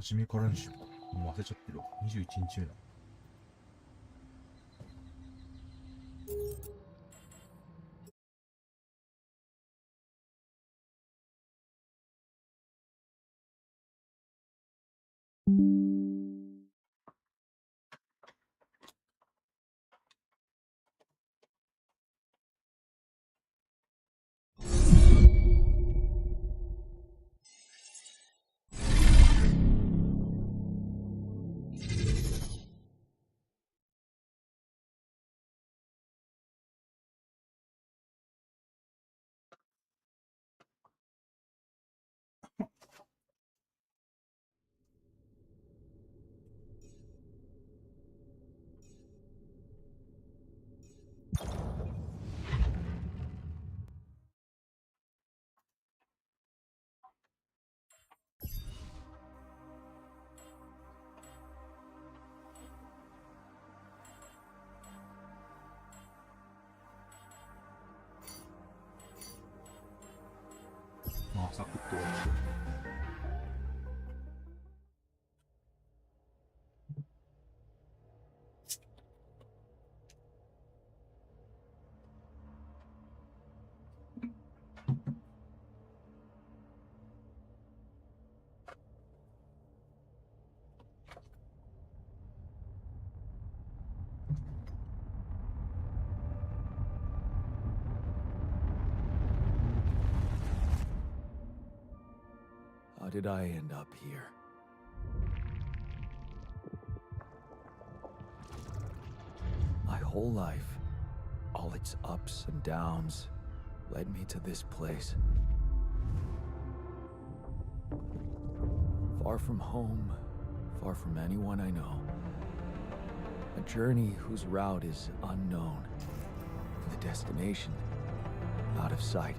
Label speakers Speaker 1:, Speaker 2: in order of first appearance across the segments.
Speaker 1: 初めからにしようか。もう忘れちゃってるわ。21日目だ。まあ、サクッと終わって。
Speaker 2: How did I end up here? My whole life, all its ups and downs, led me to this place. Far from home, far from anyone I know. A journey whose route is unknown, and the destination out of sight.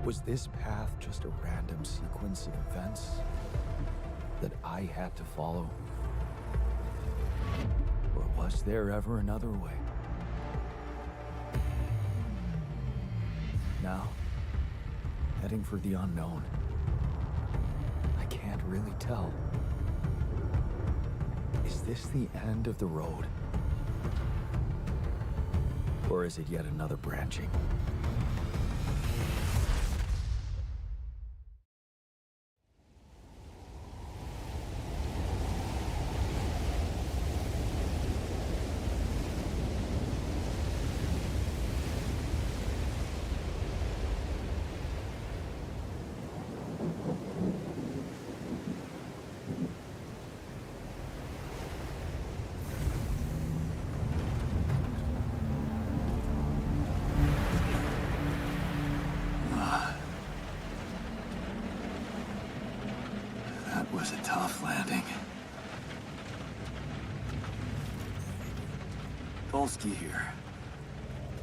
Speaker 2: Was this path just a random sequence of events that I had to follow? Or was there ever another way? Now, heading for the unknown. I can't really tell. Is this the end of the road? Or is it yet another branching? Was a tough landing. Polsky here.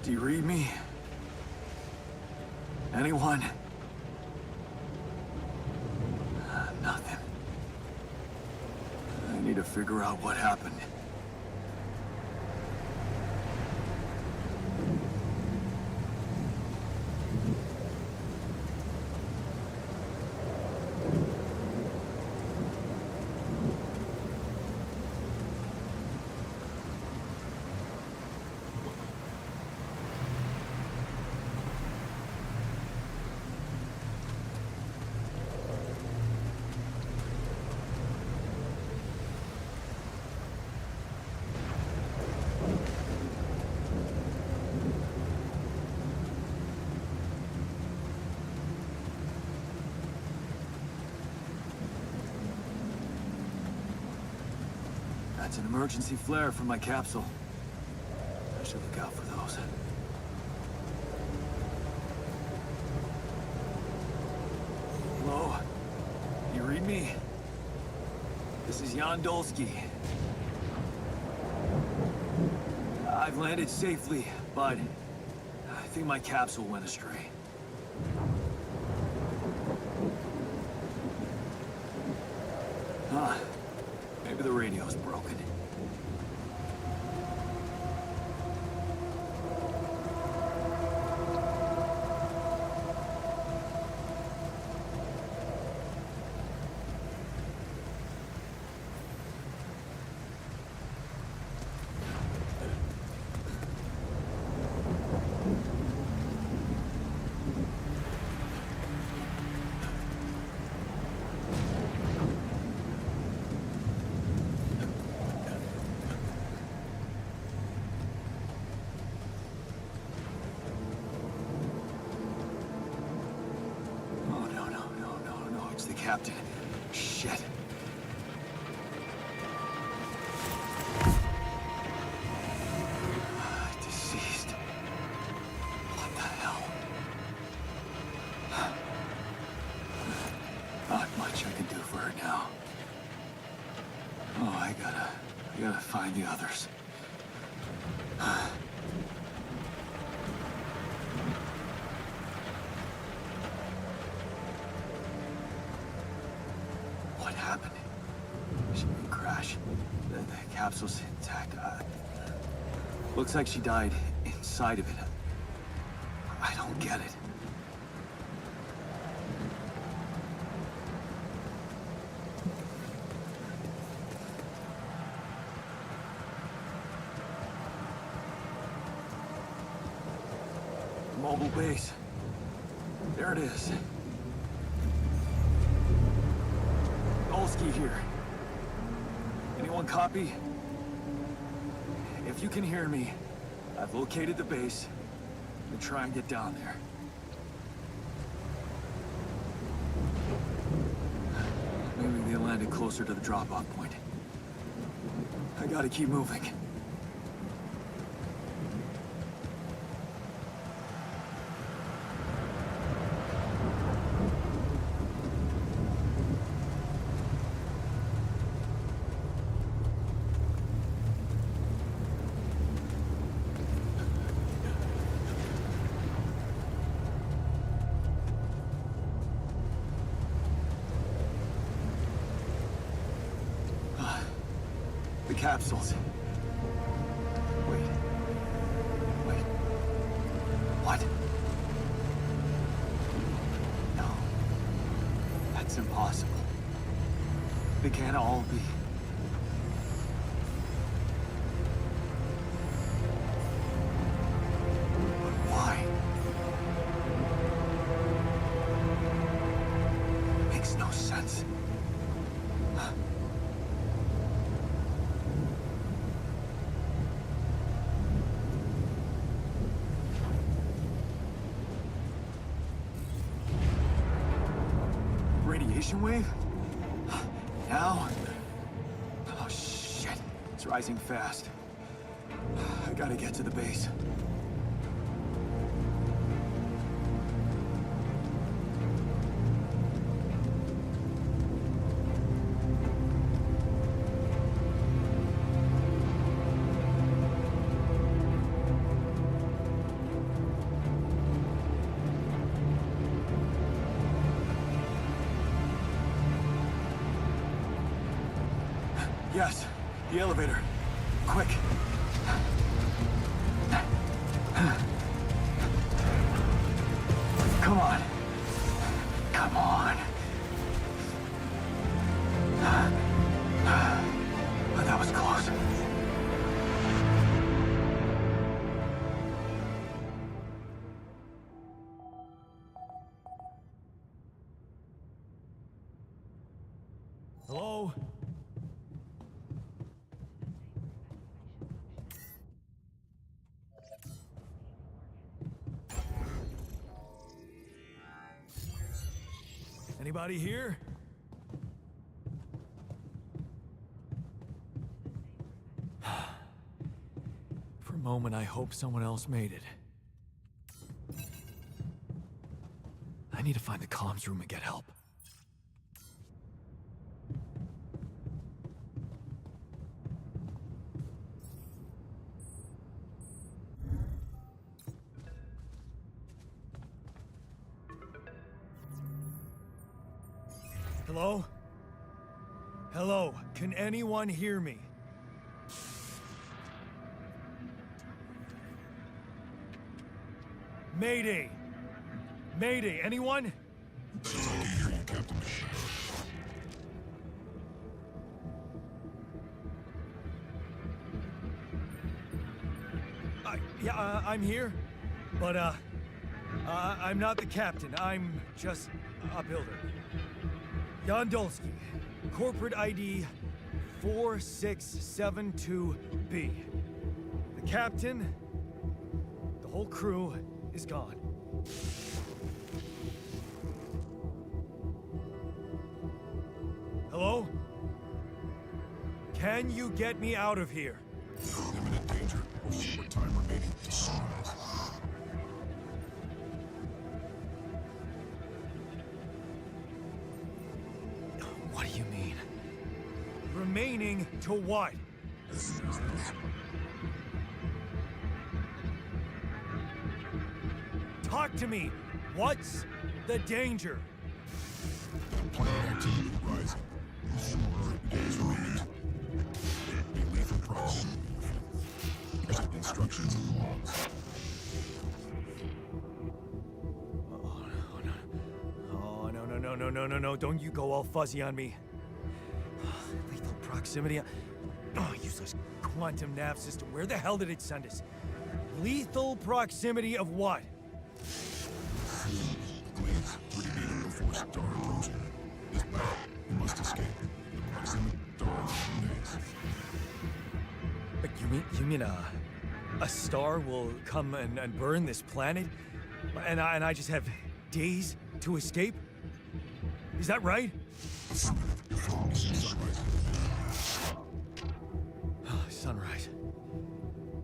Speaker 2: Do you read me? Anyone? Nothing. I need to figure out what happened. That's an emergency flare from my capsule. I should look out for those. Hello? You read me? This is Jan Dolsky. I've landed safely, but I think my capsule went astray. Huh. Maybe the radio's broken. Captain. Shit. Deceased. What the hell? Not much I can do for her now. Oh, I gotta find the others. What happened? She didn't crash. The capsule's intact. Looks like she died inside of it. I don't get it. Mobile base. There it is. Olsky here. Anyone copy? If you can hear me, I've located the base. We'll try and get down there. Maybe they landed closer to the drop-off point. I gotta keep moving. The capsules. Wait. What? No. That's impossible. They can't all be. But why? Makes no sense. Radiation wave? Now? Oh, shit. It's rising fast. I gotta get to the base. Yes, the elevator. Quick. Come on. Come on. That was close. Hello? Anybody here? For a moment, I hope someone else made it. I need to find the comms room and get help. Hello? Hello? Can anyone hear me? Mayday! Mayday, anyone?
Speaker 3: I can hear you, Captain.
Speaker 2: Yeah, I'm here. But, I'm not the captain. I'm just a builder. Yondolsky, corporate ID 4672B. The captain, the whole crew is gone.
Speaker 4: Hello? Can you get me out of here?
Speaker 3: Imminent danger. Only more time remaining to sunrise.
Speaker 2: What do you mean?
Speaker 4: Remaining to what? Talk to me! What's the danger?
Speaker 3: Planet activity rising. Smaller days remaining. Be lethal proximity. Exit instructions and logs.
Speaker 4: Oh, no, don't you go all fuzzy on me. Lethal proximity. Oh, useless quantum nav system. Where the hell did it send us? Lethal proximity of what?
Speaker 3: Please, pretty before star approaching. This battle, you must escape. The proximity star days.
Speaker 4: You mean a star will come and burn this planet? And I just have days to escape? Is that right?
Speaker 3: Sunrise.
Speaker 4: Sunrise.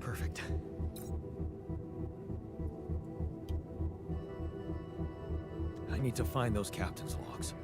Speaker 4: Perfect. I need to find those captain's logs.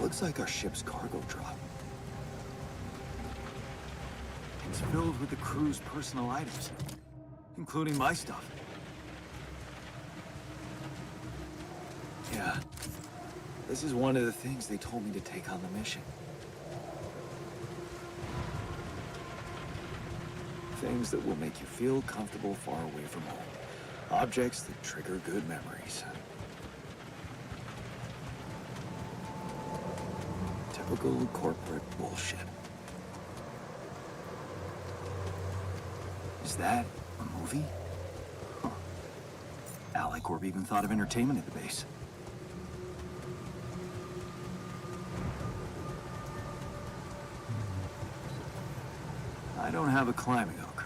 Speaker 2: Looks like our ship's cargo drop. It's filled with the crew's personal items, including my stuff. Yeah, this is one of the things they told me to take on the mission. Things that will make you feel comfortable far away from home. Objects that trigger good memories. Typical corporate bullshit. Is that a movie? Huh. Alicorp even thought of entertainment at the base. I don't have a climbing hook.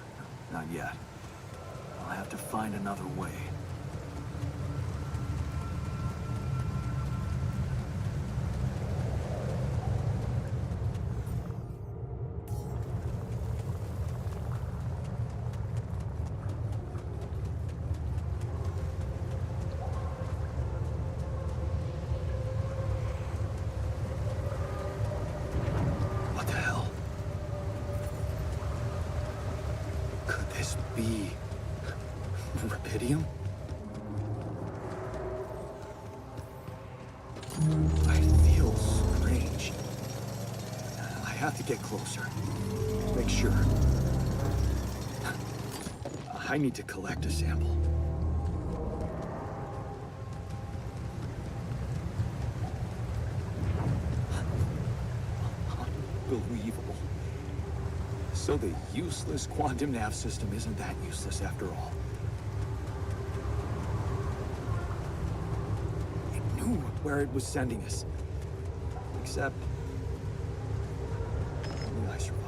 Speaker 2: Not yet. I'll have to find another way. be rubidium? I feel strange. I have to get closer. Make sure. I need to collect a sample. Unbelievable. So the useless quantum nav system isn't that useless after all. It knew where it was sending us. Except... only I survived.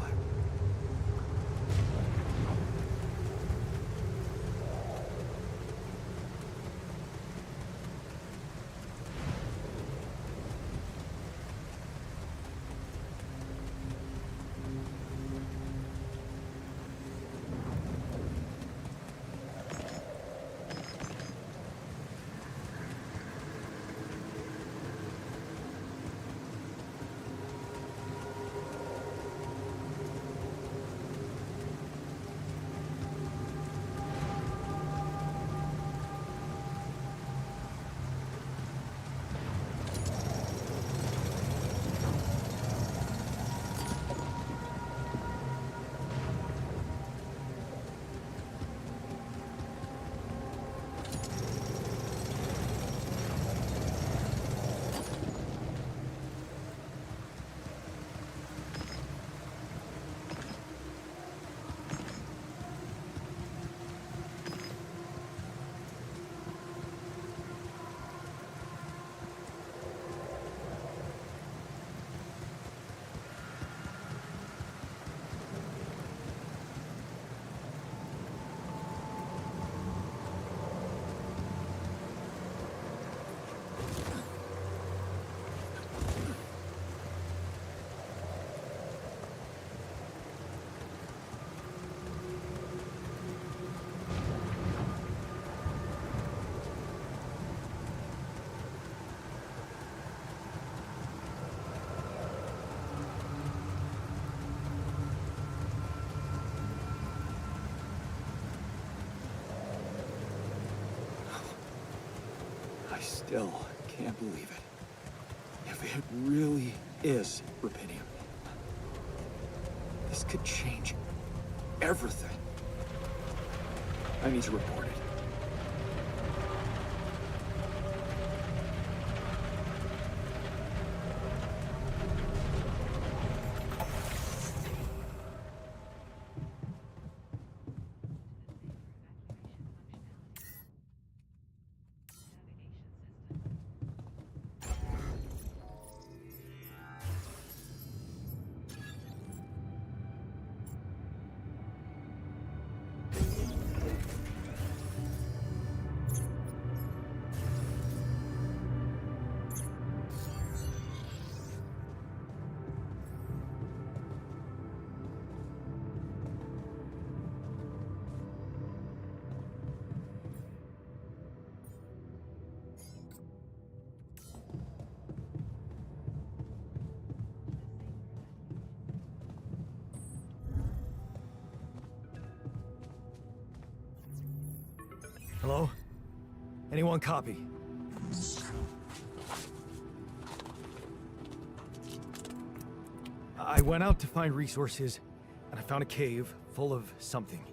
Speaker 2: I still can't believe it. If it really is rubidium, this could change everything. I need to report it.
Speaker 4: Hello? Anyone copy? I went out to find resources, and I found a cave full of something.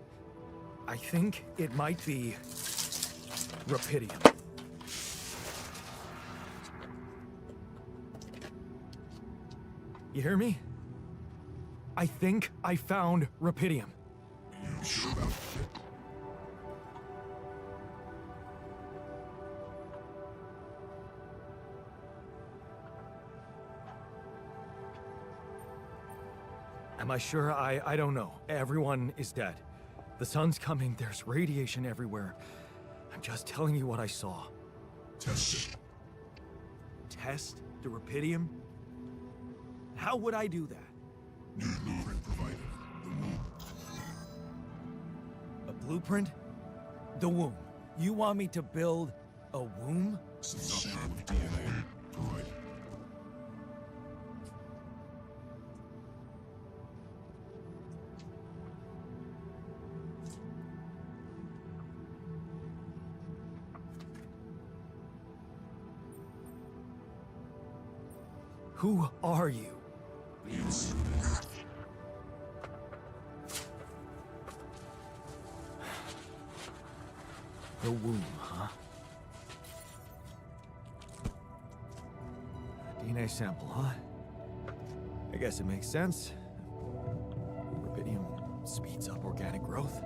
Speaker 4: I think it might be rubidium. You hear me? I think I found rubidium.
Speaker 3: You sure about it?
Speaker 4: Am I sure? I don't know. Everyone is dead. The sun's coming, there's radiation everywhere. I'm just telling you what I saw.
Speaker 3: Test it.
Speaker 4: Test the rubidium? How would I do that?
Speaker 3: New blueprint provided. The womb.
Speaker 4: A blueprint? The womb. You want me to build a womb?
Speaker 3: Sample of DNA provided.
Speaker 4: Who are you? The womb, huh? DNA sample, huh? I guess it makes sense. Rubidium speeds up organic growth.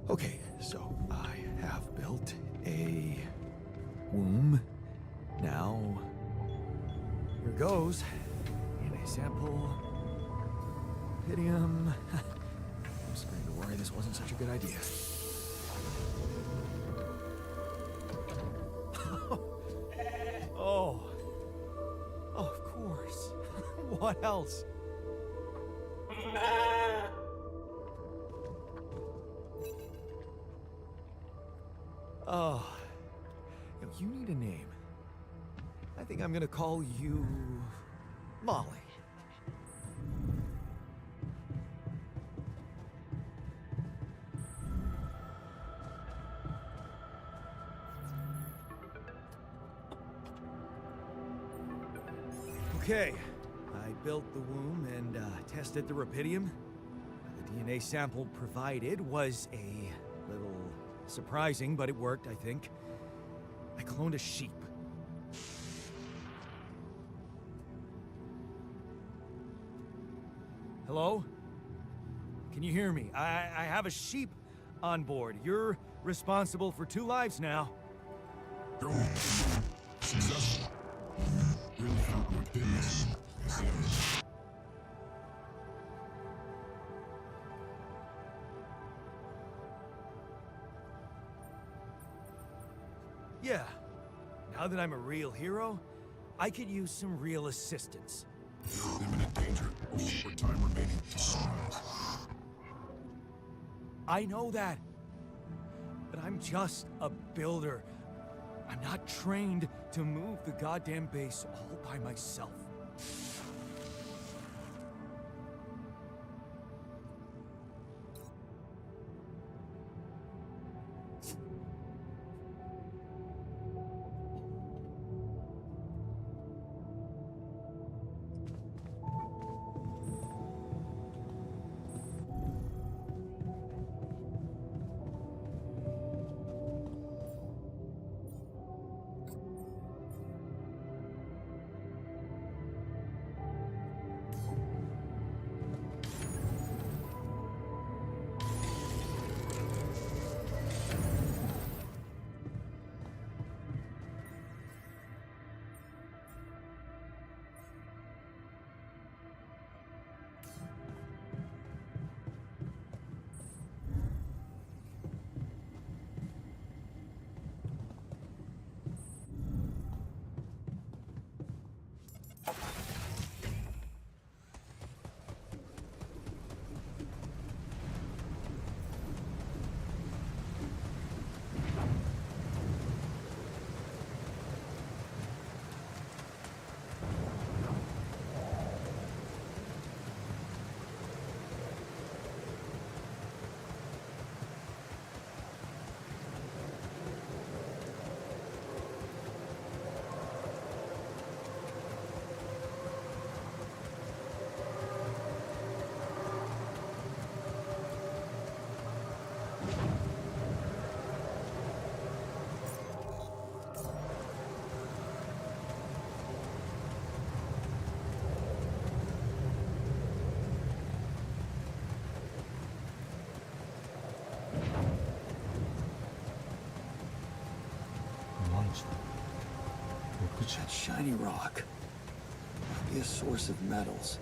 Speaker 4: Okay, so I have built a womb. Now, here goes. DNA sample. Rubidium. I'm starting to worry this wasn't such a good idea. Oh. Oh, of course. What else? Oh, you need a name. I think I'm gonna call you Molly. Okay, I built the womb and tested the rubidium. The DNA sample provided was a little surprising, but it worked, I think. I cloned a sheep. Hello? Can you hear me? I have a sheep on board. You're responsible for 2 lives now.
Speaker 3: Go. Successful. Really found what did this. Yes.
Speaker 4: Yeah. Now that I'm a real hero, I could use some real assistance.
Speaker 3: You're in imminent danger. Only short time remaining to sunrise.
Speaker 4: I know that. But I'm just a builder. I'm not trained to move the goddamn base all by myself.
Speaker 1: 그치.
Speaker 2: That shiny rock might be a source of metals.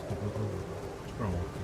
Speaker 1: 또 그거 숟가락 먹을게.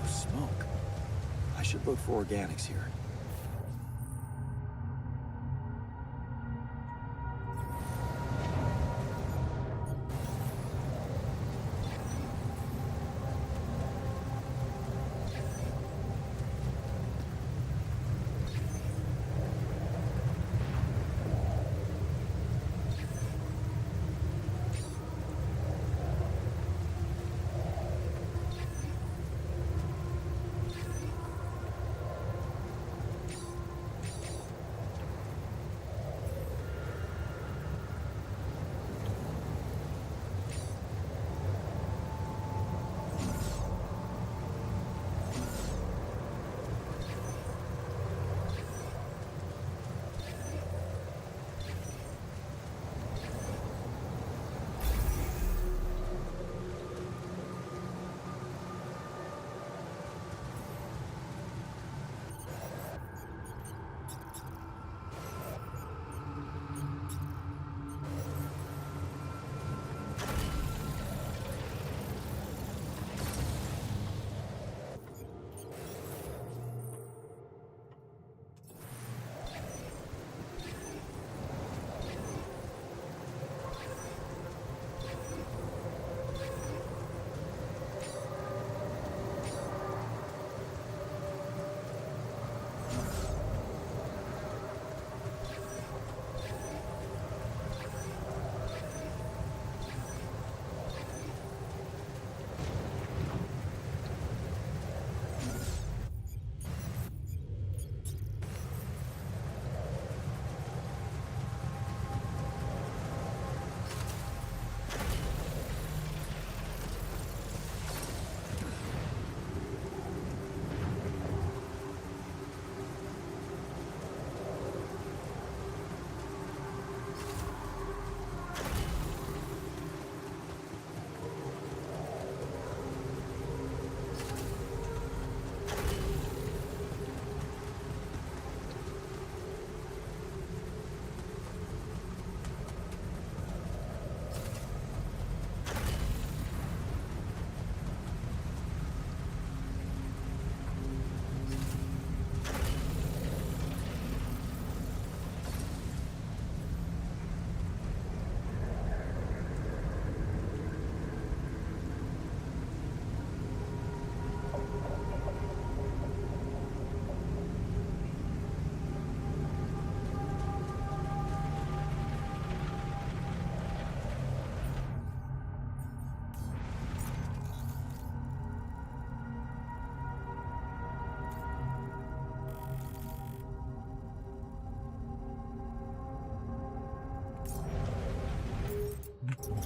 Speaker 2: Smoke. I should look for organics here.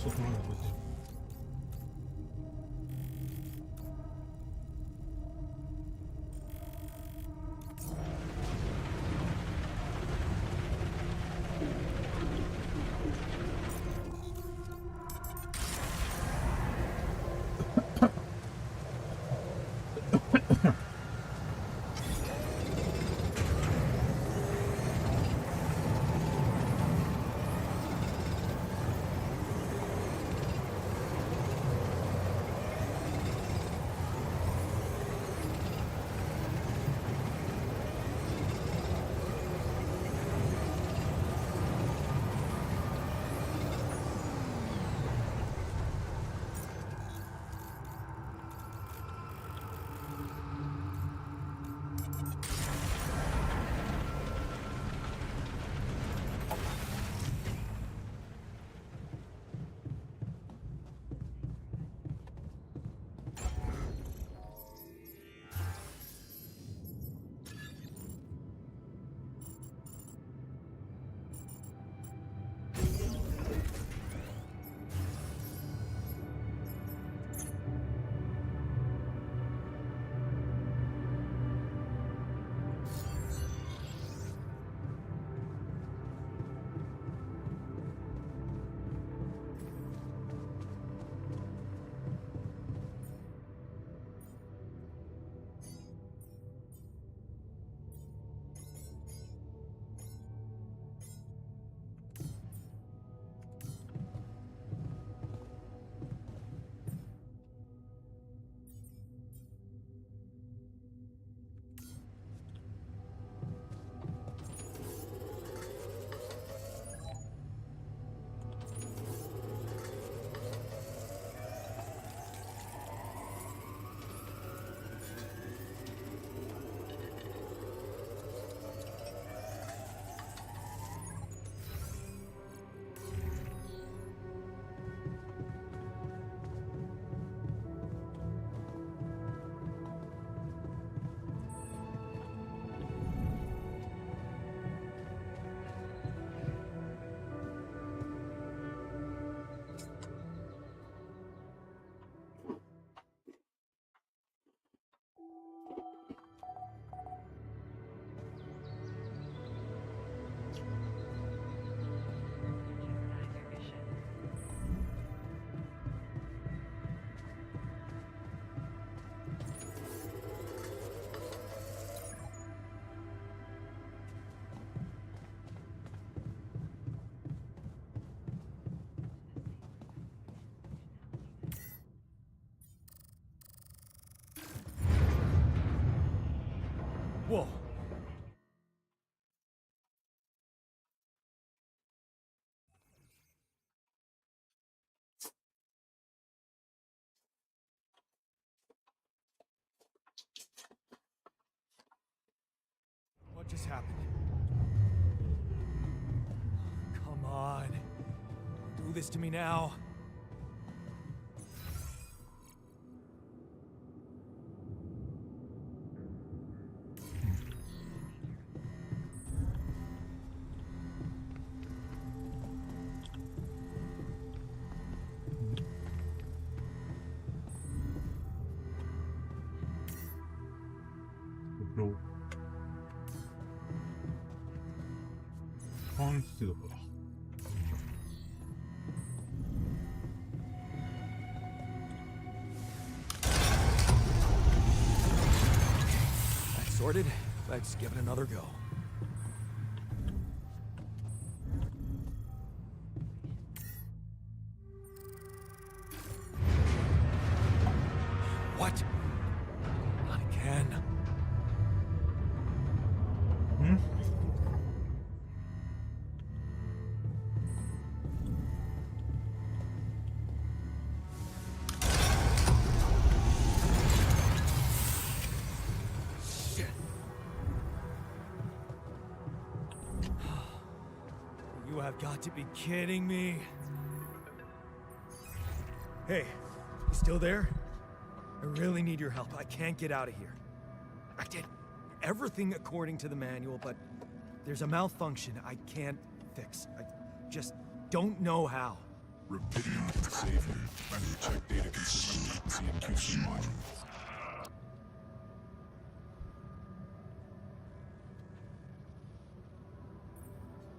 Speaker 1: 外なんだこっち。
Speaker 4: Whoa. What just happened? Come on. Don't do this to me now.
Speaker 1: No. 監視だから。
Speaker 4: That's sorted. Let's give it another go. What? Not again.
Speaker 1: Hmm?
Speaker 4: Shit. You have got to be kidding me. Hey, you still there? I really need your help. I can't get out of here. I did everything according to the manual, but there's a malfunction I can't fix. I just don't know how.
Speaker 3: Rubidium can save you. Check data consistency and QC modules.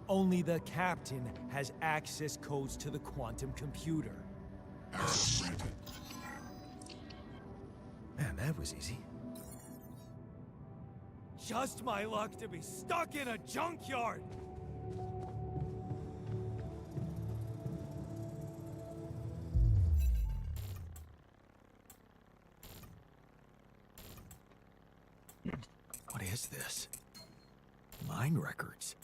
Speaker 4: Only the captain has access codes to the quantum computer.
Speaker 3: Access granted.
Speaker 4: Man, that was easy. Just my luck to be stuck in a junkyard!
Speaker 2: What is this? Mine records.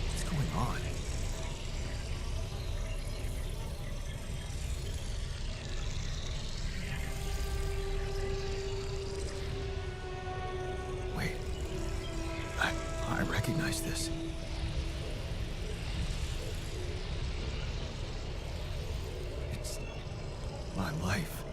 Speaker 2: What's going on? Wait. I recognize this. It's my life.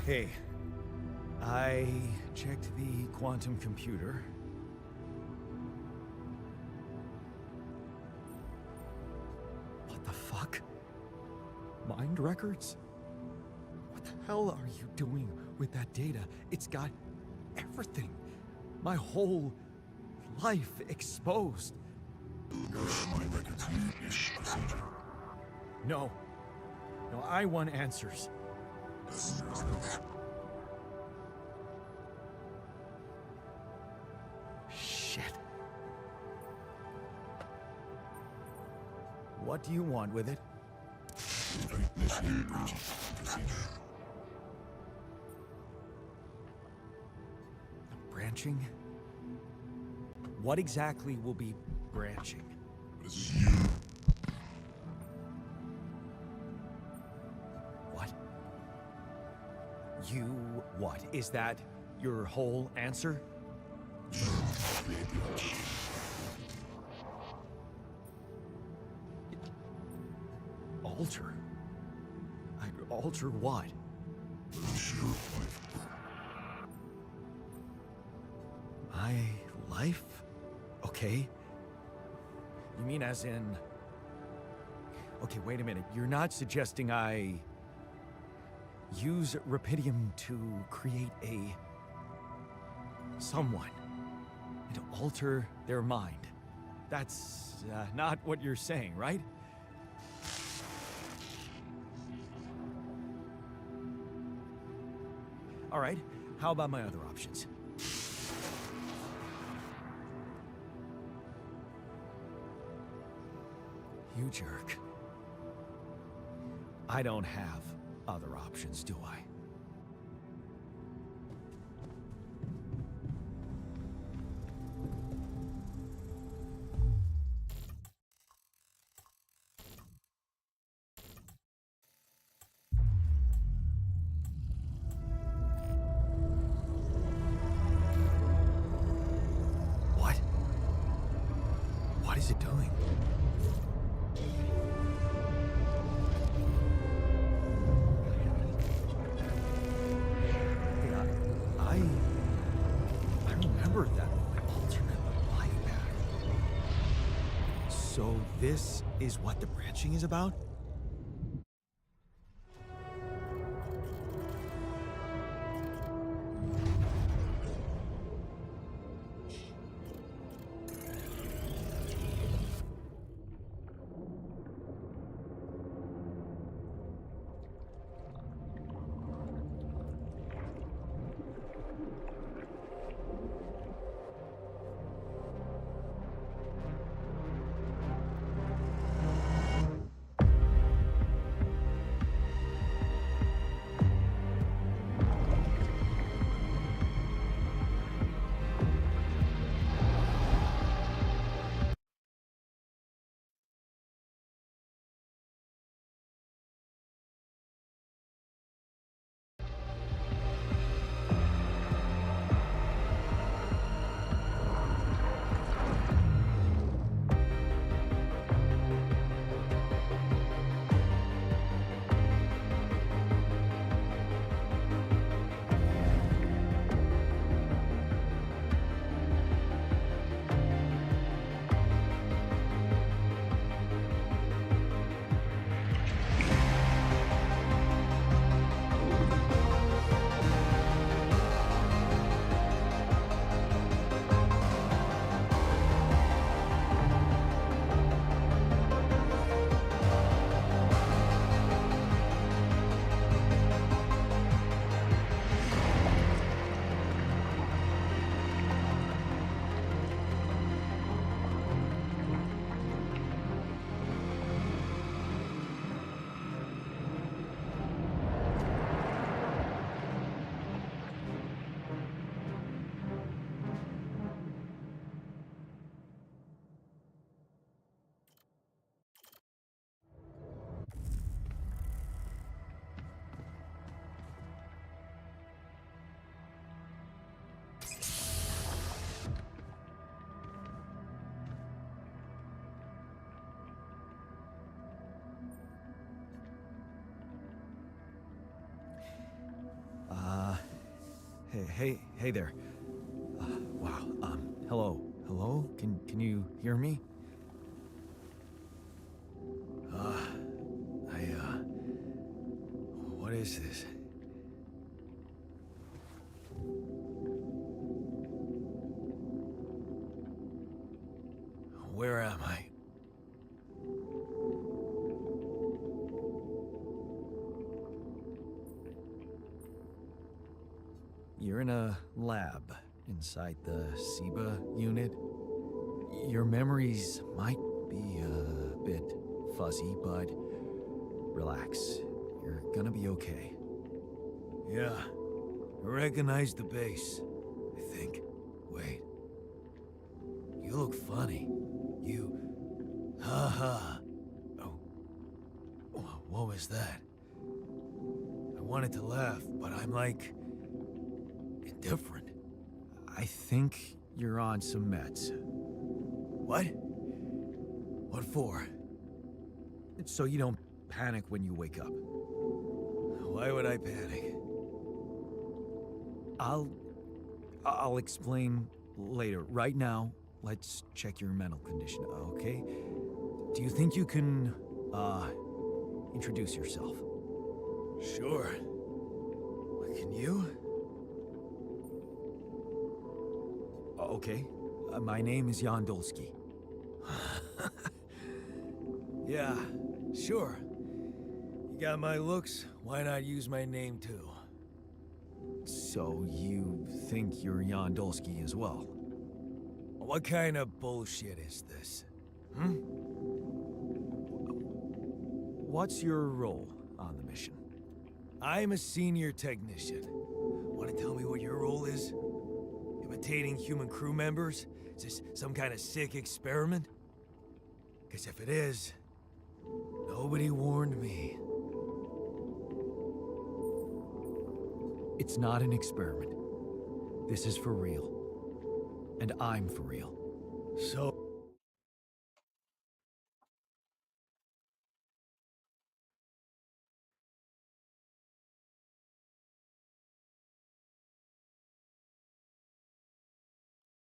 Speaker 4: Hey, I checked the quantum computer. What the fuck? Mind records? What the hell are you doing with that data? It's got everything. My whole life exposed.
Speaker 3: My records unique procedure.
Speaker 4: No. No, I want answers. Shit. What do you want with it?
Speaker 3: Initiate breaching procedure.
Speaker 4: Branching? What exactly will be branching?
Speaker 3: This is you.
Speaker 4: What? You what? Is that your whole answer?
Speaker 3: Create the altar.
Speaker 4: Alter? I'd alter what?
Speaker 3: Lose your life.
Speaker 4: My life? Okay. You mean as in... Okay, wait a minute. You're not suggesting I... use Rubidium to create a... someone. And to alter their mind. That's not what you're saying, right? All right, how about my other options? You jerk. I don't have other options, do I? What? What is it doing? I remember that alternate life path. So this is what the branching is about?
Speaker 2: hey there. Wow. Hello. Hello? Can you hear me? What is this? Where am I? You're in a lab inside the SIBA unit. Your memories might be a bit fuzzy, but relax. You're gonna be okay.
Speaker 4: Yeah, I recognize the base, I think. Wait. You look funny. Ha. Oh. What was that? I wanted to laugh, but I'm like... indifferent.
Speaker 2: I think you're on some meds.
Speaker 4: What? What for?
Speaker 2: So you don't panic when you wake up.
Speaker 4: Why would I panic?
Speaker 2: I'll explain later. Right now, let's check your mental condition, okay? Do you think you can, introduce yourself?
Speaker 4: Sure. Can you?
Speaker 2: Okay. My name is Yandolski.
Speaker 4: Yeah, sure. You got my looks, why not use my name too?
Speaker 2: So you think you're Yandolski as well?
Speaker 4: What kind of bullshit is this?
Speaker 2: What's your role on the mission?
Speaker 4: I'm a senior technician. Want to tell me what your role is? Imitating human crew members? Is this some kind of sick experiment? Because if it is, nobody warned me.
Speaker 2: It's not an experiment. This is for real. And I'm for real.
Speaker 4: So...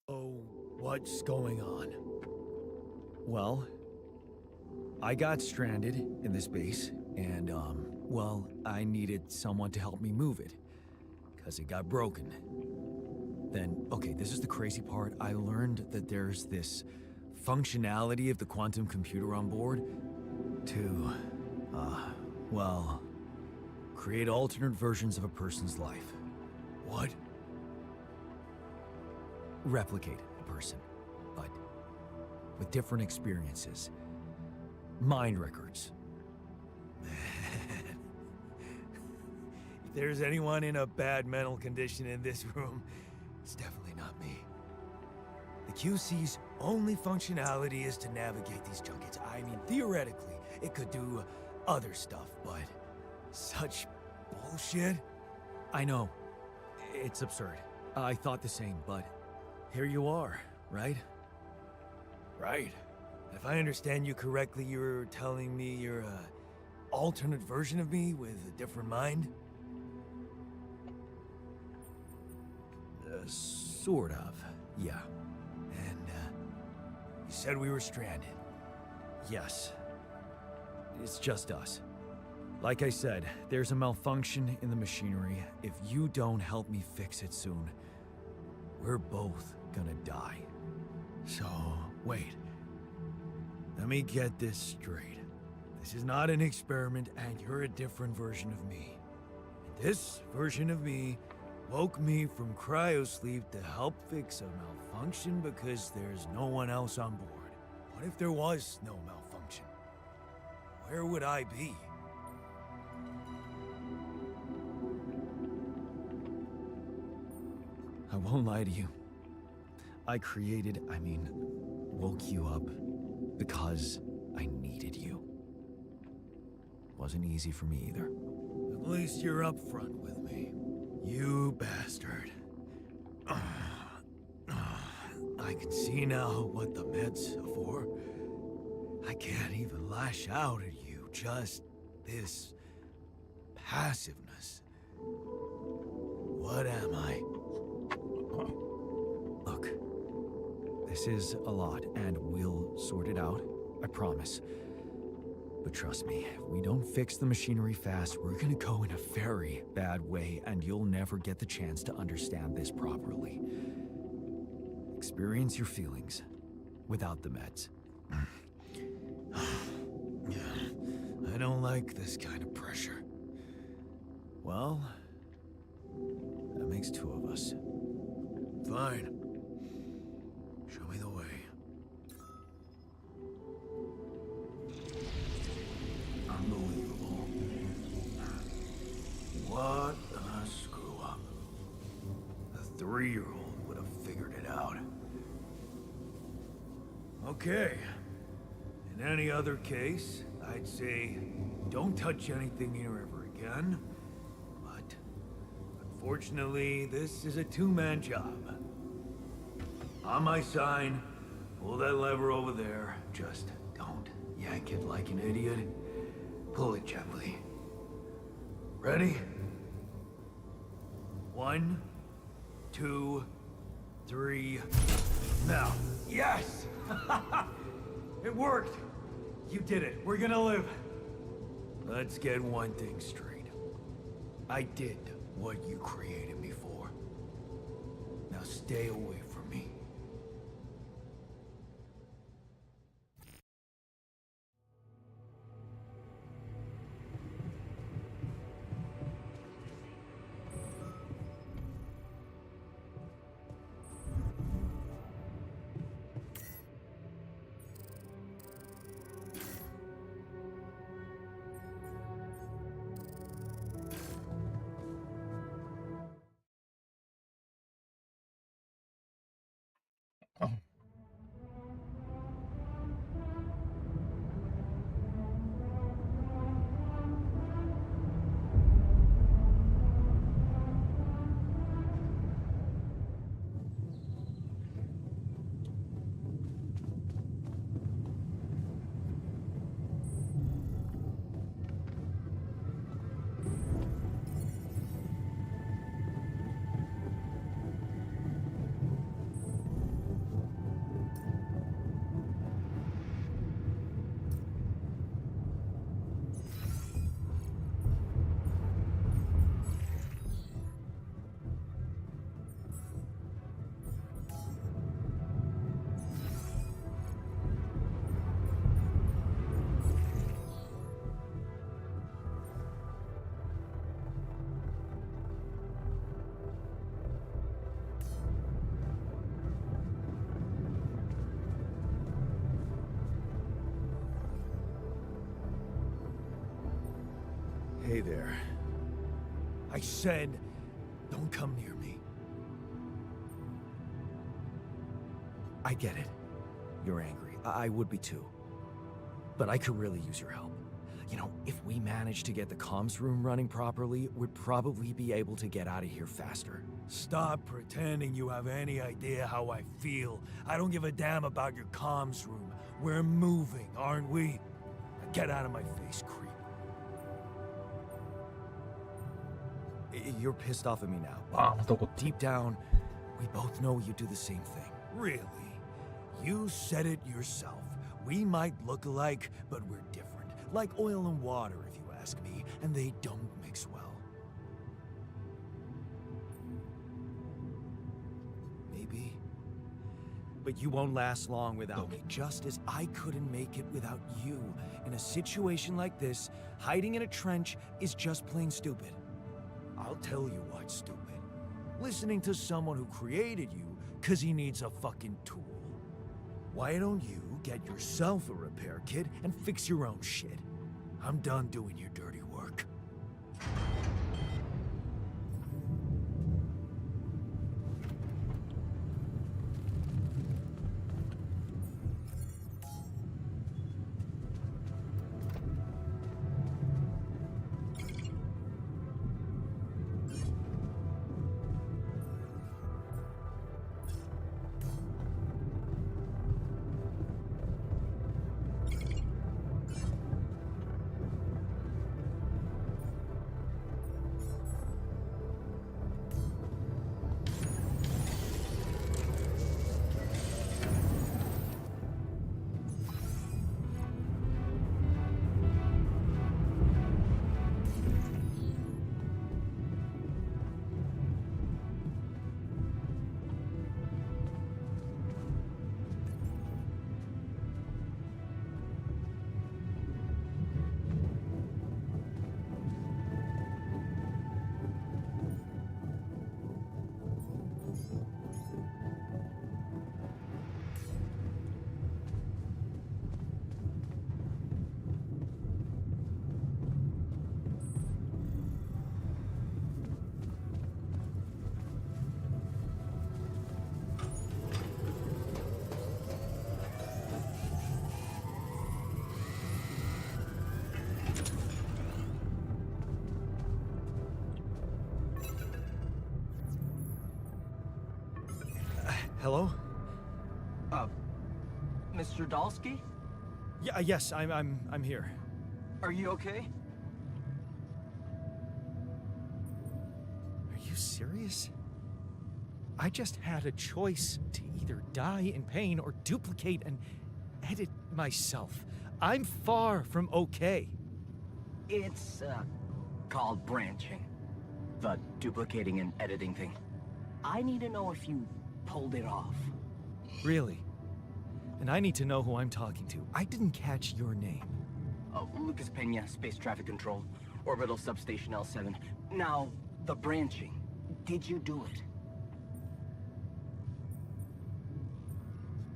Speaker 4: Oh, what's going on?
Speaker 2: Well, I got stranded in this base, and, well, I needed someone to help me move it, because it got broken. Then, okay, this is the crazy part. I learned that there's this functionality of the quantum computer on board to, well, create alternate versions of a person's life.
Speaker 4: What?
Speaker 2: Replicate a person, but with different experiences. Mind records.
Speaker 4: If there's anyone in a bad mental condition in this room, it's definitely not me. The QC's only functionality is to navigate these junkets. I mean, theoretically, it could do other stuff, but such bullshit?
Speaker 2: I know. It's absurd. I thought the same, but here you are, right?
Speaker 4: Right. If I understand you correctly, you're telling me you're a alternate version of me with a different mind?
Speaker 2: Sort of, yeah.
Speaker 4: And, you said we were stranded.
Speaker 2: Yes. It's just us. Like I said, there's a malfunction in the machinery. If you don't help me fix it soon, we're both gonna die.
Speaker 4: So, wait. Let me get this straight. This is not an experiment, and you're a different version of me. And this version of me woke me from cryosleep to help fix a malfunction because there's no one else on board. What if there was no malfunction? Where would I be?
Speaker 2: I won't lie to you. I woke you up because I needed you. Wasn't easy for me either.
Speaker 4: At least you're up front with me. You bastard. I can see now what the meds are for. I can't even lash out at you, just this passiveness. What am I?
Speaker 2: This is a lot, and we'll sort it out. I promise. But trust me, if we don't fix the machinery fast, we're gonna go in a very bad way, and you'll never get the chance to understand this properly. Experience your feelings without the meds.
Speaker 4: I don't like this kind of pressure.
Speaker 2: Well, that makes two of us.
Speaker 4: Fine. Show me the way.
Speaker 2: Unbelievable. What a screw up. A 3-year-old would have figured it out.
Speaker 4: Okay. In any other case, I'd say don't touch anything here ever again. But unfortunately, this is a two-man job. On my sign, pull that lever over there. Just don't yank it like an idiot. Pull it gently. Ready? 1, 2, 3. Now. Yes! It worked! You did it. We're gonna live. Let's get one thing straight. I did what you created me for. Now stay away from me.
Speaker 2: Hey there.
Speaker 4: I said, don't come near me.
Speaker 2: I get it. You're angry. I would be too. But I could really use your help. You know, if we manage to get the comms room running properly, we'd probably be able to get out of here faster.
Speaker 4: Stop pretending you have any idea how I feel. I don't give a damn about your comms room. We're moving, aren't we? Now get out of my face, creep.
Speaker 2: You're pissed off at me now.
Speaker 1: 아, 맞다고.
Speaker 2: Deep down, we both know you do the same thing.
Speaker 4: Really? You said it yourself. We might look alike, but we're different. Like oil and water, if you ask me, and they don't mix well.
Speaker 2: Maybe. But you won't last long without me, just as I couldn't make it without you. In a situation like this, hiding in a trench is just plain stupid.
Speaker 4: I'll tell you what's stupid. Listening to someone who created you because he needs a fucking tool. Why don't you get yourself a repair kit and fix your own shit? I'm done doing your dirty work. Hello?
Speaker 5: Mr. Dalsky?
Speaker 4: Yeah, yes, I'm here.
Speaker 5: Are you okay?
Speaker 4: Are you serious? I just had a choice to either die in pain or duplicate and edit myself. I'm far from okay.
Speaker 5: It's, called branching. The duplicating and editing thing. I need to know if you pulled it off.
Speaker 4: Really? And I need to know who I'm talking to. I didn't catch your name.
Speaker 5: Oh, Lucas Pena, Space Traffic Control, Orbital Substation L7. Now, the branching. Did you do it?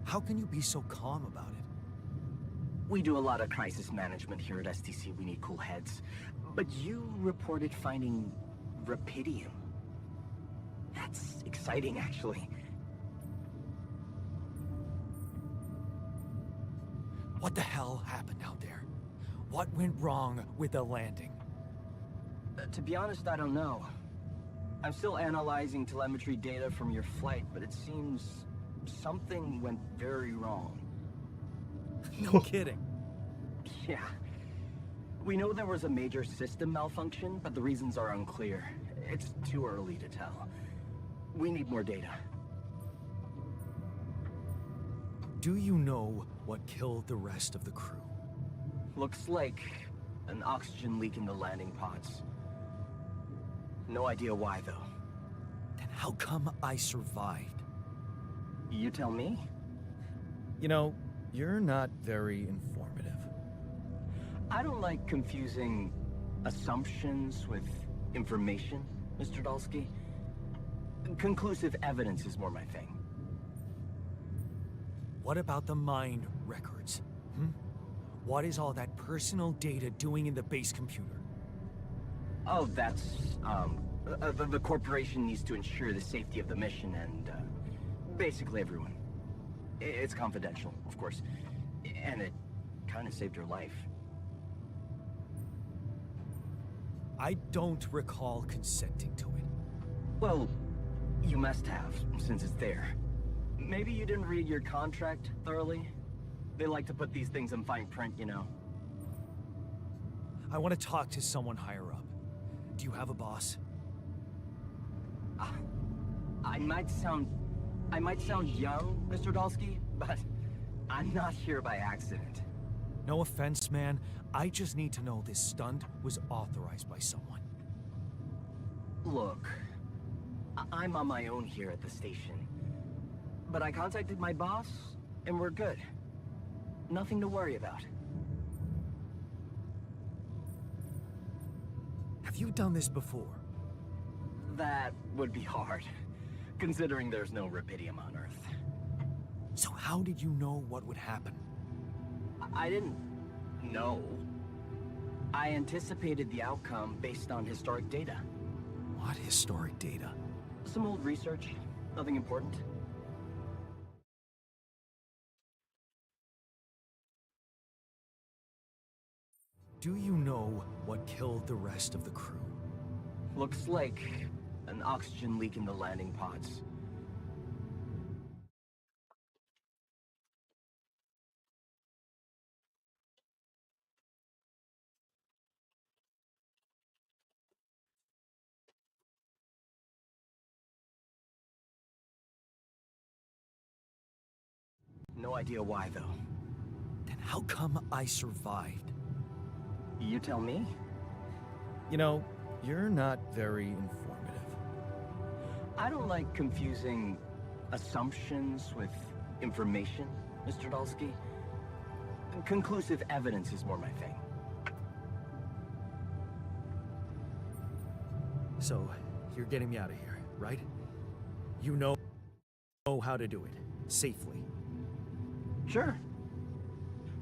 Speaker 4: How can you be so calm about it?
Speaker 5: We do a lot of crisis management here at STC. We need cool heads. But you reported finding Rapidium. That's exciting, actually.
Speaker 4: What the hell happened out there? What went wrong with the landing?
Speaker 5: To be honest, I don't know. I'm still analyzing telemetry data from your flight, but it seems something went very wrong.
Speaker 4: No kidding.
Speaker 5: Yeah. We know there was a major system malfunction, but the reasons are unclear. It's too early to tell. We need more data.
Speaker 4: Do you know what killed the rest of the crew?
Speaker 5: Looks like an oxygen leak in the landing pods. No idea why, though.
Speaker 4: Then how come I survived?
Speaker 5: You tell me?
Speaker 4: You know, you're not very informative.
Speaker 5: I don't like confusing assumptions with information, Mr. Dalsky. Conclusive evidence is more my thing.
Speaker 4: What about the mine records? What is all that personal data doing in the base computer?
Speaker 5: Oh, that's, the corporation needs to ensure the safety of the mission and, basically everyone. It's confidential, of course. And it kind of saved your life.
Speaker 4: I don't recall consenting to it.
Speaker 5: Well, you must have, since it's there. Maybe you didn't read your contract thoroughly? They like to put these things in fine print, you know.
Speaker 4: I want to talk to someone higher up. Do you have a boss?
Speaker 5: I might sound young, Mr. Dalsky, but I'm not here by accident.
Speaker 4: No offense, man. I just need to know this stunt was authorized by someone.
Speaker 5: Look, I'm on my own here at the station. But I contacted my boss, and we're good. Nothing to worry about.
Speaker 4: Have you done this before?
Speaker 5: That would be hard, considering there's no Rapidium on Earth.
Speaker 4: So how did you know what would happen?
Speaker 5: I didn't know. I anticipated the outcome based on historic data.
Speaker 4: What historic data?
Speaker 5: Some old research, nothing important.
Speaker 4: Do you know what killed the rest of the crew?
Speaker 5: Looks like an oxygen leak in the landing pods. No idea why, though.
Speaker 4: Then how come I survived?
Speaker 5: You tell me?
Speaker 4: You know, you're not very informative.
Speaker 5: I don't like confusing assumptions with information, Mr. Dalsky. Conclusive evidence is more my thing.
Speaker 4: So, you're getting me out of here, right? You know how to do it, safely.
Speaker 5: Sure.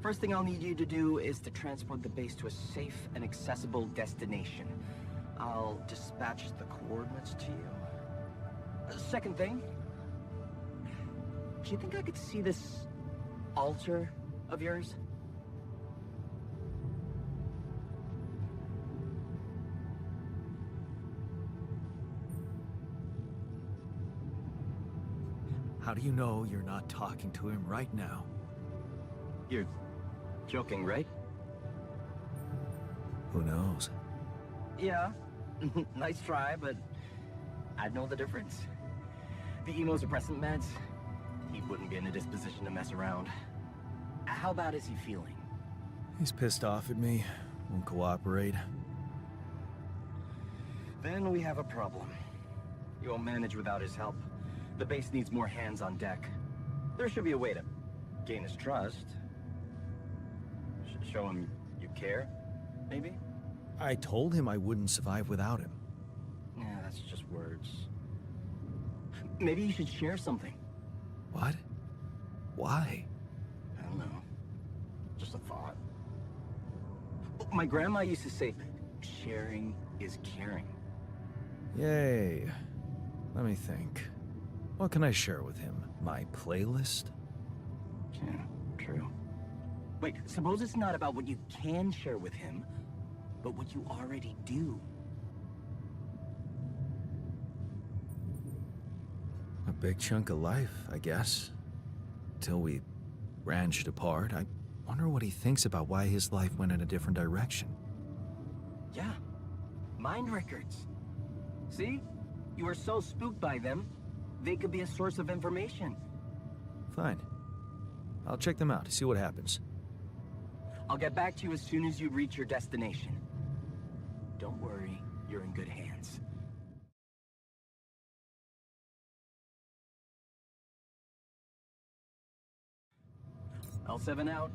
Speaker 5: First thing I'll need you to do is to transport the base to a safe and accessible destination. I'll dispatch the coordinates to you. Second thing, do you think I could see this altar of yours?
Speaker 2: How do you know you're not talking to him right now?
Speaker 5: You're joking, right?
Speaker 2: Who knows?
Speaker 5: Yeah. Nice try, but I'd know the difference. The immunosuppressant meds, he wouldn't be in a disposition to mess around. How bad is he feeling?
Speaker 2: He's pissed off at me. Won't cooperate.
Speaker 5: Then we have a problem. You won't manage without his help. The base needs more hands on deck. There should be a way to gain his trust. Show him you care, maybe?
Speaker 2: I told him I wouldn't survive without him.
Speaker 5: Yeah, that's just words. Maybe you should share something.
Speaker 2: What? Why?
Speaker 5: I don't know. Just a thought. My grandma used to say, sharing is caring.
Speaker 2: Yay. Let me think. What can I share with him? My playlist?
Speaker 5: Yeah, true. Wait, suppose it's not about what you can share with him, but what you already do.
Speaker 2: A big chunk of life, I guess. Till we branched apart. I wonder what he thinks about why his life went in a different direction.
Speaker 5: Yeah, mind records. See? You were so spooked by them, they could be a source of information.
Speaker 2: Fine. I'll check them out, see what happens.
Speaker 5: I'll get back to you as soon as you reach your destination. Don't worry, you're in good hands. L7 out.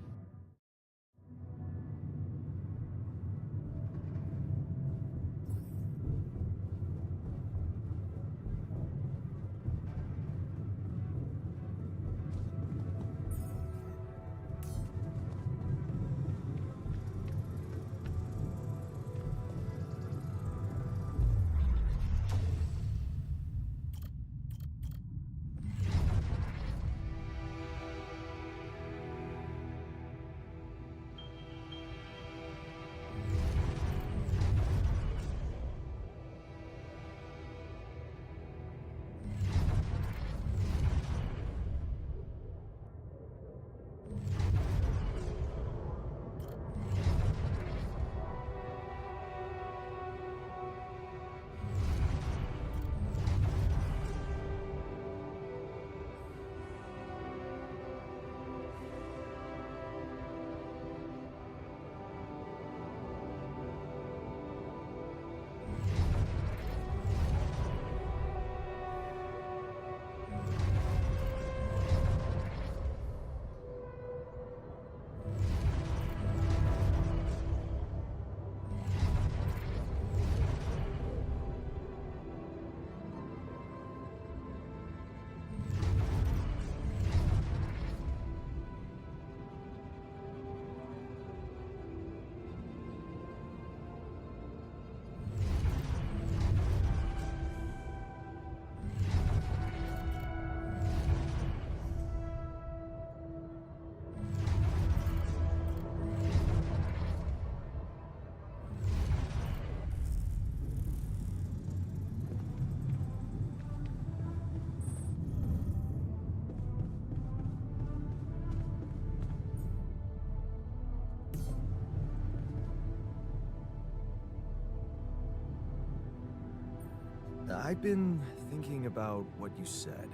Speaker 2: I've been thinking about what you said.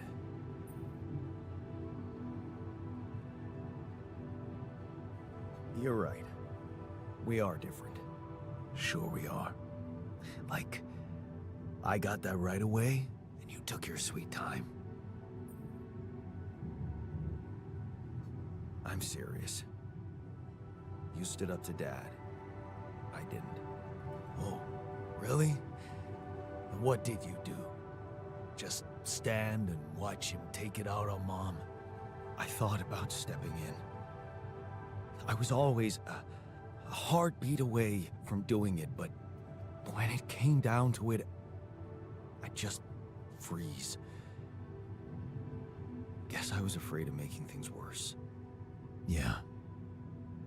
Speaker 2: You're right. We are different. Sure we are. Like, I got that right away, and you took your sweet time. I'm serious. You stood up to Dad. I didn't. Oh, really? And what did you do? Just stand and watch him take it out on Mom? I thought about stepping in. I was always a heartbeat away from doing it, but when it came down to it, I'd just freeze. Guess I was afraid of making things worse. Yeah,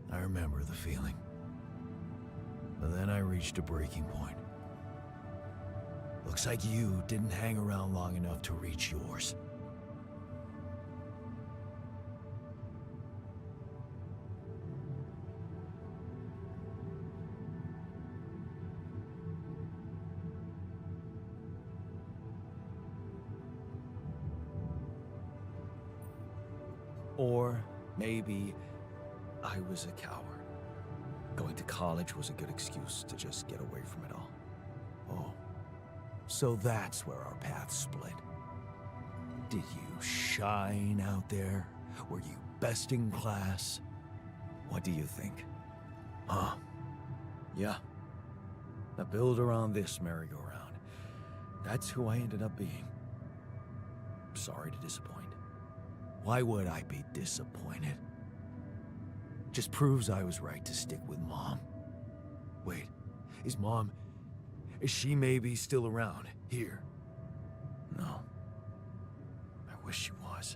Speaker 2: I remember the feeling. But then I reached a breaking point. Looks like you didn't hang around long enough to reach yours. Or maybe I was a coward. Going to college was a good excuse to just get away from it all. Oh, so that's where our paths split. Did you shine out there? Were you best in class? What do you think? Huh? Yeah. The builder on this merry-go-round. That's who I ended up being. Sorry to disappoint. Why would I be disappointed? Just proves I was right to stick with Mom. Wait, is she maybe still around, here? No. I wish she was.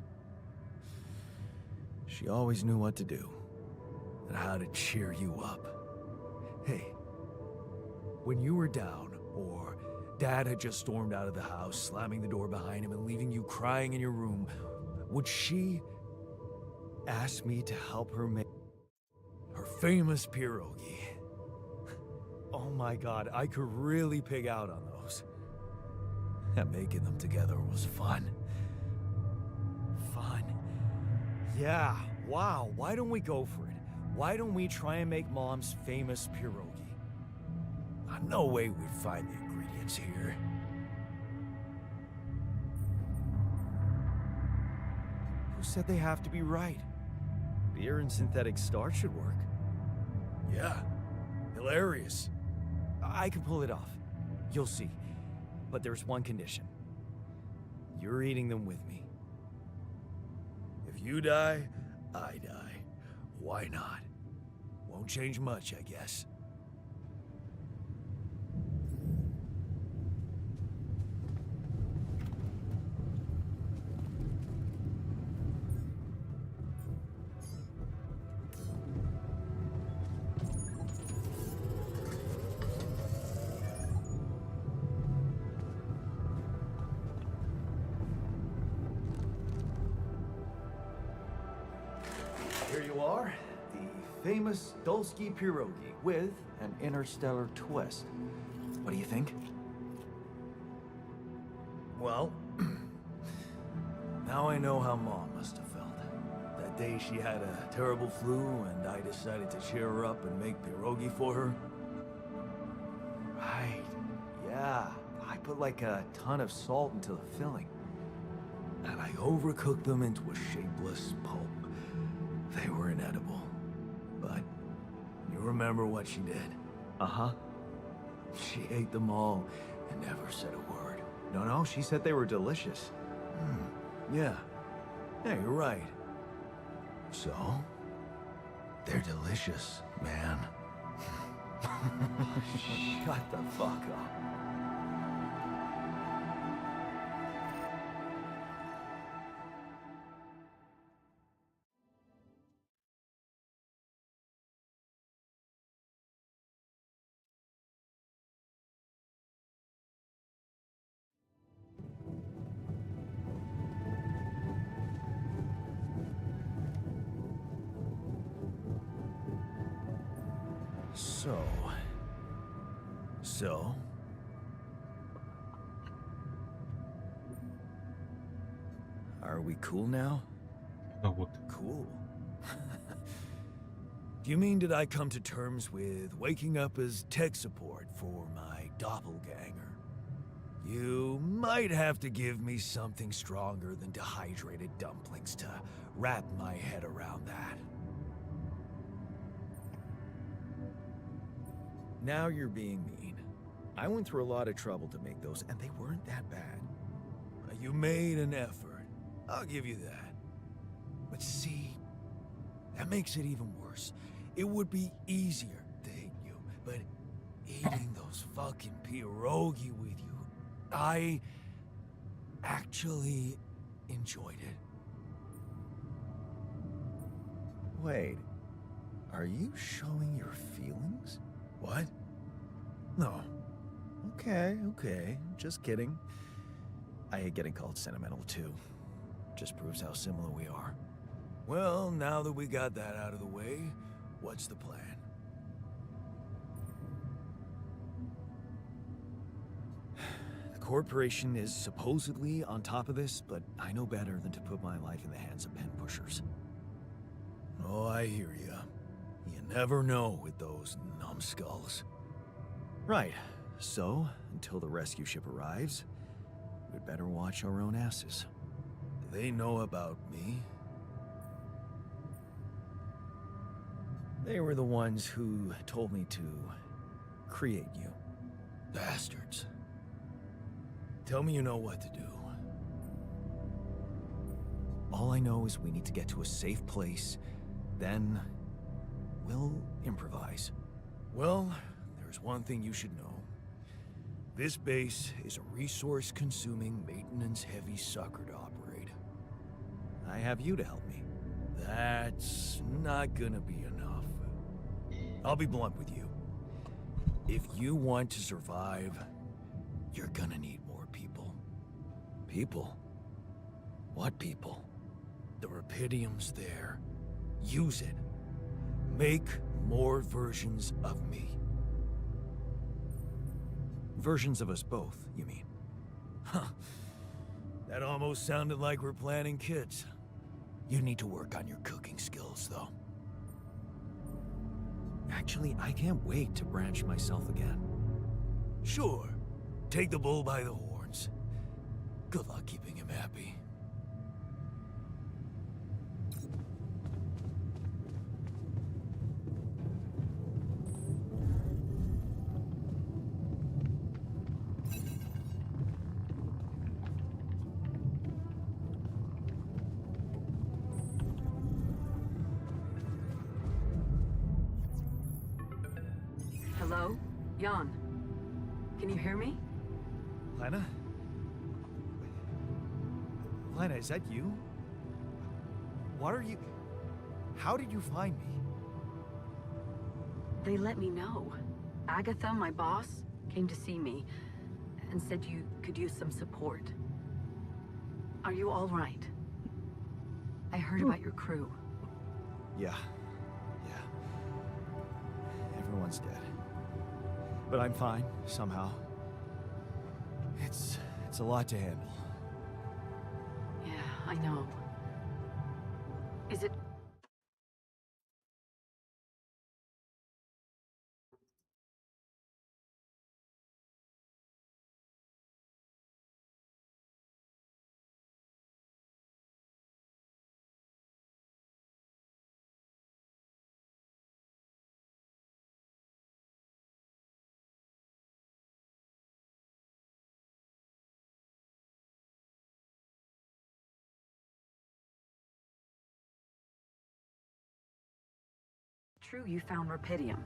Speaker 2: She always knew what to do, and how to cheer you up. Hey, when you were down, or Dad had just stormed out of the house, slamming the door behind him and leaving you crying in your room, would she ask me to help her make her famous pierogi? Oh my God, I could really pig out on those. And making them together was fun. Fun. Yeah, wow, why don't we go for it? Why don't we try and make Mom's famous pierogi? No way we'd find the ingredients here. Who said they have to be right? Beer and synthetic starch should work. Yeah, hilarious. I can pull it off. You'll see. But there's one condition. You're eating them with me. If you die, I die. Why not? Won't change much, I guess. Here you are, the famous Dulski pierogi with an interstellar twist. What do you think? Well, now I know how Mom must have felt. That day she had a terrible flu and I decided to cheer her up and make pierogi for her. Right, yeah. I put like a ton of salt into the filling. And I overcooked them into a shapeless pulp. They were inedible. But you remember what she did? Uh-huh. She ate them all and never said a word. No, she said they were delicious. Yeah. Yeah, you're right. So, they're delicious, man. Shut the fuck up. So... Are we cool now?
Speaker 1: No, what?
Speaker 2: Cool. Do you mean did I come to terms with waking up as tech support for my doppelganger? You might have to give me something stronger than dehydrated dumplings to wrap my head around that. Now you're being mean. I went through a lot of trouble to make those, and they weren't that bad. You made an effort. I'll give you that. But see, that makes it even worse. It would be easier to hate you, but eating those fucking pierogi with you, I actually enjoyed it. Wait, are you showing your feelings? What? No. Okay, just kidding. I hate getting called sentimental too. Just proves how similar we are. Well, now that we got that out of the way, what's the plan? The corporation is supposedly on top of this, but I know better than to put my life in the hands of pen pushers.
Speaker 4: Oh, I hear ya. You never know with those numbskulls.
Speaker 2: Right. So, until the rescue ship arrives, we'd better watch our own asses.
Speaker 4: They know about me.
Speaker 2: They were the ones who told me to create you.
Speaker 4: Bastards. Tell me you know what to do.
Speaker 2: All I know is we need to get to a safe place, then we'll improvise.
Speaker 4: Well, there's one thing you should know. This base is a resource-consuming, maintenance-heavy sucker to operate.
Speaker 2: I have you to help me.
Speaker 4: That's not gonna be enough. I'll be blunt with you. If you want to survive, you're gonna need more people.
Speaker 2: People? What people?
Speaker 4: The Rapidium's there. Use it. Make more versions of me.
Speaker 2: Versions of us both, you mean?
Speaker 4: Huh. That almost sounded like we're planning kids. You need to work on your cooking skills, though.
Speaker 2: Actually, I can't wait to branch myself again.
Speaker 4: Sure. Take the bull by the horns. Good luck keeping him happy.
Speaker 6: Hello? Jan. Can you hear me?
Speaker 2: Lena? Lena, is that you? What are you... How did you find me?
Speaker 6: They let me know. Agatha, my boss, came to see me and said you could use some support. Are you all right? I heard about your crew.
Speaker 2: Yeah. Everyone's dead. But I'm fine, somehow. It's a lot to handle.
Speaker 6: Yeah, I know. Is it... true you found Rapidium?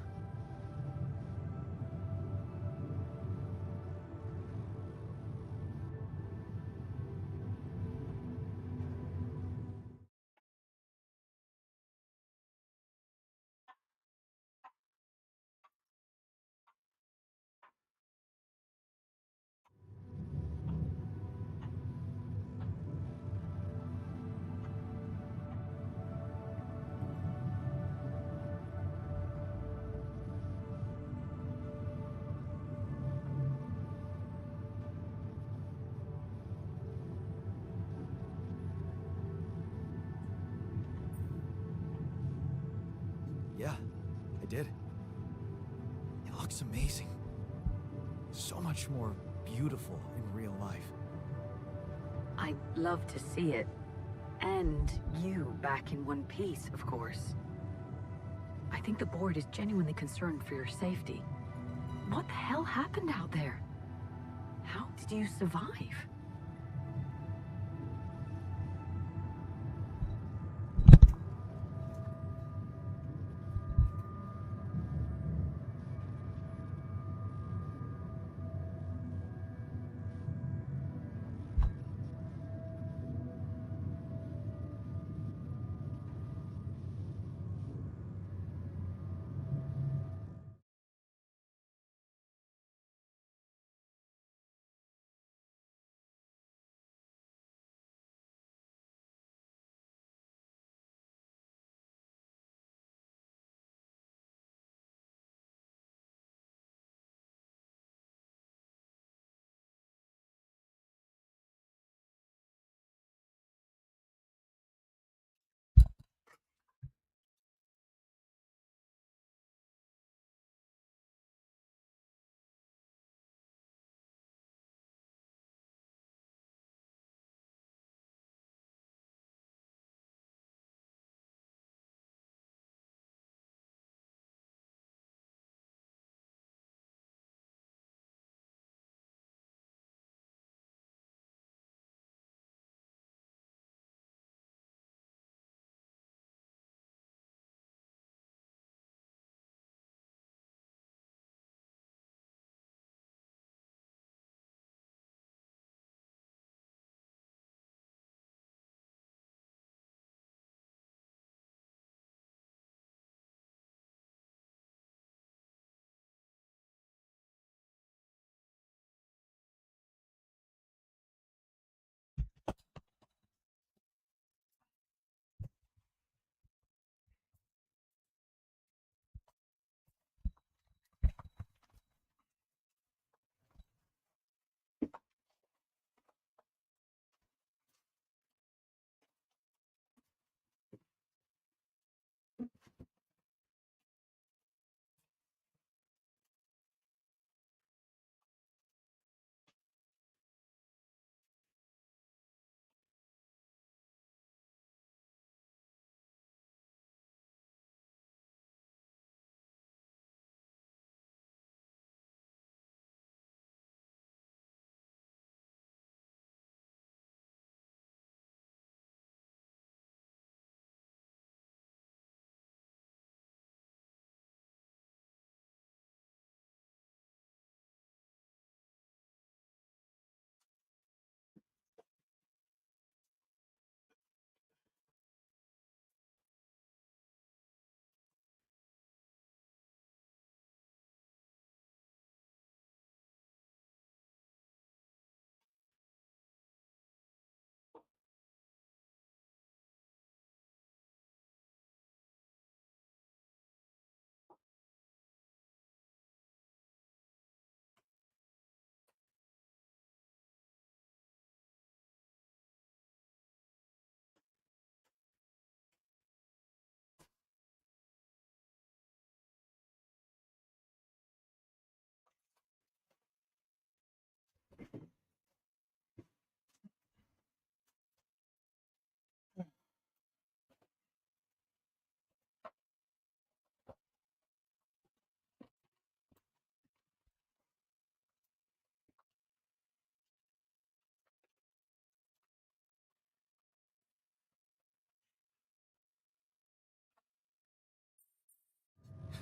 Speaker 2: Yeah, I did. It looks amazing. So much more beautiful in real life.
Speaker 6: I'd love to see it. And you back in one piece, of course. I think the board is genuinely concerned for your safety. What the hell happened out there? How did you survive?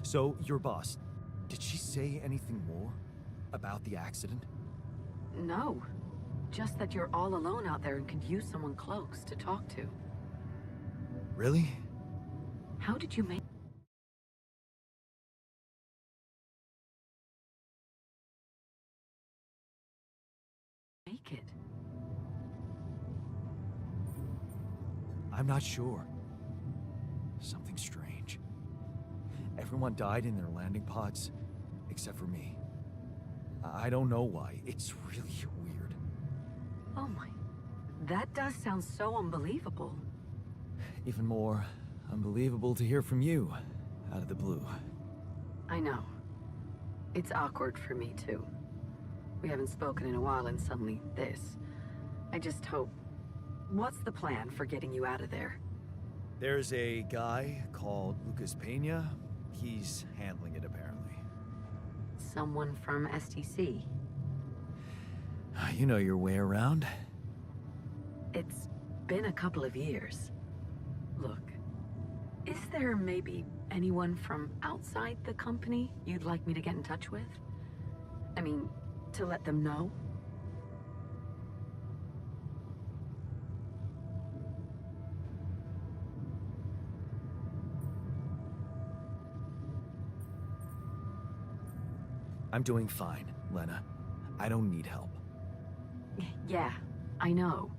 Speaker 2: So, your boss, did she say anything more about the accident?
Speaker 6: No. Just that you're all alone out there and could use someone close to talk to.
Speaker 2: Really?
Speaker 6: How did you make it?
Speaker 2: I'm not sure. Something strange. Everyone died in their landing pods, except for me. I don't know why. It's really weird.
Speaker 6: Oh my. That does sound so unbelievable.
Speaker 2: Even more unbelievable to hear from you, out of the blue.
Speaker 6: I know. It's awkward for me, too. We haven't spoken in a while and suddenly this. I just hope... What's the plan for getting you out of there?
Speaker 2: There's a guy called Lucas Pena. He's handling it, apparently.
Speaker 6: Someone from STC?
Speaker 2: You know your way around.
Speaker 6: It's been a couple of years. Look, is there maybe anyone from outside the company you'd like me to get in touch with? I mean, to let them know?
Speaker 2: I'm doing fine, Lena. I don't need help.
Speaker 6: Yeah, I know.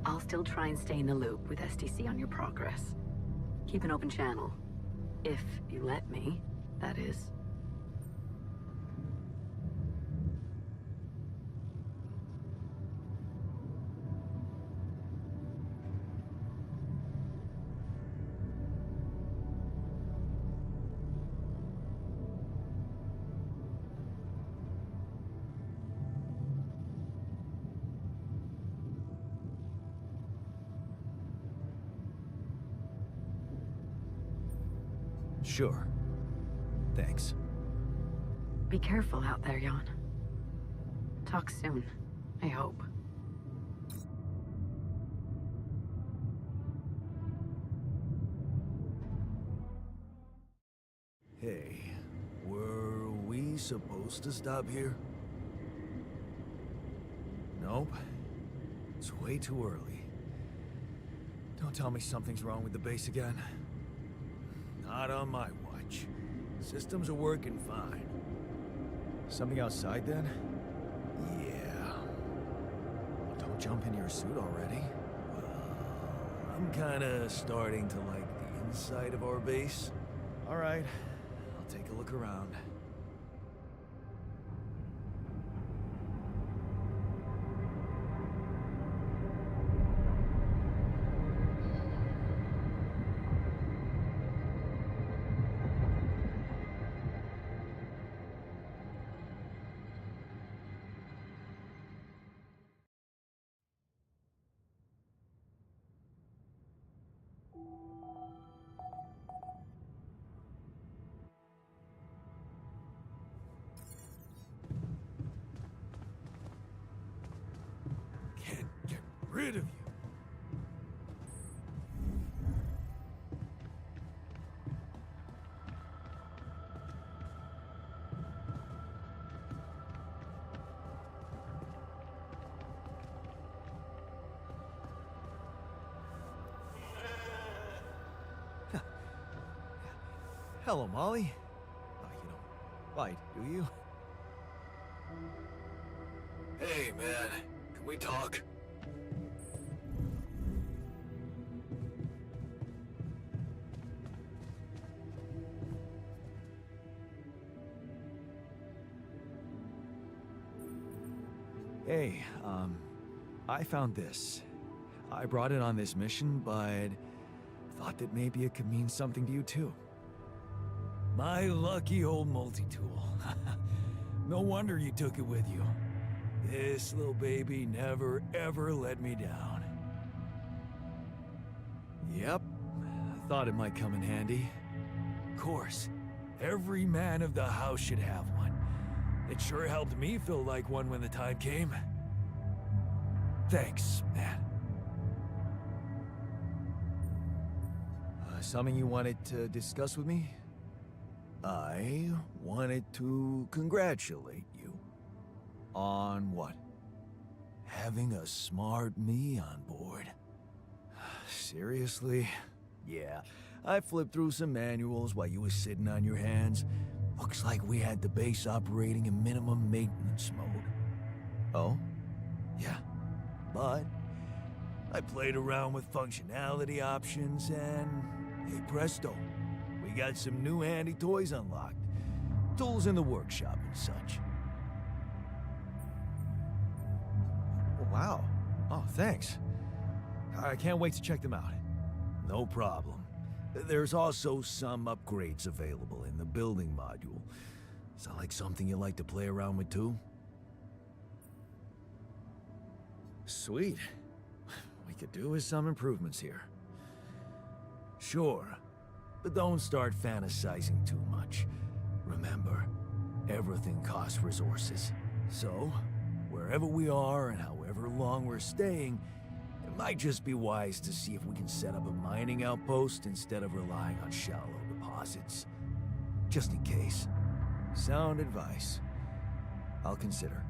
Speaker 6: I'll still try and stay in the loop with STC on your progress. Keep an open channel. If you let me, that is.
Speaker 2: Sure. Thanks.
Speaker 6: Be careful out there, Jan. Talk soon, I hope.
Speaker 2: Hey, were we supposed to stop here? Nope. It's way too early. Don't tell me something's wrong with the base again. Not on my watch. Systems are working fine. Something outside then? Yeah. Well, don't jump in your suit already. I'm kinda starting to like the inside of our base. Alright, I'll take a look around. Can't get rid of you. Hello, Molly. You don't bite, do you? Hey, man. Can we talk? Hey, I found this. I brought it on this mission, but thought that maybe it could mean something to you too. My lucky old multi-tool. No wonder you took it with you. This little baby never ever let me down. Yep, I thought it might come in handy. Of course, every man of the house should have one. It sure helped me feel like one when the time came. Thanks, man. Something you wanted to discuss with me? I wanted to congratulate you. On what? Having a smart me on board. Seriously? Yeah, I flipped through some manuals while you were sitting on your hands. Looks like we had the base operating in minimum maintenance mode. Oh? Yeah. But I played around with functionality options and, hey presto, we got some new handy toys unlocked. Tools in the workshop and such. Wow. Oh, thanks. I can't wait to check them out. No problem. There's also some upgrades available in the building module. Sound like something you like to play around with too? Sweet. We could do with some improvements here. Sure, but don't start fantasizing too much. Remember, everything costs resources. So, wherever we are and however long we're staying, it might just be wise to see if we can set up a mining outpost instead of relying on shallow deposits. Just in case. Sound advice. I'll consider.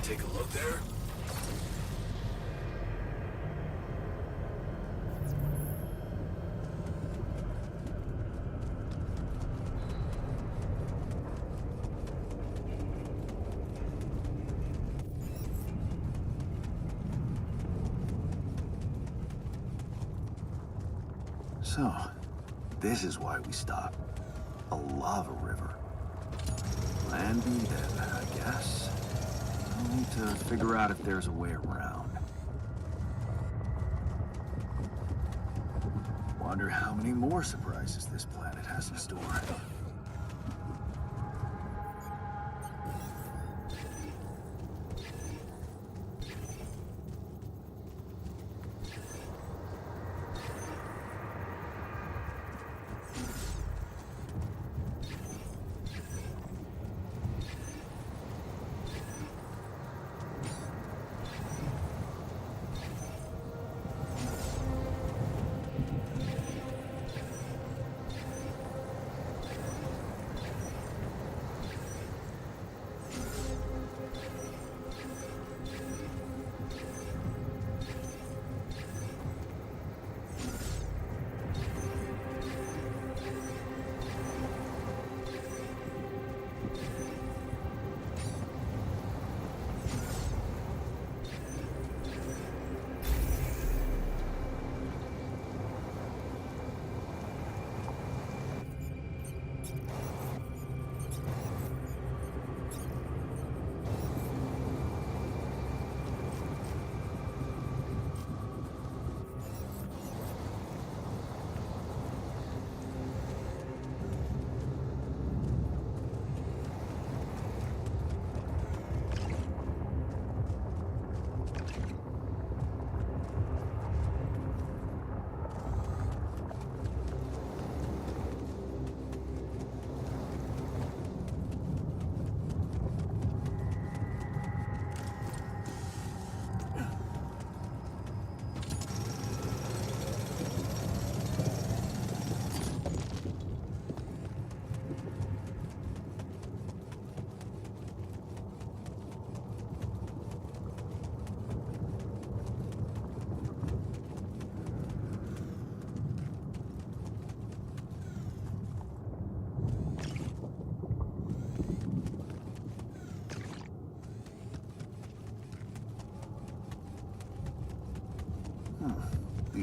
Speaker 4: Take a look there?
Speaker 2: So, this is why we stopped. A lava river. Plan B then, I guess. I need to figure out if there's a way around. Wonder how many more surprises this planet has in store.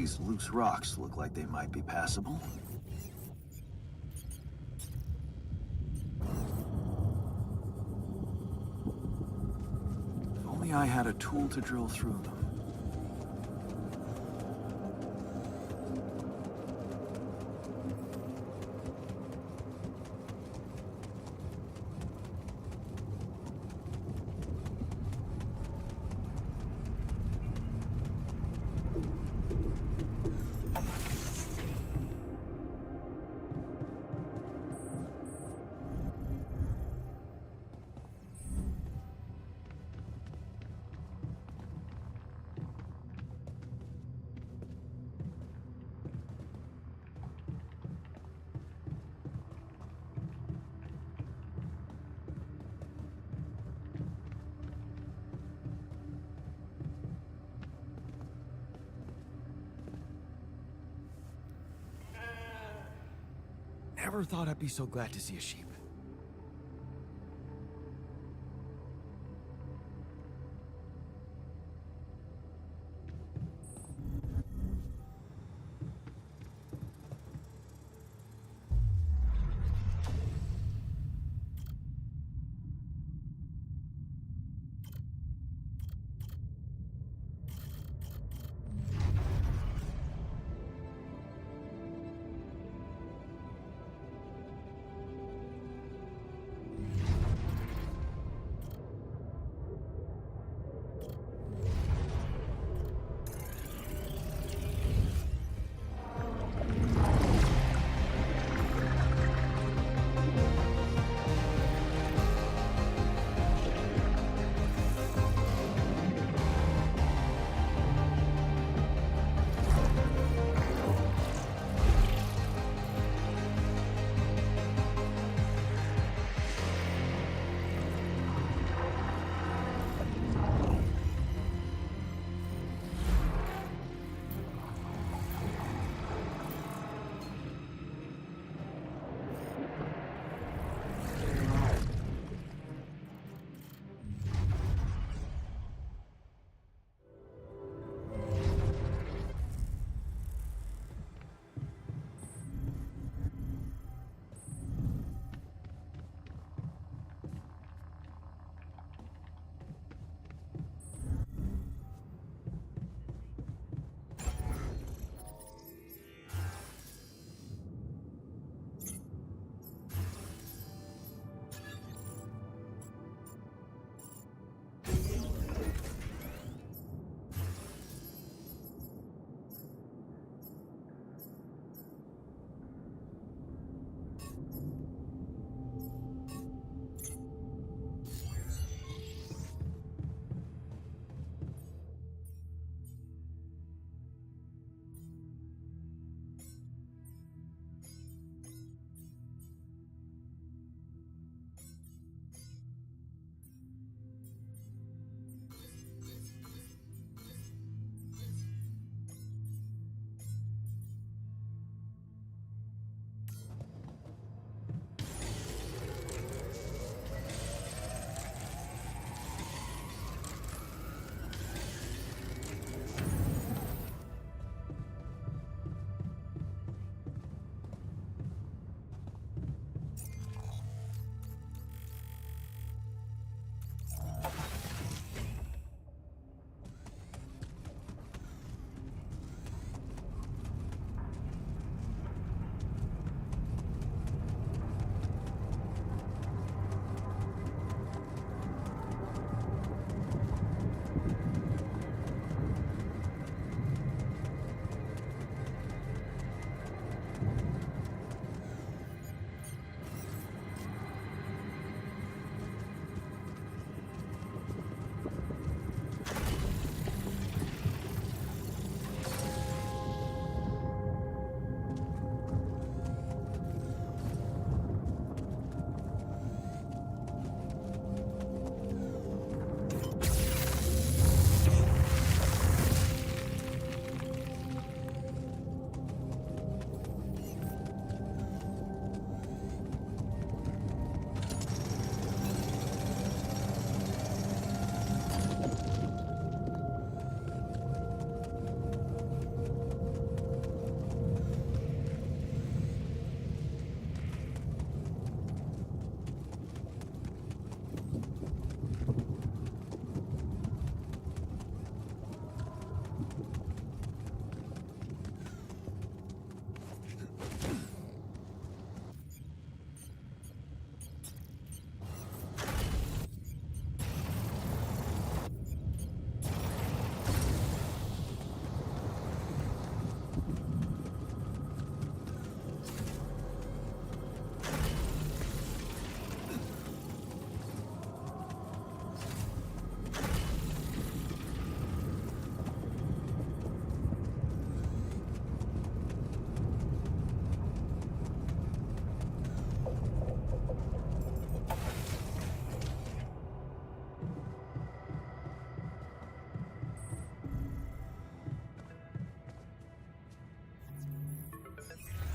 Speaker 2: These loose rocks look like they might be passable. If only I had a tool to drill through them.
Speaker 4: Never thought I'd be so glad to see a sheep.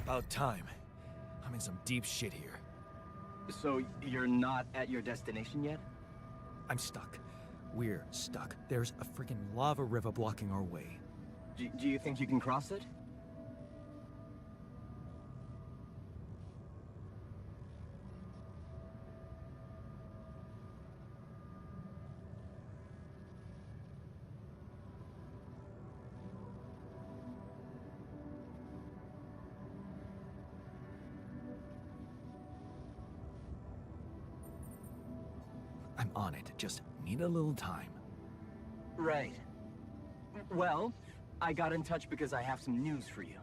Speaker 4: About time. I'm in some deep shit here.
Speaker 5: So you're not at your destination yet?
Speaker 4: I'm stuck. We're stuck. There's a freaking lava river blocking our way.
Speaker 5: Do you think you can cross it?
Speaker 4: I'm on it. Just need a little time.
Speaker 5: Right. Well, I got in touch because I have some news for you.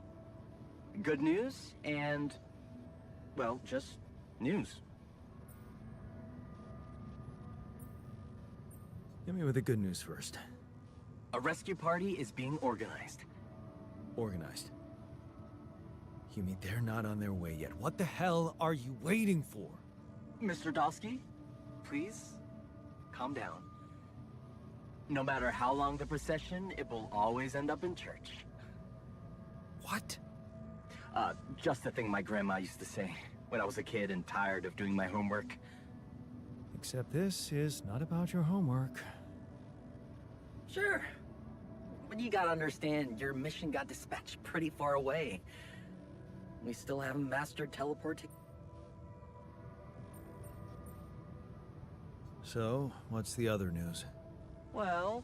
Speaker 5: Good news and, well, just news.
Speaker 4: Hit me with the good news first.
Speaker 5: A rescue party is being organized.
Speaker 4: Organized. You mean they're not on their way yet? What the hell are you waiting for?
Speaker 5: Mr. Dosky, please, calm down. No matter how long the procession, it will always end up in church.
Speaker 4: What?
Speaker 5: Just the thing my grandma used to say when I was a kid and tired of doing my homework.
Speaker 4: Except this is not about your homework.
Speaker 5: Sure. But you gotta understand, your mission got dispatched pretty far away. We still haven't mastered teleporting.
Speaker 4: So, what's the other news?
Speaker 5: Well,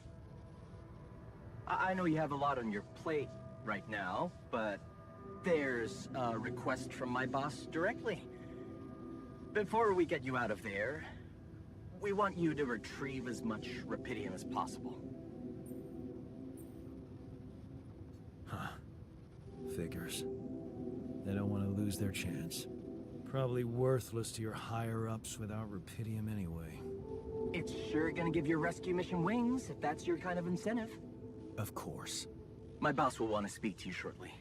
Speaker 5: I know you have a lot on your plate right now, but there's a request from my boss directly. Before we get you out of there, we want you to retrieve as much Rapidium as possible.
Speaker 4: Huh. Figures. They don't want to lose their chance. Probably worthless to your higher-ups without Rapidium anyway.
Speaker 5: It's sure gonna give your rescue mission wings, if that's your kind of incentive.
Speaker 4: Of course.
Speaker 5: My boss will want to speak to you shortly.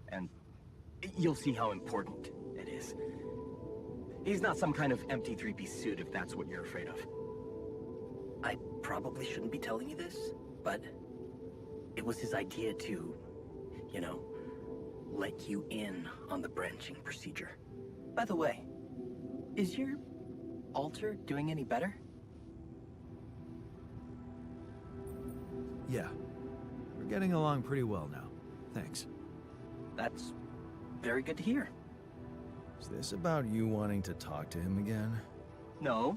Speaker 5: And you'll see how important it is. He's not some kind of empty three-piece suit if that's what you're afraid of. I probably shouldn't be telling you this, but it was his idea to, you know, let you in on the branching procedure. By the way, is your altar doing any better?
Speaker 4: Yeah. We're getting along pretty well now. Thanks.
Speaker 5: That's very good to hear.
Speaker 4: Is this about you wanting to talk to him again?
Speaker 5: No.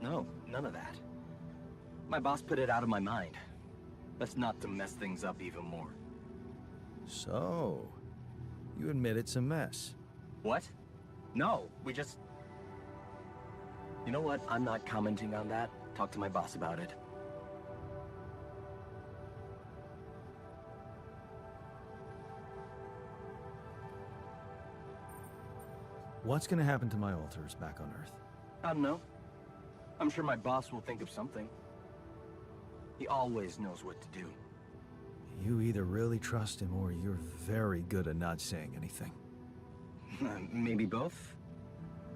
Speaker 5: No, none of that. My boss put it out of my mind. That's not to mess things up even more.
Speaker 4: So, you admit it's a mess.
Speaker 5: What? No, we just... You know what? I'm not commenting on that. Talk to my boss about it.
Speaker 4: What's gonna happen to my altars back on Earth?
Speaker 5: I don't know. I'm sure my boss will think of something. He always knows what to do.
Speaker 4: You either really trust him or you're very good at not saying anything.
Speaker 5: Maybe both?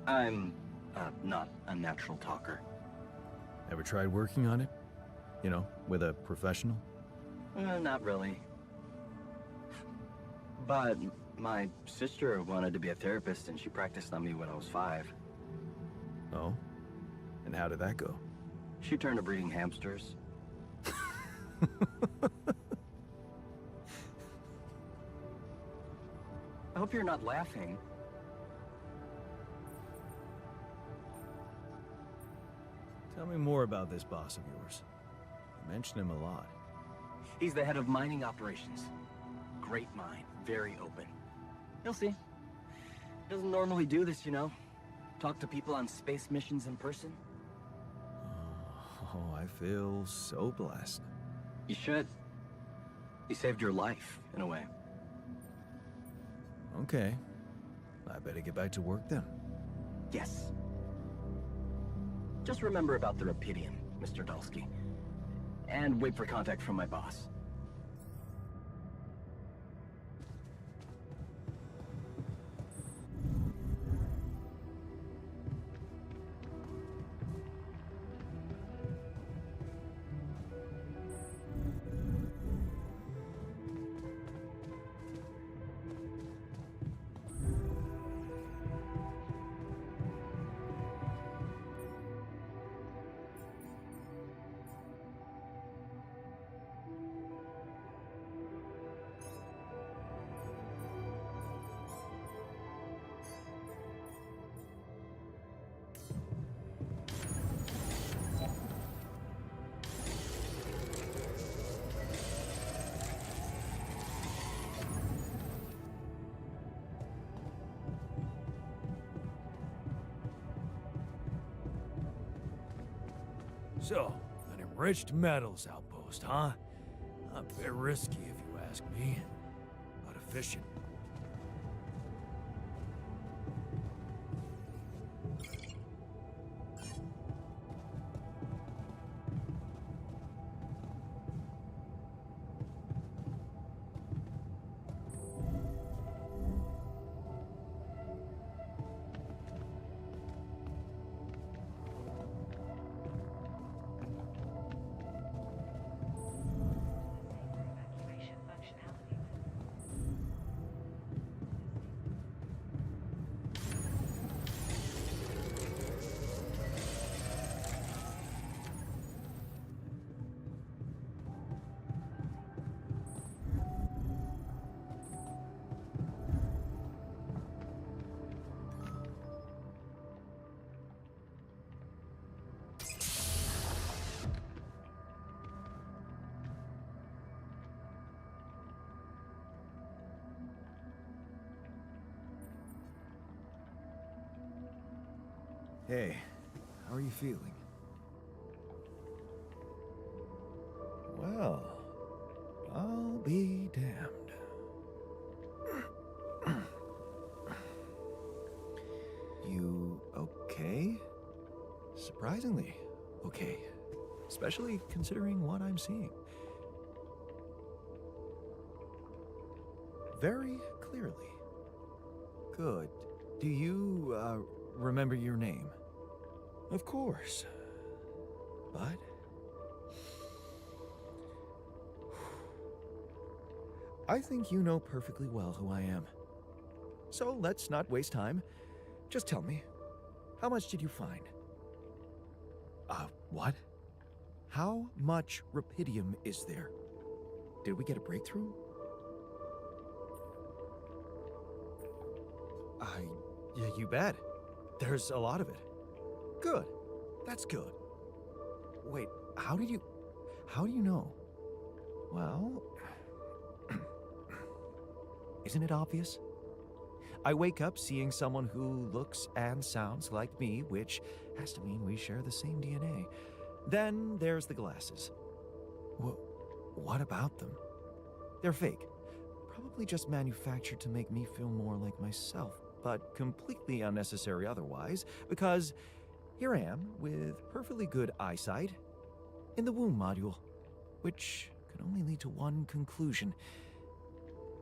Speaker 5: I'm not a natural talker.
Speaker 4: Ever tried working on it? You know, with a professional?
Speaker 5: Not really. But my sister wanted to be a therapist and she practiced on me when I was 5.
Speaker 4: Oh? And how did that go?
Speaker 5: She turned to breeding hamsters. I hope you're not laughing.
Speaker 4: Tell me more about this boss of yours. You mention him a lot.
Speaker 5: He's the head of mining operations. Great mind, very open. You'll see. Doesn't normally do this, you know. Talk to people on space missions in person.
Speaker 4: Oh, I feel so blessed.
Speaker 5: You should. He saved your life, in a way.
Speaker 4: Okay. I better get back to work then.
Speaker 5: Yes. Just remember about the Rapidium, Mr. Dulski. And wait for contact from my boss.
Speaker 4: So, an enriched metals outpost, huh? A bit risky if you ask me, but efficient.
Speaker 2: Hey, how are you feeling? Well, I'll be damned. You okay? Surprisingly okay. Especially considering what I'm seeing. Very clearly. Good. Do you, remember your name? Of course. But... I think you know perfectly well who I am. So let's not waste time. Just tell me, how much did you find? What? How much rupidium is there? Did we get a breakthrough? Yeah, you bet. There's a lot of it. Good. That's good. Wait, how do you know? Well, isn't it obvious? I wake up seeing someone who looks and sounds like me, which has to mean we share the same DNA. Then there's the glasses. What about them? They're fake. Probably just manufactured to make me feel more like myself, but completely unnecessary otherwise, because here I am with perfectly good eyesight in the womb module, which could only lead to one conclusion: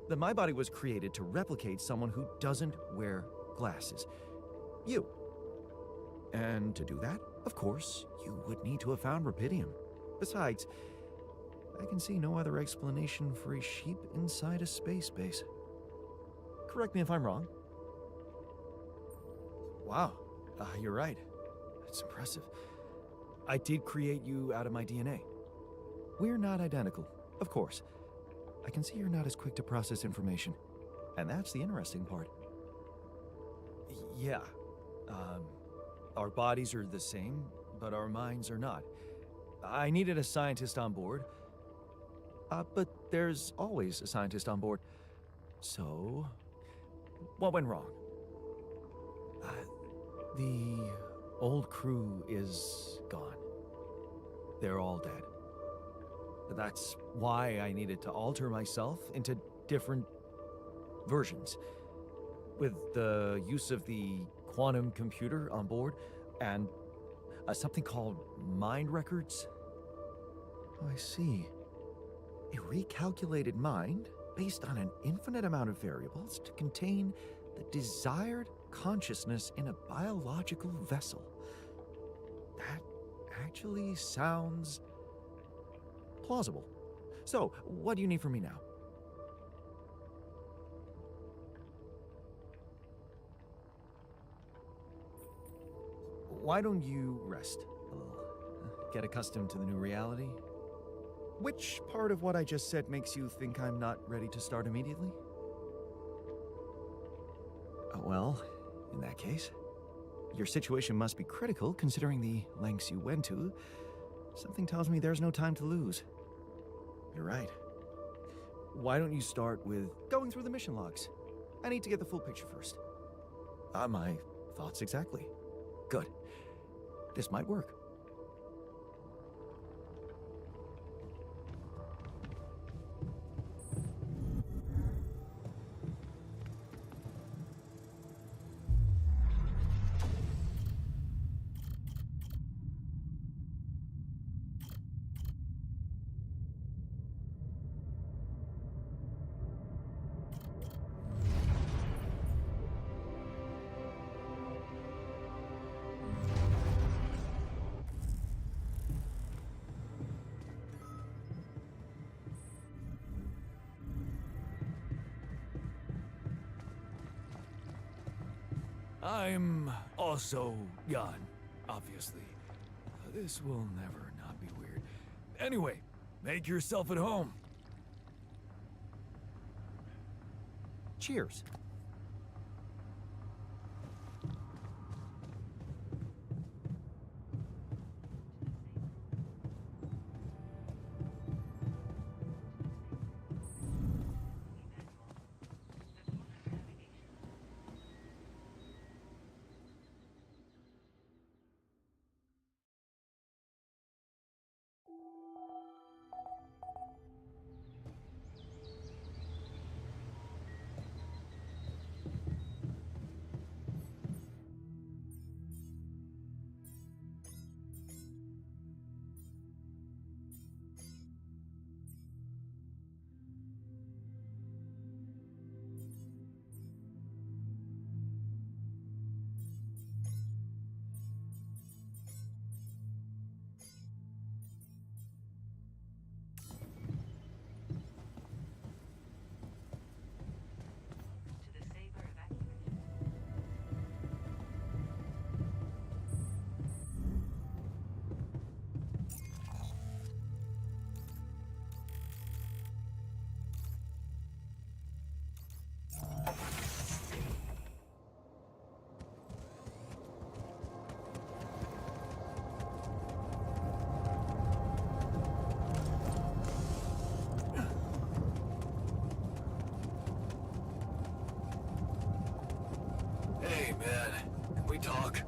Speaker 2: that my body was created to replicate someone who doesn't wear glasses. You. And to do that, of course, you would need to have found rupidium. Besides, I can see no other explanation for a sheep inside a space base. Correct me if I'm wrong. Wow, you're right. That's impressive. I did create you out of my DNA. We're not identical, of course. I can see you're not as quick to process information, and that's the interesting part. Yeah, our bodies are the same, but our minds are not. I needed a scientist on board, but there's always a scientist on board. So, what went wrong? The old crew is gone. They're all dead. That's why I needed to alter myself into different versions. With the use of the quantum computer on board and something called mind records. Oh, I see. A recalculated mind based on an infinite amount of variables to contain the desired consciousness in a biological vessel. That actually sounds plausible. So, what do you need from me now? Why don't you rest a little? Get accustomed to the new reality? Which part of what I just said makes you think I'm not ready to start immediately? Well, in that case, your situation must be critical considering the lengths you went to. Something tells me there's no time to lose. You're right. Why don't you start with going through the mission logs? I need to get the full picture first. My thoughts exactly. Good. This might work.
Speaker 4: I'm also Jan, obviously. This will never not be weird. Anyway, make yourself at home.
Speaker 2: Cheers.
Speaker 4: Hey, man. Can we talk?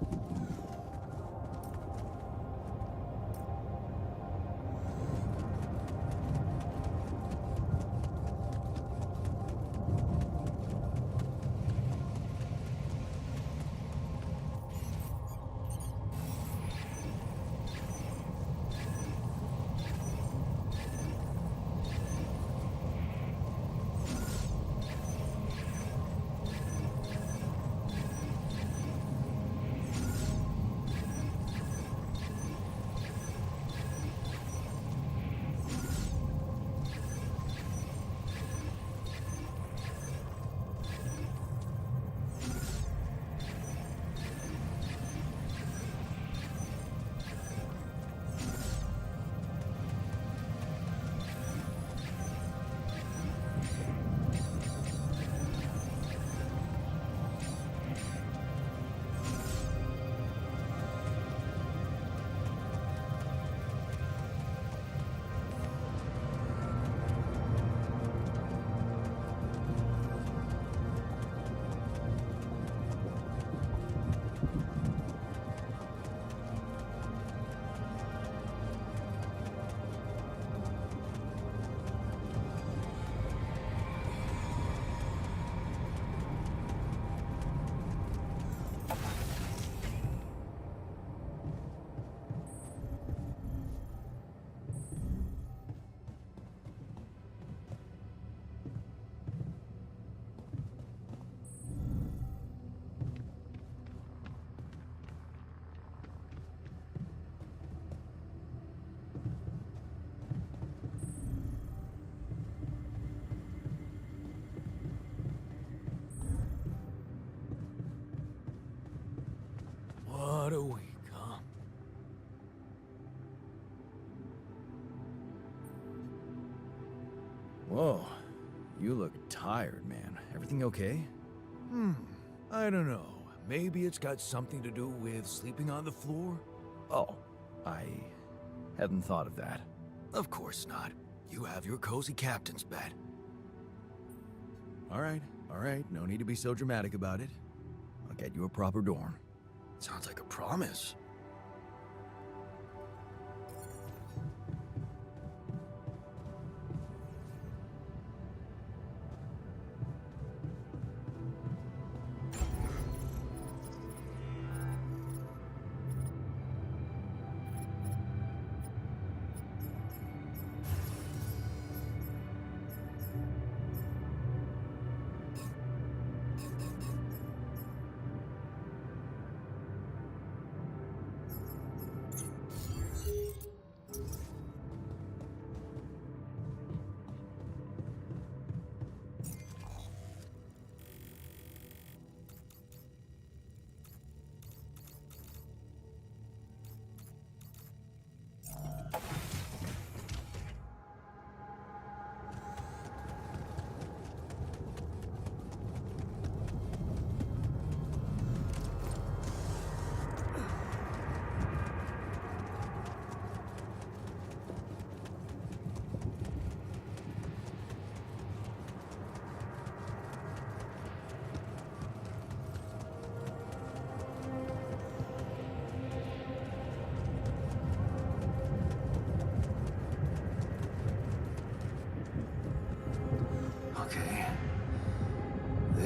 Speaker 4: What a week, huh?
Speaker 2: Whoa, you look tired, man. Everything okay?
Speaker 4: I don't know. Maybe it's got something to do with sleeping on the floor?
Speaker 2: Oh, I hadn't thought of that.
Speaker 4: Of course not. You have your cozy captain's bed.
Speaker 2: All right, no need to be so dramatic about it. I'll get you a proper dorm.
Speaker 4: Sounds like a promise.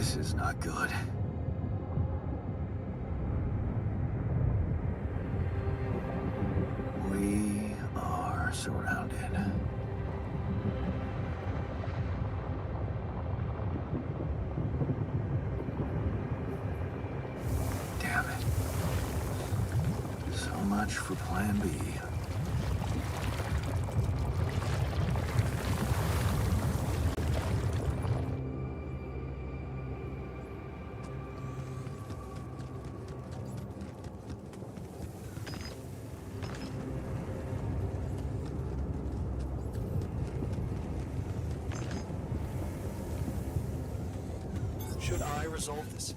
Speaker 2: This is not good. We are surrounded. Damn it. So much for Plan B.
Speaker 4: Should I resolve this?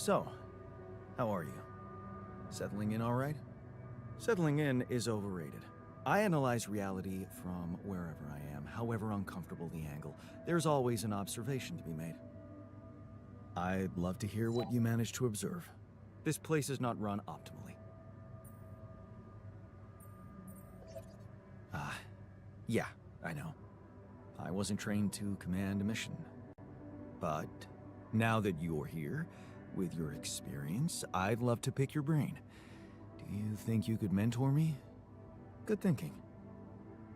Speaker 2: So, how are you? Settling in all right? Settling in is overrated. I analyze reality from wherever I am, however uncomfortable the angle. There's always an observation to be made. I'd love to hear what you managed to observe. This place is not run optimally. Yeah, I know. I wasn't trained to command a mission. But now that you're here, with your experience, I'd love to pick your brain. Do you think you could mentor me? Good thinking.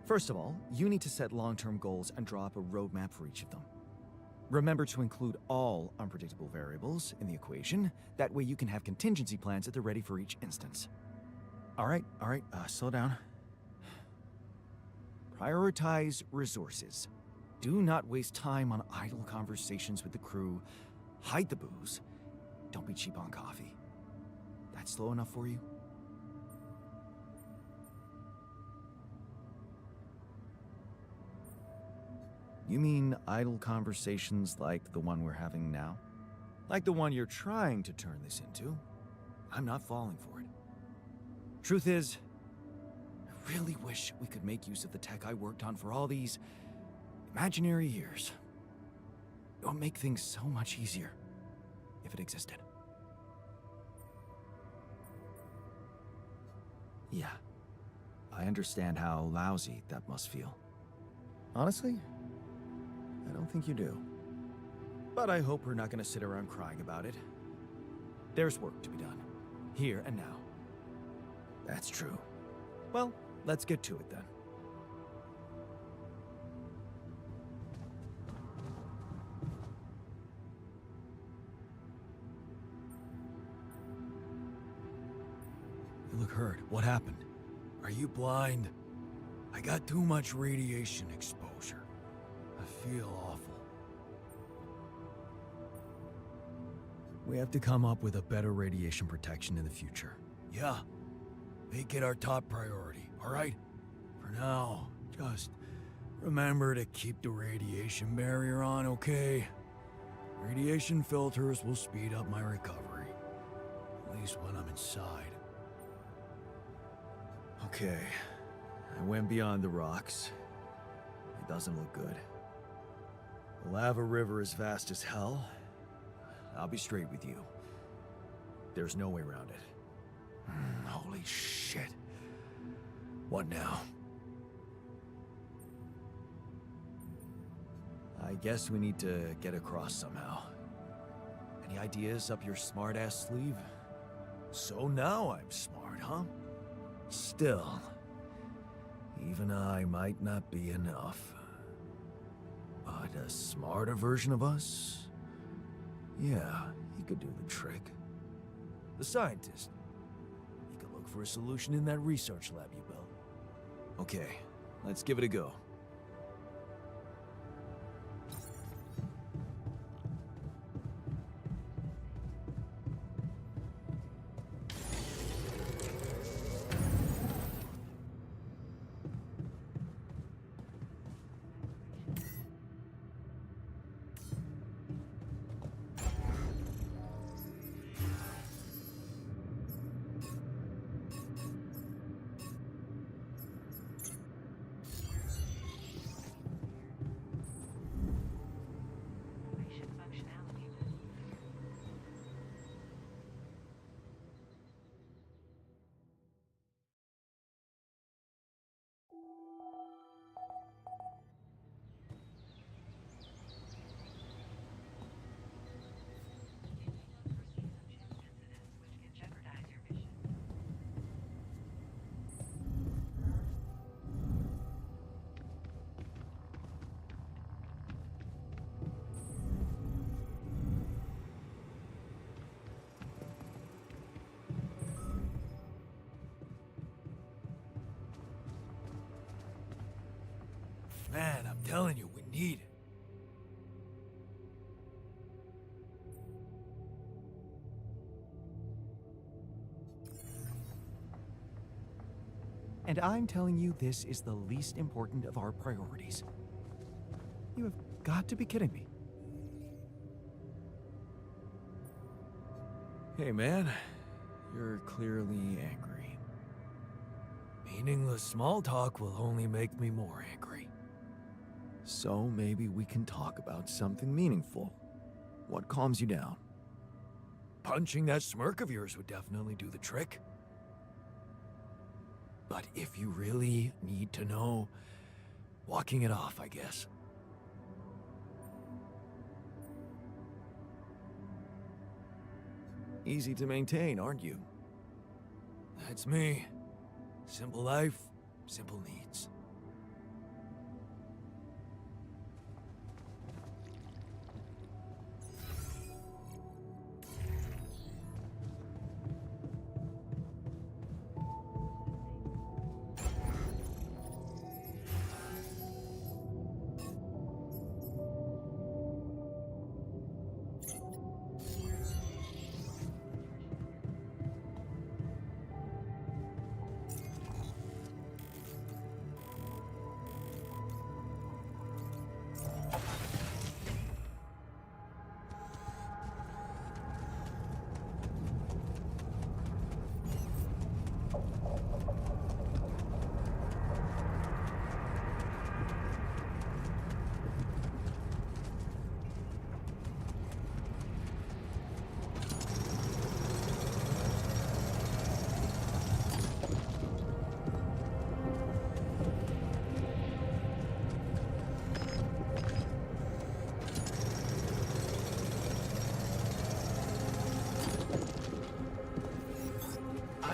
Speaker 2: First of all, you need to set long-term goals and draw up a roadmap for each of them. Remember to include all unpredictable variables in the equation. That way you can have contingency plans at the ready for each instance. All right, slow down. Prioritize resources. Do not waste time on idle conversations with the crew. Hide the booze. Don't be cheap on coffee. That's slow enough for you? You mean idle conversations like the one we're having now? Like the one you're trying to turn this into? I'm not falling for it. Truth is, I really wish we could make use of the tech I worked on for all these imaginary years. It would make things so much easier if it existed. Yeah, I understand how lousy that must feel. Honestly, I don't think you do. But I hope we're not going to sit around crying about it. There's work to be done, here and now. That's true. Well, let's get to it then.
Speaker 4: You look hurt. What happened? Are you blind? I got too much radiation exposure. I feel awful. We have to come up with a better radiation protection in the future. Yeah. Make it our top priority, all right? For now, just remember to keep the radiation barrier on, okay? Radiation filters will speed up my recovery. At least when I'm inside.
Speaker 2: Okay, I went beyond the rocks. It doesn't look good. The lava river is vast as hell. I'll be straight with you. There's no way around it.
Speaker 4: Holy shit. What now?
Speaker 2: I guess we need to get across somehow. Any ideas up your smart-ass sleeve?
Speaker 4: So now I'm smart, huh?
Speaker 2: Still, even I might not be enough. But a smarter version of us? Yeah, he could do the trick.
Speaker 4: The scientist. He could look for a solution in that research lab you built.
Speaker 2: Okay, let's give it a go.
Speaker 4: Man, I'm telling you, we need it.
Speaker 2: And I'm telling you this is the least important of our priorities. You have got to be kidding me. Hey, man. You're clearly angry.
Speaker 4: Meaningless small talk will only make me more angry.
Speaker 2: So maybe we can talk about something meaningful. What calms you down?
Speaker 4: Punching that smirk of yours would definitely do the trick. But if you really need to know, walking it off, I guess.
Speaker 2: Easy to maintain, aren't you?
Speaker 4: That's me. Simple life, simple needs.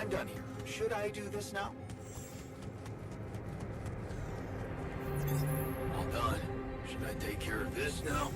Speaker 7: I'm done here. Should I do this now?
Speaker 4: All done. Should I take care of this now?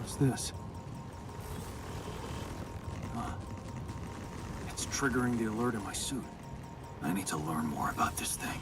Speaker 2: What's this? Huh. It's triggering the alert in my suit. I need to learn more about this thing.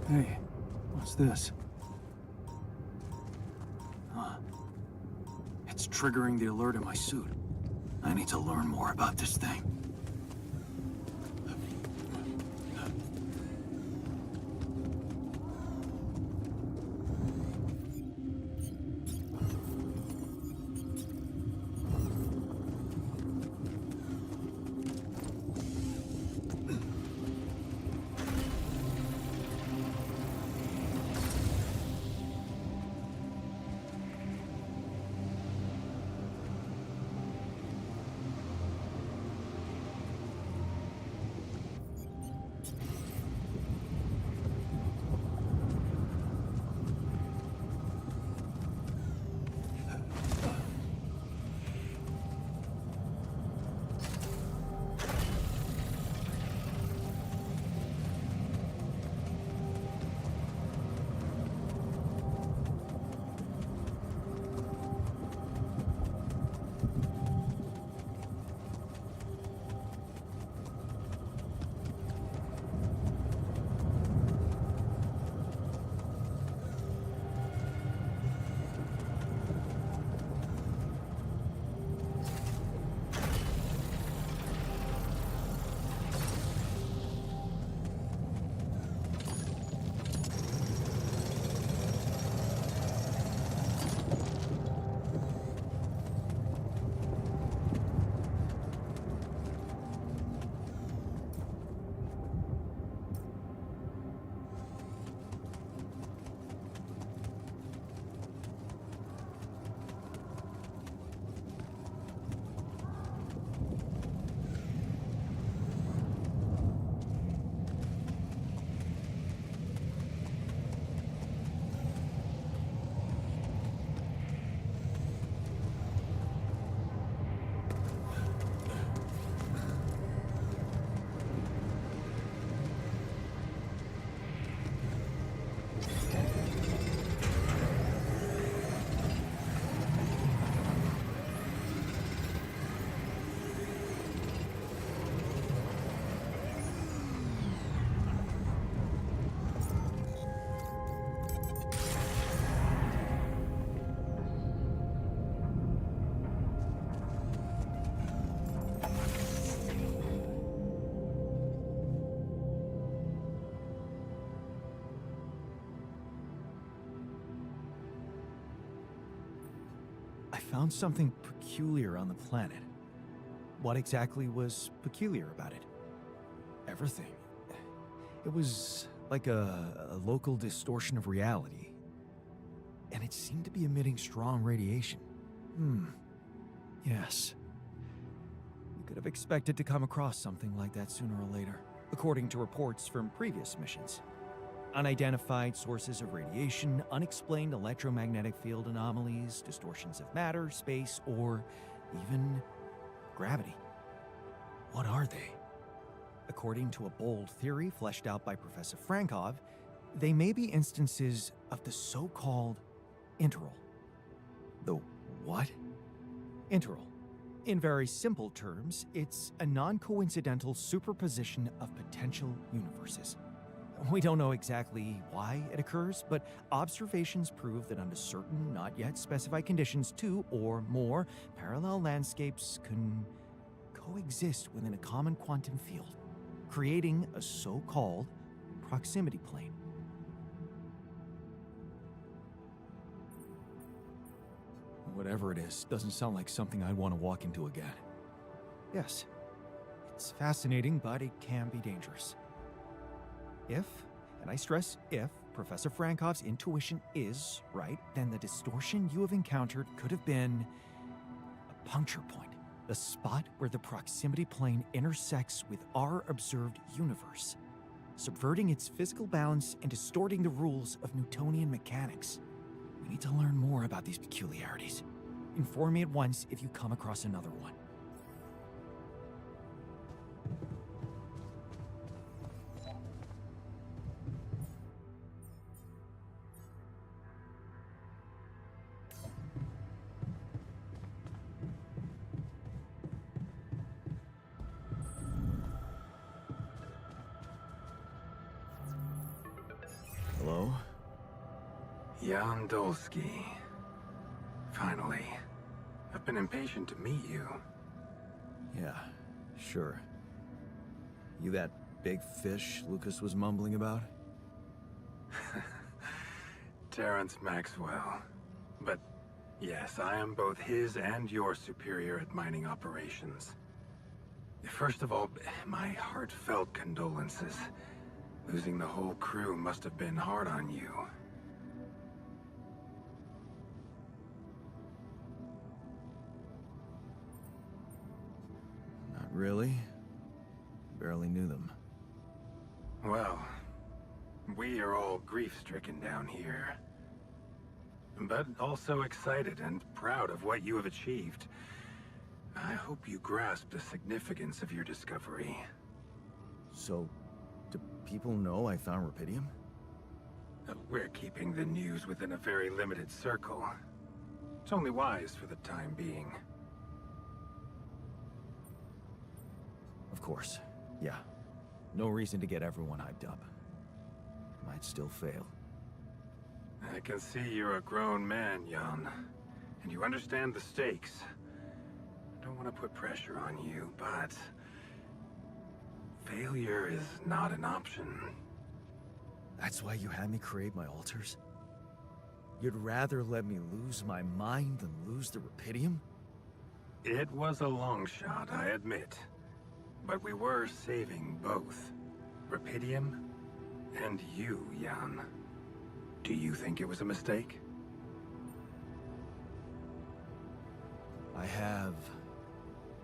Speaker 2: Hey, what's this? Huh. It's triggering the alert in my suit. I need to learn more about this thing.
Speaker 4: Found something peculiar on the planet. What exactly was peculiar about it? Everything. It was like a local distortion of reality.
Speaker 2: and it seemed to be emitting strong radiation. Yes. You could have expected to come across something like that sooner or later, according to reports from previous missions. Unidentified sources of radiation, unexplained electromagnetic field anomalies, distortions of matter, space, or even gravity. What are they? According to a bold theory fleshed out by Professor Frankov, they may be instances of the so-called interral. The what? Interral. In very simple terms, it's a non-coincidental superposition of potential universes. We don't know exactly why it occurs, but observations prove that under certain, not yet specified conditions, two or more parallel landscapes can coexist within a common quantum field, creating a so-called proximity plane. Whatever it is, doesn't sound like something I'd want to walk into again. Yes, it's fascinating, but it can be dangerous. If, and I stress if, Professor Frankov's intuition is right, then the distortion you have encountered could have been a puncture point, the spot where the proximity plane intersects with our observed universe, subverting its physical balance and distorting the rules of Newtonian mechanics. We need to learn more about these peculiarities. Inform me at once if you come across another one. Hello?
Speaker 8: Jan Dolsky. Finally. I've been impatient to meet you.
Speaker 2: Yeah, sure. You that big fish Lucas was mumbling about?
Speaker 8: Terrence Maxwell. But yes, I am both his and your superior at mining operations. First of all, my heartfelt condolences. Losing the whole crew must have been hard on you.
Speaker 2: Not really. Barely knew them.
Speaker 8: Well, we are all grief-stricken down here. But also excited and proud of what you have achieved. I hope you grasp the significance of your discovery.
Speaker 2: So, do people know I found rupidium?
Speaker 8: We're keeping the news within a very limited circle. It's only wise for the time being.
Speaker 2: Of course, yeah. No reason to get everyone hyped up. Might still fail.
Speaker 8: I can see you're a grown man, Jan. And you understand the stakes. I don't want to put pressure on you, but... failure is not an option.
Speaker 2: That's why you had me create my altars? You'd rather let me lose my mind than lose the rupidium?
Speaker 8: It was a long shot, I admit. But we were saving both. Rupidium and you, Jan. Do you think it was a mistake?
Speaker 2: I have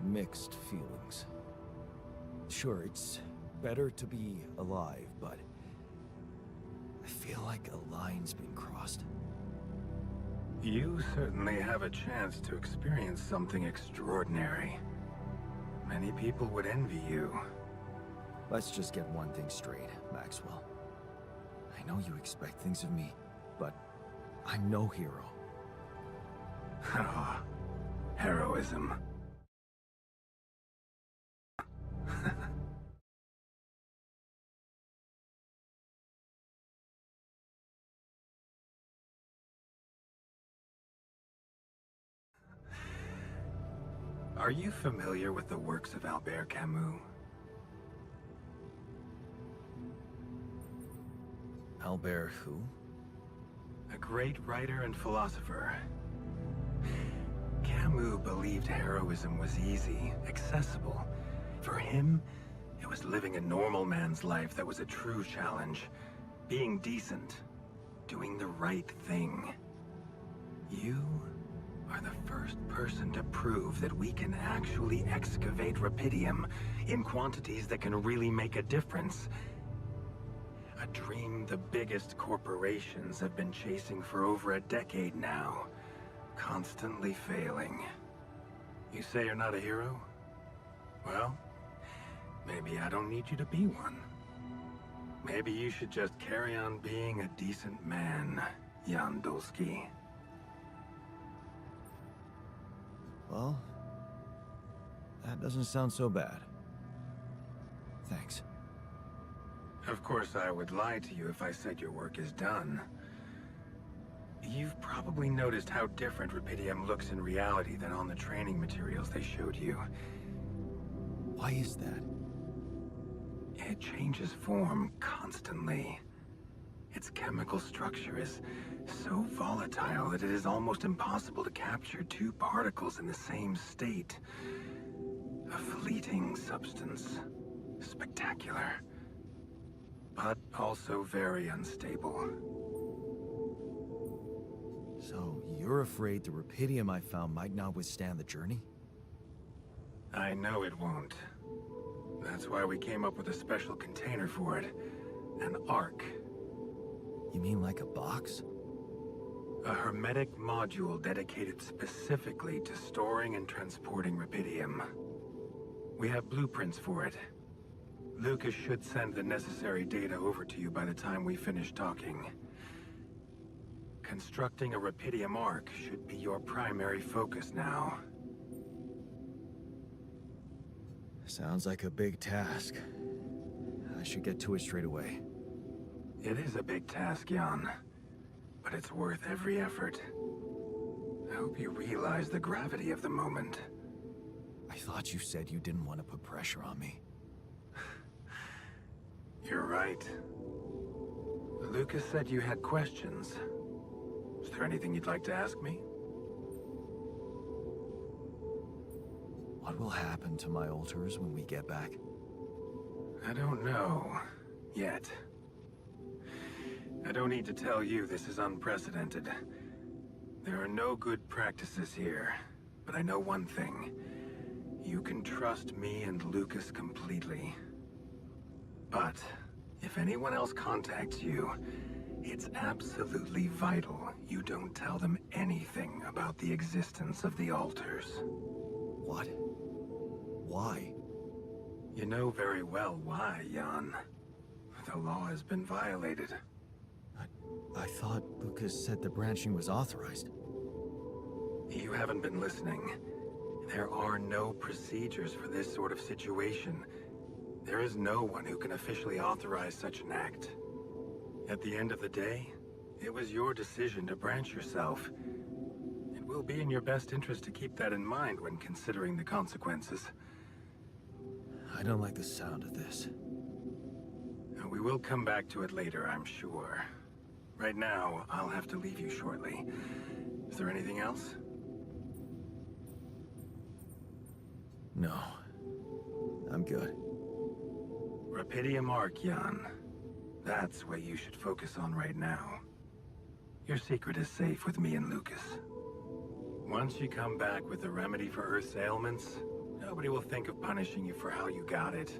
Speaker 2: mixed feelings. Sure, it's better to be alive, but I feel like a line's been crossed.
Speaker 8: You certainly have a chance to experience something extraordinary. Many people would envy you.
Speaker 2: Let's just get one thing straight, Maxwell. I know you expect things of me, but I'm no hero.
Speaker 8: Ah, heroism. Are you familiar with the works of Albert Camus?
Speaker 2: Albert who?
Speaker 8: A great writer and philosopher. Camus believed heroism was easy, accessible. For him, it was living a normal man's life that was a true challenge. Being decent. Doing the right thing. You are the first person to prove that we can actually excavate rupidium in quantities that can really make a difference. A dream the biggest corporations have been chasing for over a decade now, constantly failing. You say you're not a hero? Well, maybe I don't need you to be one. Maybe you should just carry on being a decent man, Jan Dulski.
Speaker 2: Well, that doesn't sound so bad. Thanks.
Speaker 8: Of course, I would lie to you if I said your work is done. You've probably noticed how different rupidium looks in reality than on the training materials they showed you.
Speaker 2: Why is that?
Speaker 8: It changes form constantly. Its chemical structure is so volatile that it is almost impossible to capture two particles in the same state. A fleeting substance. Spectacular. But also very unstable.
Speaker 2: So, you're afraid the rupidium I found might not withstand the journey?
Speaker 8: I know it won't. That's why we came up with a special container for it. An Ark.
Speaker 2: You mean like a box?
Speaker 8: A hermetic module dedicated specifically to storing and transporting rupidium. We have blueprints for it. Lucas should send the necessary data over to you by the time we finish talking. Constructing a rupidium Ark should be your primary focus now.
Speaker 2: Sounds like a big task. I should get to it straight away.
Speaker 8: It is a big task, Jan. But it's worth every effort. I hope you realize the gravity of the moment.
Speaker 2: I thought you said you didn't want to put pressure on me.
Speaker 8: You're right. Lucas said you had questions. Is there anything you'd like to ask me?
Speaker 2: What will happen to my altars when we get back?
Speaker 8: I don't know. Yet. I don't need to tell you this is unprecedented. There are no good practices here. But I know one thing. You can trust me and Lucas completely. But if anyone else contacts you, it's absolutely vital you don't tell them anything about the existence of the altars.
Speaker 2: What? Why?
Speaker 8: You know very well why, Jan. The law has been violated.
Speaker 2: I thought Lucas said the branching was authorized.
Speaker 8: You haven't been listening. There are no procedures for this sort of situation. There is no one who can officially authorize such an act. At the end of the day, it was your decision to branch yourself. It will be in your best interest to keep that in mind when considering the consequences.
Speaker 2: I don't like the sound of this.
Speaker 8: We will come back to it later, I'm sure. Right now, I'll have to leave you shortly. Is there anything else?
Speaker 2: No. I'm good.
Speaker 8: Rupidium Ark, Jan. That's what you should focus on right now. Your secret is safe with me and Lucas. Once you come back with a remedy for Earth's ailments, nobody will think of punishing you for how you got it.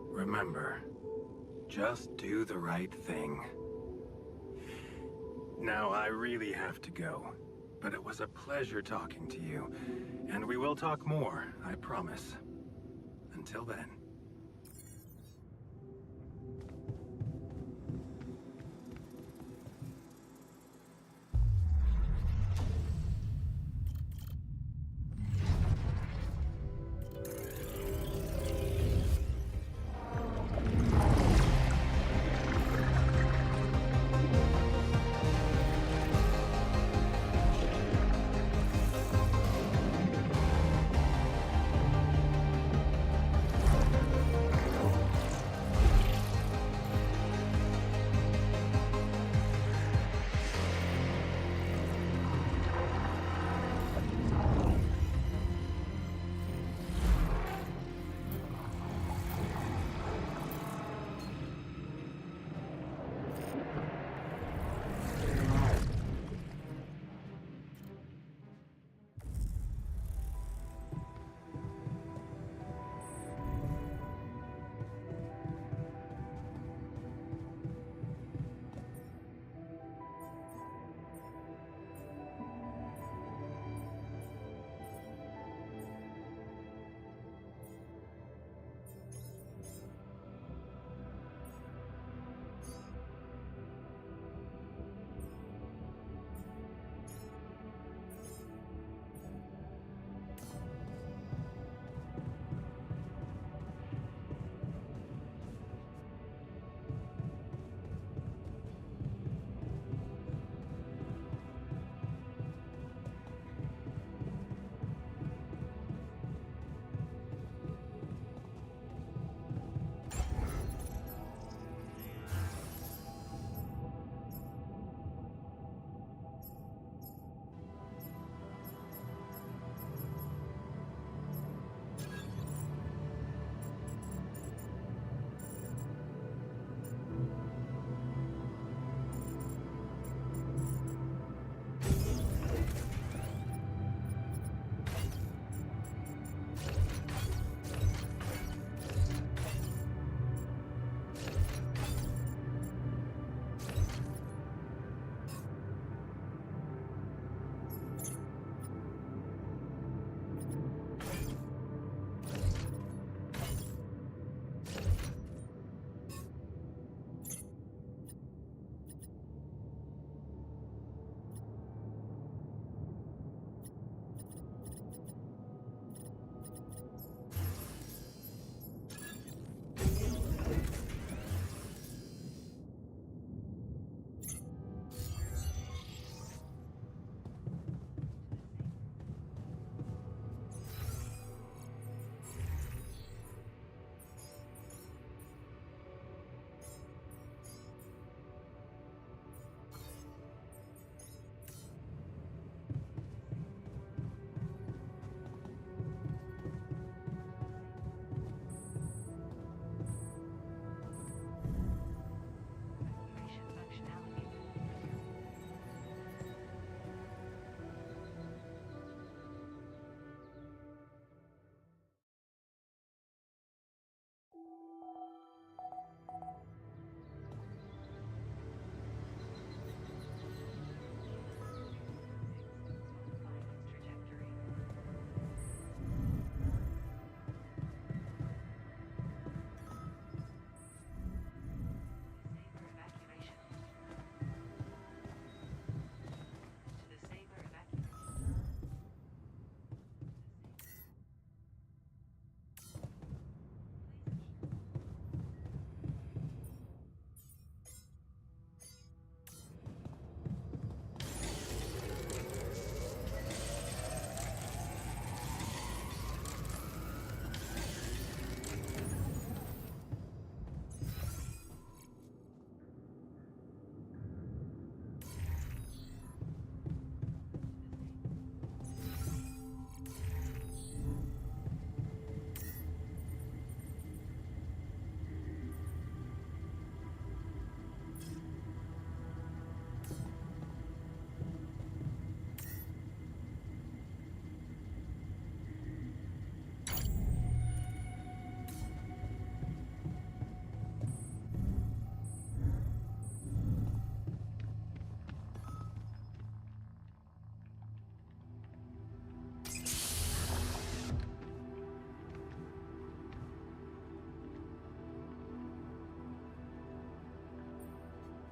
Speaker 8: Remember, just do the right thing. Now, I really have to go, but it was a pleasure talking to you, and we will talk more, I promise. Until then.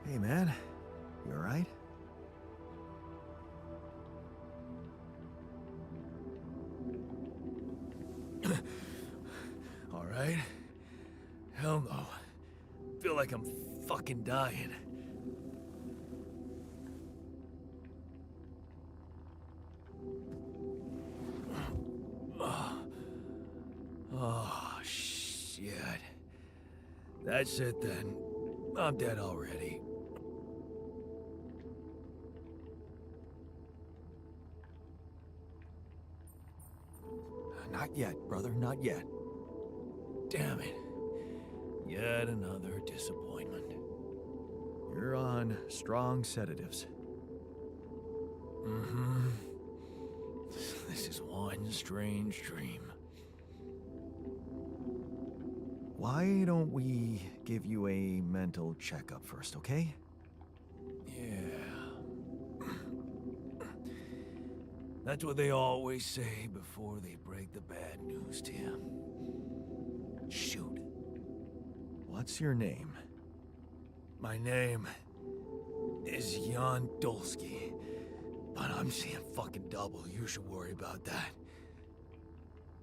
Speaker 2: Hey, man. You alright?
Speaker 4: Alright? Hell no. Feel like I'm fucking dying. Oh, shit. That's it then. I'm dead already.
Speaker 2: Not yet, brother, not yet.
Speaker 4: Damn it. Yet another disappointment.
Speaker 2: You're on strong sedatives.
Speaker 4: Mm-hmm. This is one strange dream.
Speaker 2: Why don't we give you a mental checkup first, okay?
Speaker 4: Yeah. That's what they always say before they break the bad news to you. Shoot.
Speaker 2: What's your name?
Speaker 4: My name is Jan Dolsky, but I'm seeing fucking double. You should worry about that.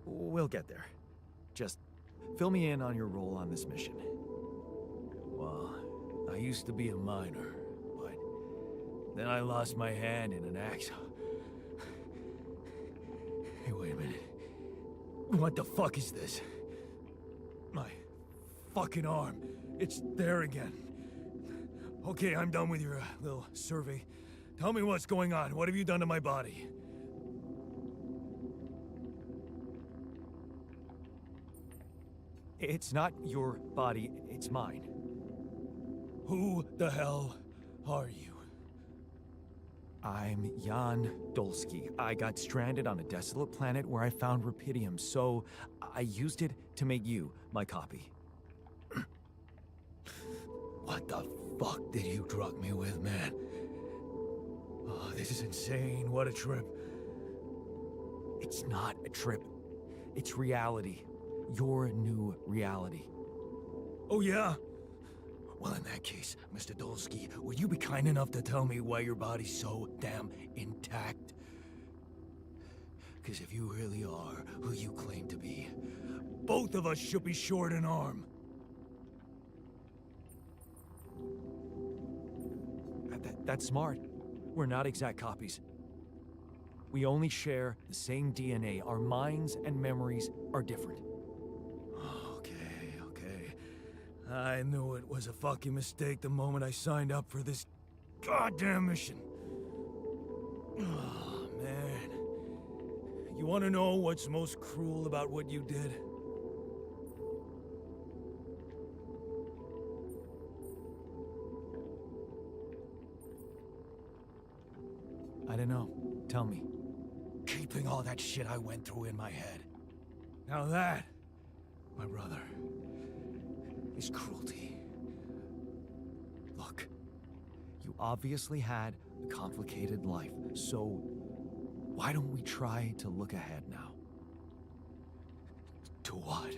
Speaker 2: We'll get there. Just fill me in on your role on this mission.
Speaker 4: Well, I used to be a miner, but then I lost my hand in an accident. Hey, wait a minute. What the fuck is this? My fucking arm. It's there again. Okay, I'm done with your little survey. Tell me what's going on. What have you done to my body?
Speaker 2: It's not your body, it's mine.
Speaker 4: Who the hell are you?
Speaker 2: I'm Jan Dolsky. I got stranded on a desolate planet where I found rupidium, so I used it to make you my copy.
Speaker 4: What the fuck did you drug me with, man? Oh, this is insane. What a trip.
Speaker 2: It's not a trip. It's reality. Your new reality.
Speaker 4: Oh, yeah? Well, in that case, Mr. Dolsky, would you be kind enough to tell me why your body's so damn intact? Because if you really are who you claim to be, both of us should be short an arm.
Speaker 2: That's smart. We're not exact copies. We only share the same DNA. Our minds and memories are different.
Speaker 4: Okay. I knew it was a fucking mistake the moment I signed up for this goddamn mission. Oh, man. You want to know what's most cruel about what you did?
Speaker 2: I don't know. Tell me.
Speaker 4: Keeping all that shit I went through in my head. Now that, my brother, is cruelty.
Speaker 2: Look, you obviously had a complicated life, so why don't we try to look ahead now?
Speaker 4: To what?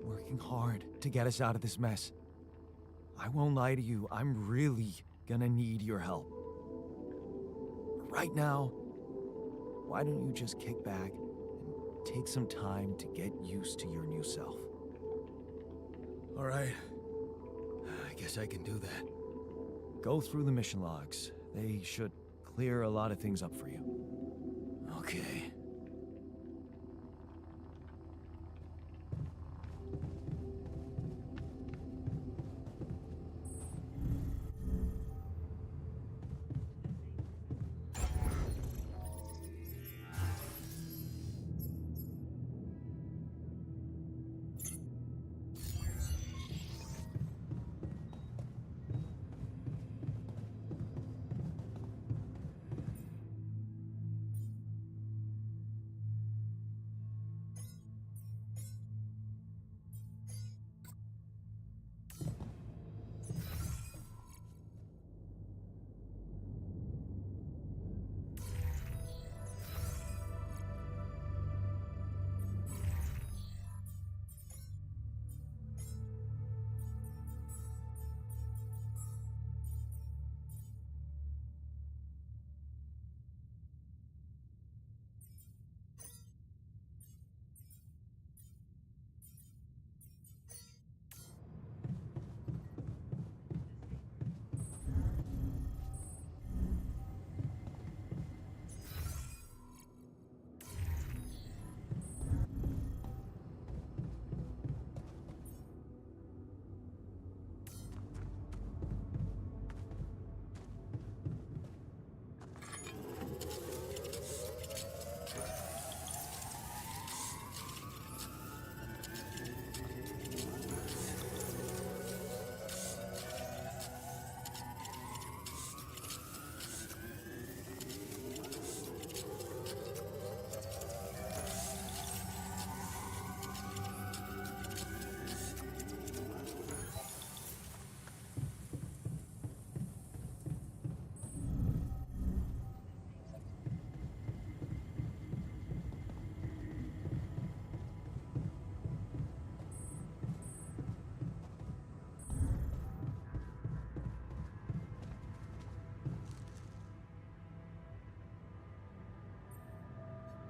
Speaker 2: Working hard to get us out of this mess. I won't lie to you, I'm really gonna need your help. Right now, why don't you just kick back and take some time to get used to your new self?
Speaker 4: All right. I guess I can do that.
Speaker 2: Go through the mission logs. They should clear a lot of things up for you.
Speaker 4: Okay.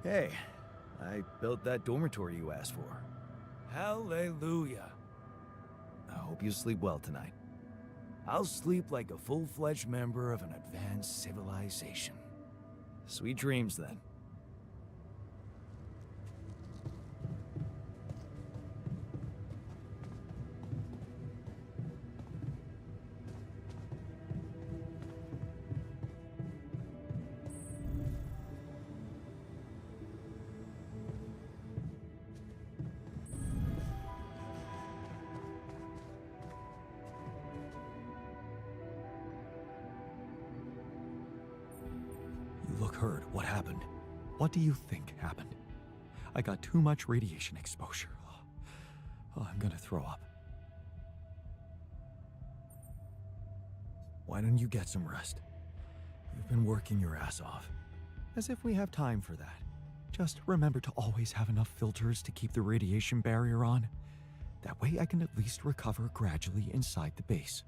Speaker 2: Hey, I built that dormitory you asked for.
Speaker 4: Hallelujah.
Speaker 2: I hope you sleep well tonight.
Speaker 4: I'll sleep like a full-fledged member of an advanced civilization.
Speaker 2: Sweet dreams, then.
Speaker 9: You look hurt. What happened? What do you think happened? I got too much radiation exposure. Oh, I'm gonna throw up. Why don't you get some rest? You've been working your ass off. As if we have time for that. Just remember to always have enough filters to keep the radiation barrier on. That way I can at least recover gradually inside the base.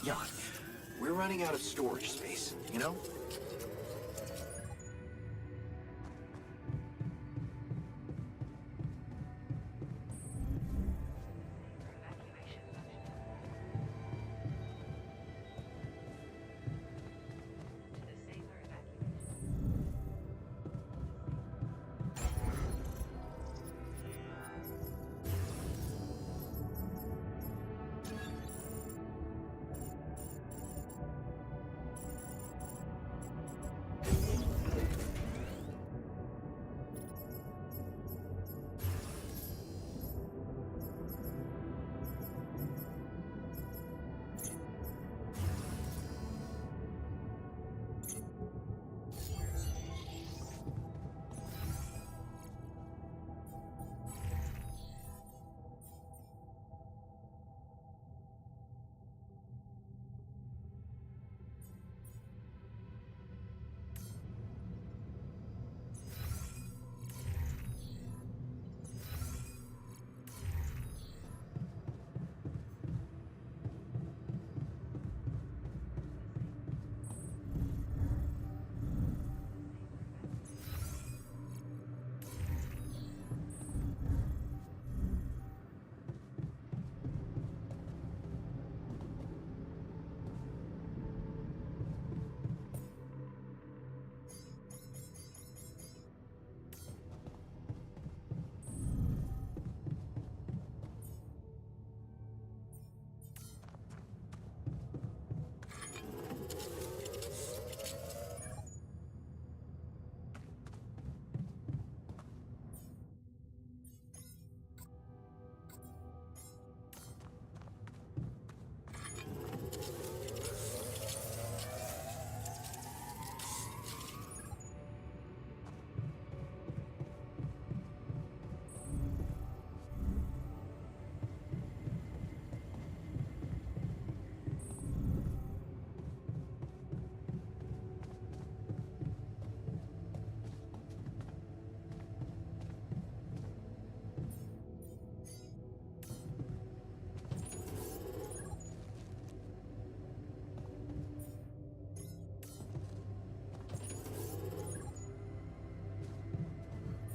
Speaker 7: Jan, we're running out of storage space, you know?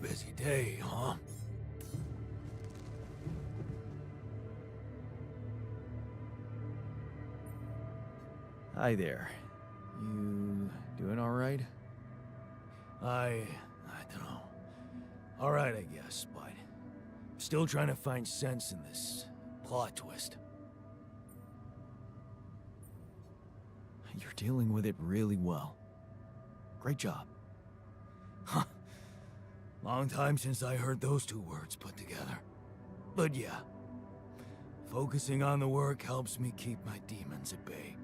Speaker 4: Busy day, huh?
Speaker 2: Hi there. You doing all right?
Speaker 4: I don't know. All right, I guess, but still trying to find sense in this plot twist.
Speaker 2: You're dealing with it really well. Great job.
Speaker 4: Huh. Long time since I heard those two words put together. But yeah, focusing on the work helps me keep my demons at bay.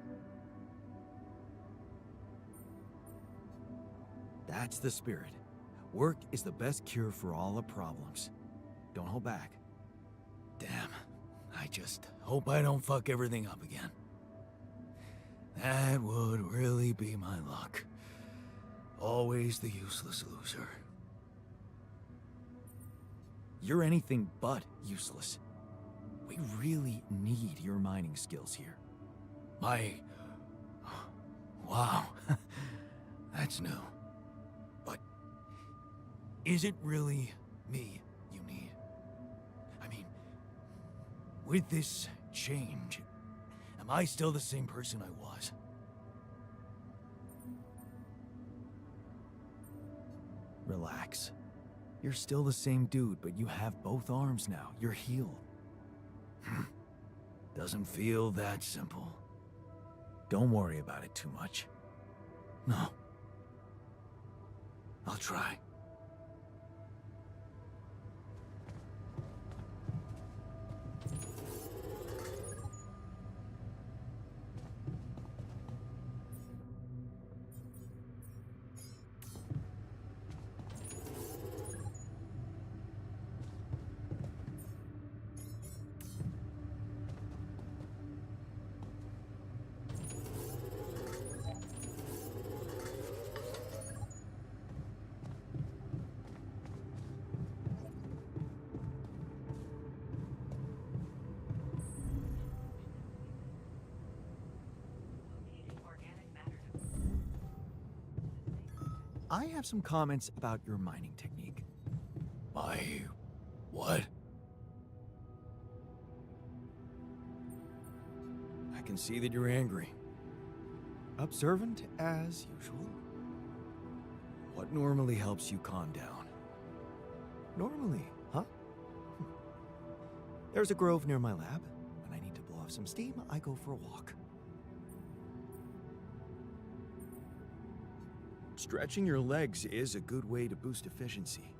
Speaker 2: That's the spirit. Work is the best cure for all the problems. Don't hold back.
Speaker 4: Damn, I just hope I don't fuck everything up again. That would really be my luck. Always the useless loser.
Speaker 2: You're anything but useless. We really need your mining skills here.
Speaker 4: Wow. That's new. But is it really me you need? I mean, with this change, am I still the same person I was?
Speaker 2: Relax. You're still the same dude, but you have both arms now. You're healed.
Speaker 4: Doesn't feel that simple.
Speaker 2: Don't worry about it too much.
Speaker 4: No. I'll try.
Speaker 2: I have some comments about your mining technique.
Speaker 4: My... what?
Speaker 2: I can see that you're angry. Observant as usual. What normally helps you calm down? Normally, huh? There's a grove near my lab. When I need to blow off some steam, I go for a walk. Stretching your legs is a good way to boost efficiency.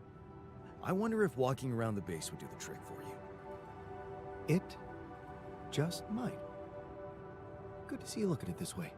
Speaker 2: I wonder if walking around the base would do the trick for you. It just might. Good to see you look at it this way.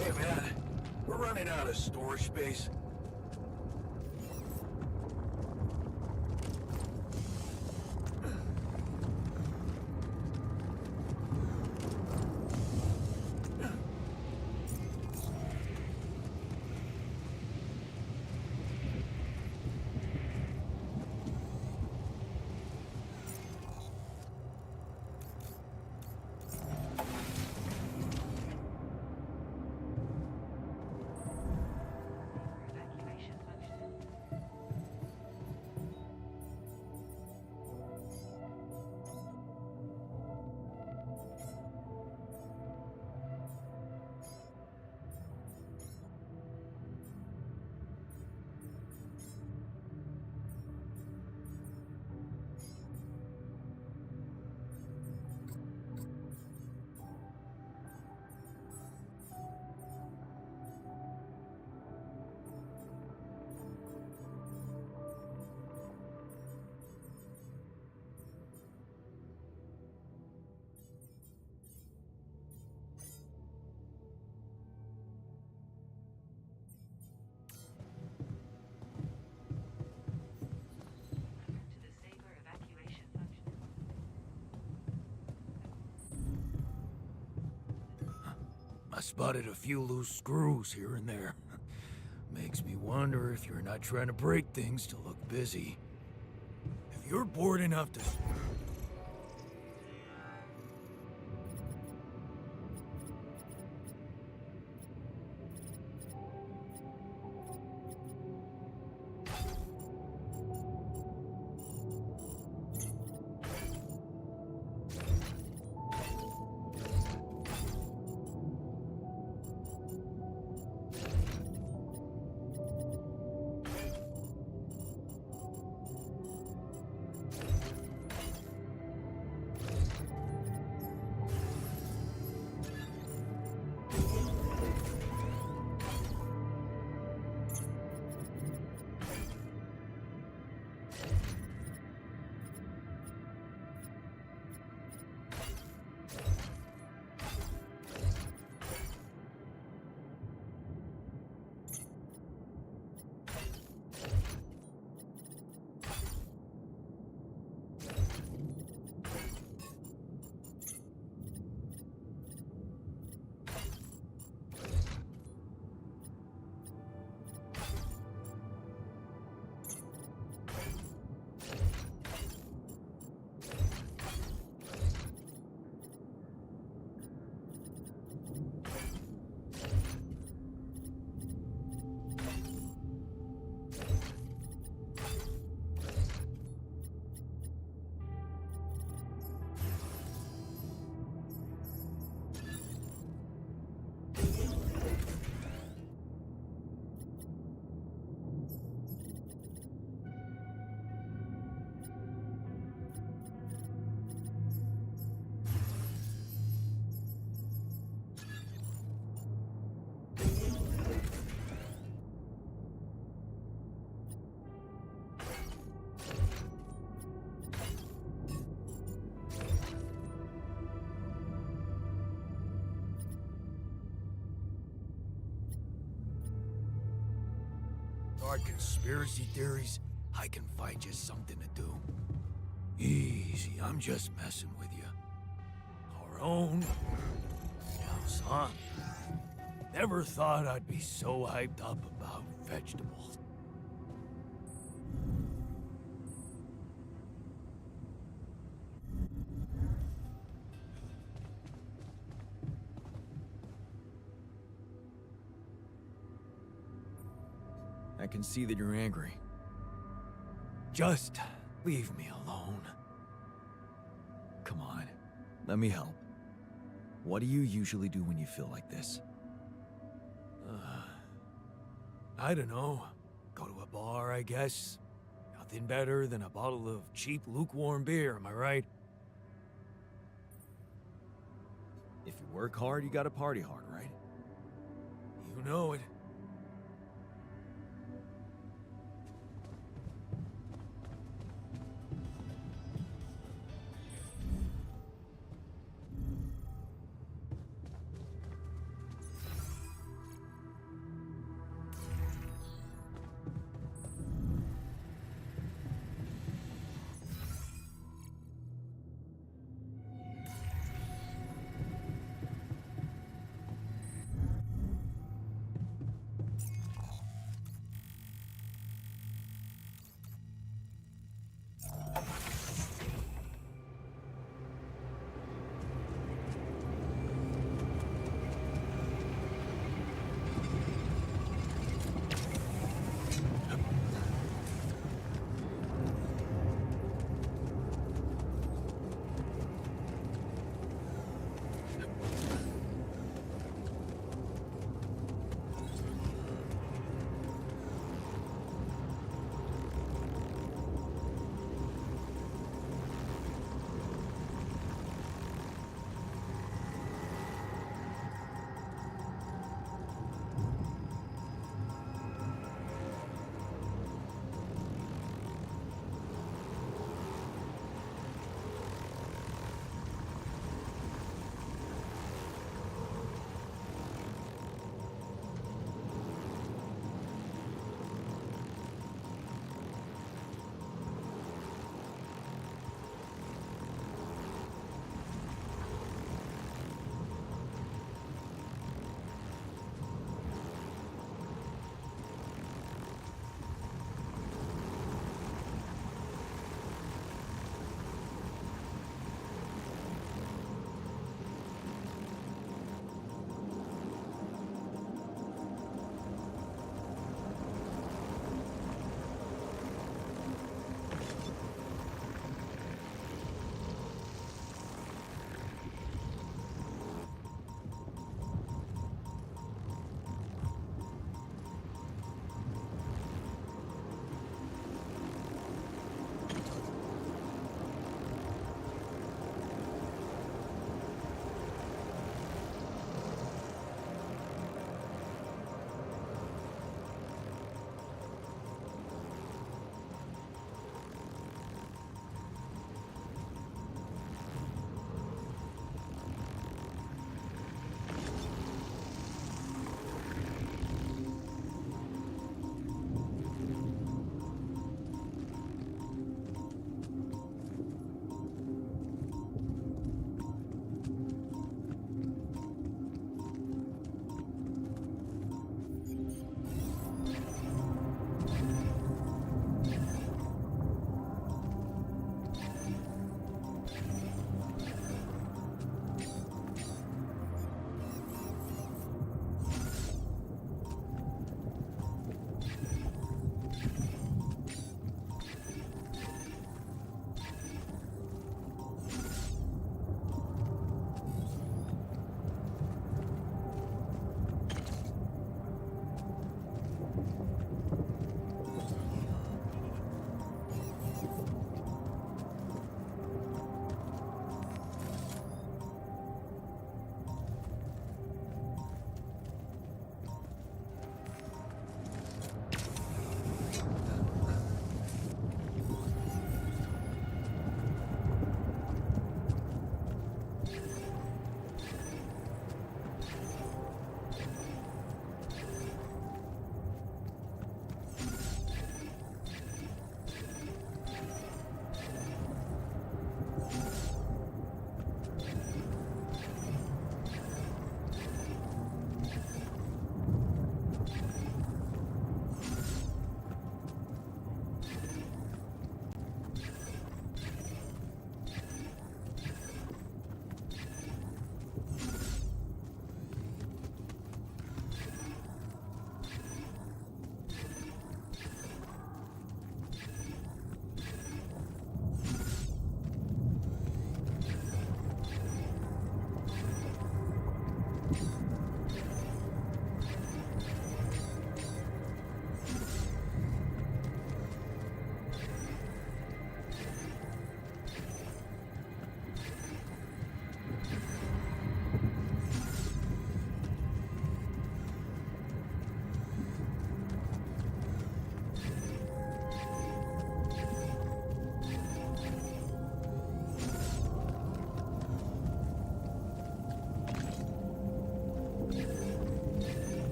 Speaker 4: Hey man, we're running out of storage space. I spotted a few loose screws here and there. Makes me wonder if you're not trying to break things to look busy. If you're bored enough to... Our conspiracy theories, I can find you something to do. Easy, I'm just messing with you. Our own house, huh? Never thought I'd be so hyped up about vegetables.
Speaker 2: I can see that you're angry.
Speaker 4: Just leave me alone.
Speaker 2: Come on, let me help. What do you usually do when you feel like this?
Speaker 4: I don't know. Go to a bar, I guess. Nothing better than a bottle of cheap, lukewarm beer, am I right?
Speaker 2: If you work hard, you gotta party hard, right?
Speaker 4: You know it.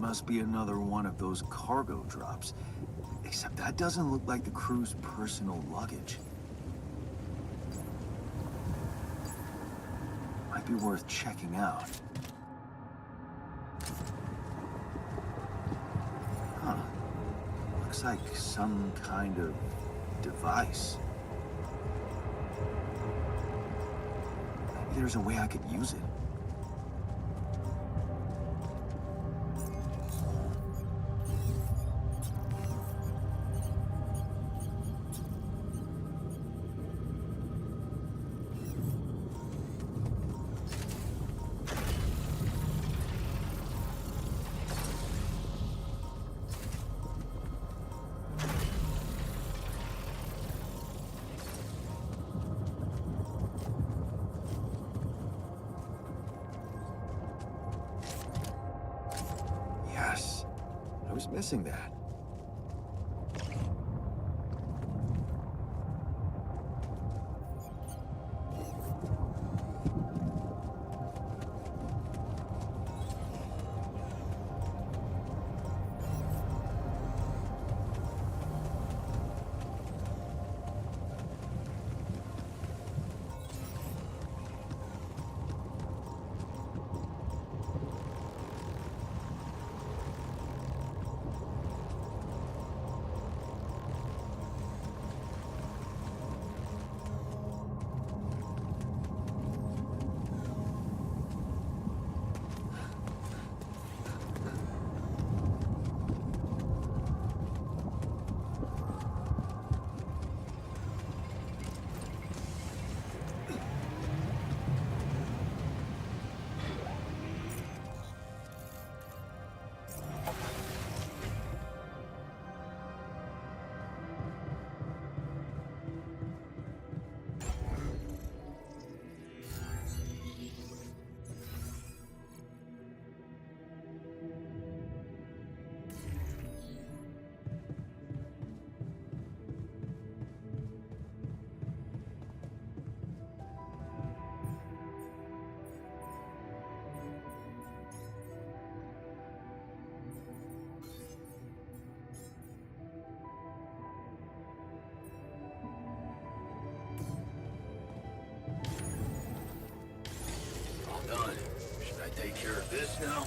Speaker 2: must be another one of those cargo drops. Except that doesn't look like the crew's personal luggage. Might be worth checking out. Huh. Looks like some kind of device. Maybe there's a way I could use it. Yes. I was missing that.
Speaker 4: Done. Should I take care of this now?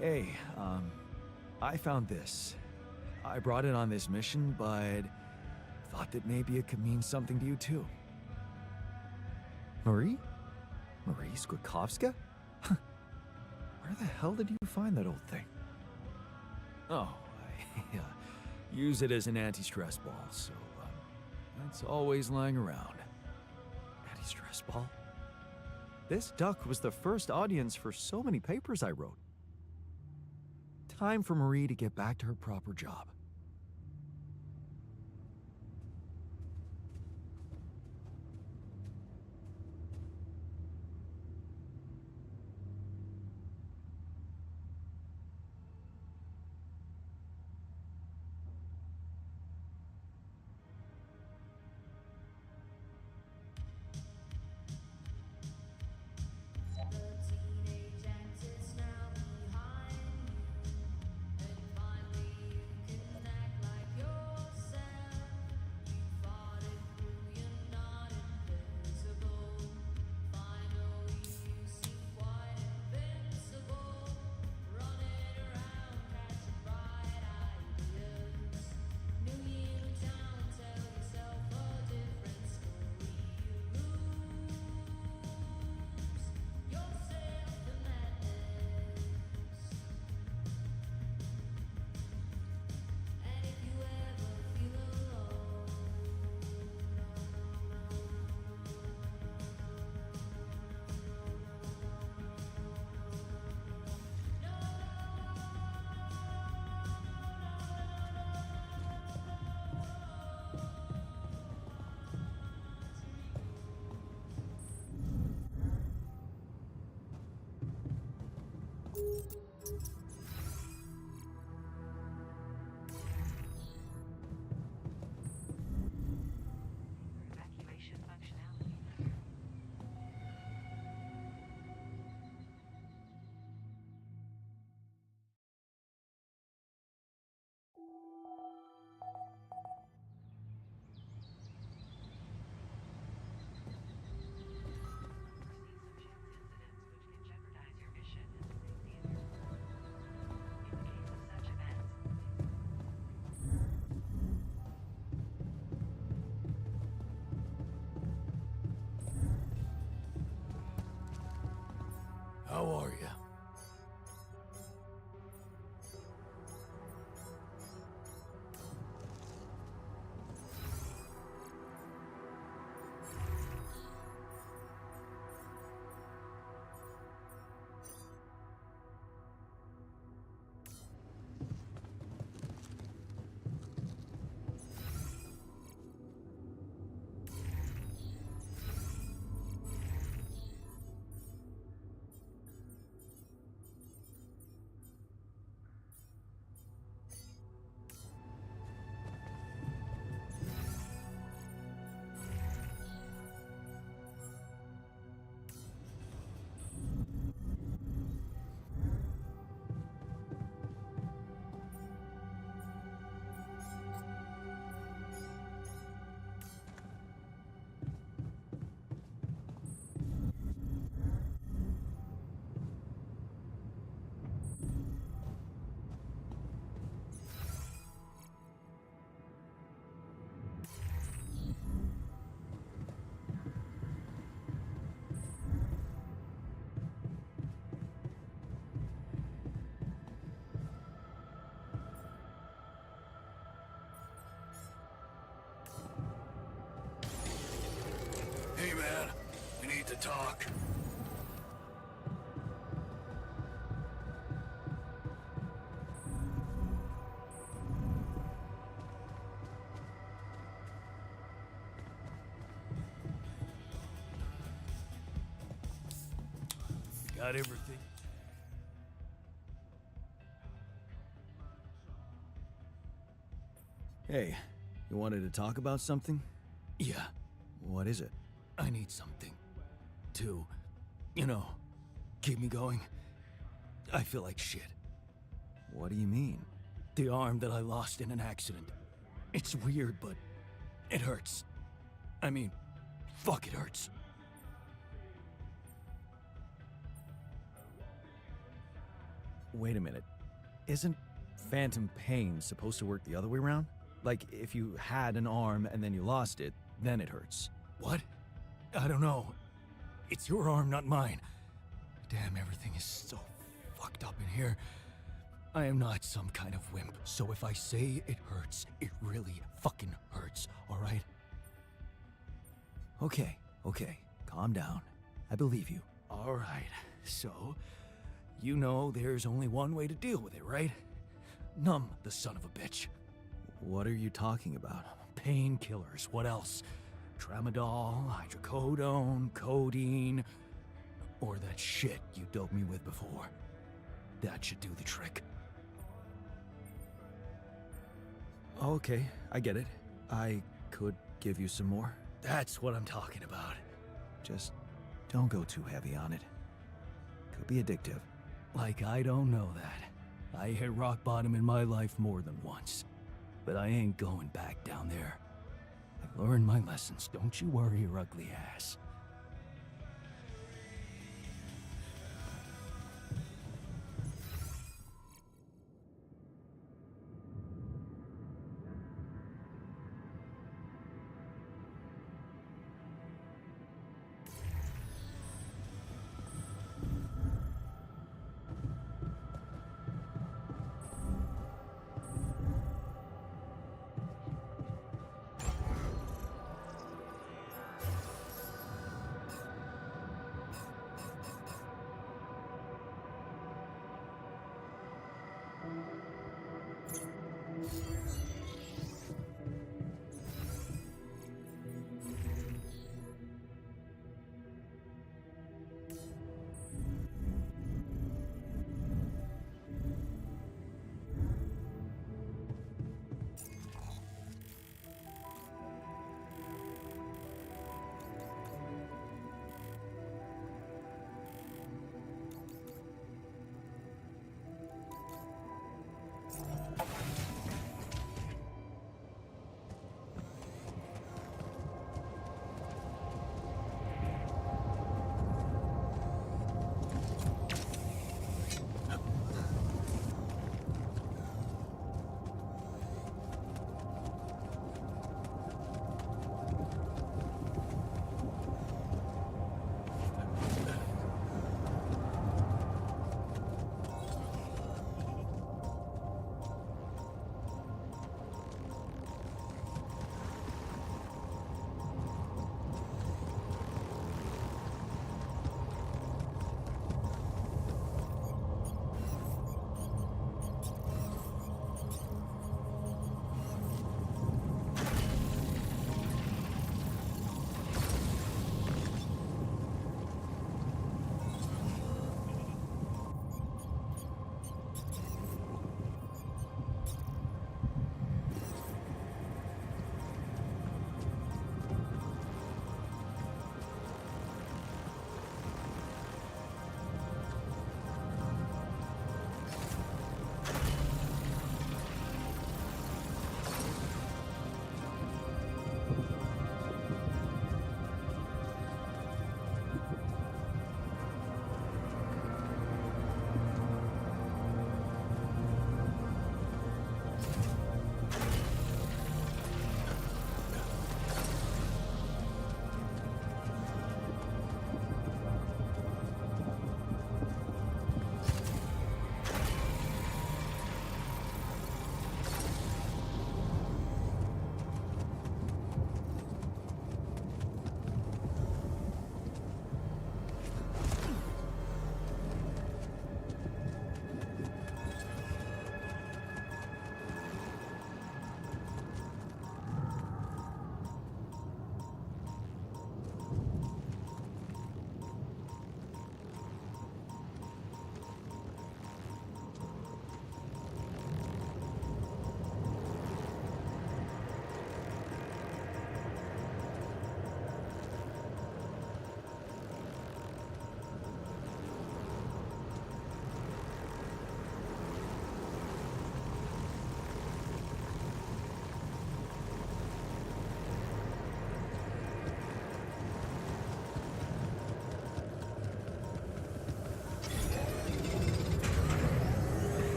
Speaker 2: Hey, I found this. I brought it on this mission, but thought that maybe it could mean something to you too. Marie? Marie Skwitkowska? Where the hell did you find that old thing? Oh, I use it as an anti-stress ball, so it's always lying around. Anti-stress ball? This duck was the first audience for so many papers I wrote. Time for Marie to get back to her proper job.
Speaker 4: How are you?
Speaker 2: Hey, man. We need to talk.
Speaker 4: Got everything?
Speaker 2: Hey, you wanted to talk about something?
Speaker 4: Yeah,
Speaker 2: What is it?
Speaker 4: I need something to, keep me going. I feel like shit.
Speaker 2: What do you mean?
Speaker 4: The arm that I lost in an accident. It's weird, but it hurts. I mean, fuck, it hurts.
Speaker 2: Wait a minute. Isn't phantom pain supposed to work the other way around? Like, if you had an arm and then you lost it, then it hurts.
Speaker 4: What? I don't know. It's your arm, not mine. Damn, everything is so fucked up in here. I am not some kind of wimp, so if I say it hurts, it really fucking hurts, alright?
Speaker 2: Okay. Calm down. I believe you.
Speaker 4: Alright, so, there's only one way to deal with it, right? Numb the son of a bitch.
Speaker 2: What are you talking about?
Speaker 4: Painkillers, what else? Tramadol, hydrocodone, codeine, or that shit you doped me with before. That should do the trick.
Speaker 2: Okay, I get it. I could give you some more.
Speaker 4: That's what I'm talking about.
Speaker 2: Just don't go too heavy on it. Could be addictive.
Speaker 4: Like I don't know that. I hit rock bottom in my life more than once. But I ain't going back down there. I've learned my lessons, don't you worry your ugly ass.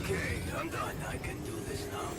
Speaker 4: Okay, I'm done. I can do this now.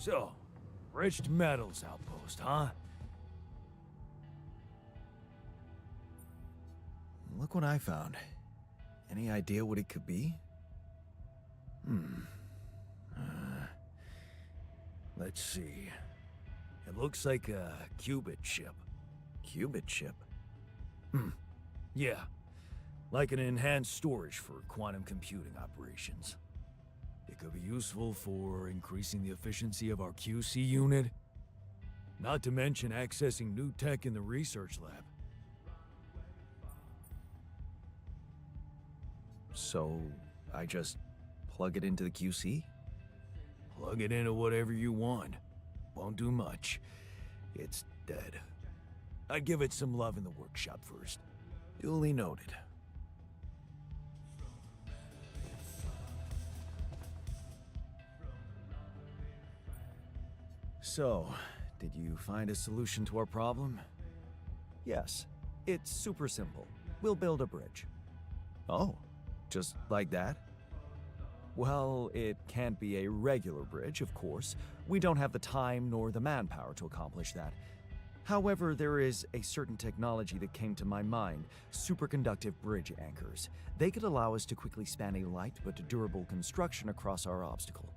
Speaker 4: So, Enriched Metals Outpost, huh?
Speaker 2: Look what I found. Any idea what it could be?
Speaker 4: Let's see. It looks like a qubit chip.
Speaker 2: Qubit chip?
Speaker 4: Yeah. Like an enhanced storage for quantum computing operations. It could be useful for increasing the efficiency of our QC unit. Not to mention accessing new tech in the research lab.
Speaker 2: So, I just plug it into the QC?
Speaker 4: Plug it into whatever you want. Won't do much. It's dead. I'd give it some love in the workshop first.
Speaker 2: Duly noted. So, did you find a solution to our problem? Yes. It's super simple. We'll build a bridge. Oh, just like that? Well, it can't be a regular bridge, of course. We don't have the time nor the manpower to accomplish that. However, there is a certain technology that came to my mind, superconductive bridge anchors. They could allow us to quickly span a light but durable construction across our obstacle.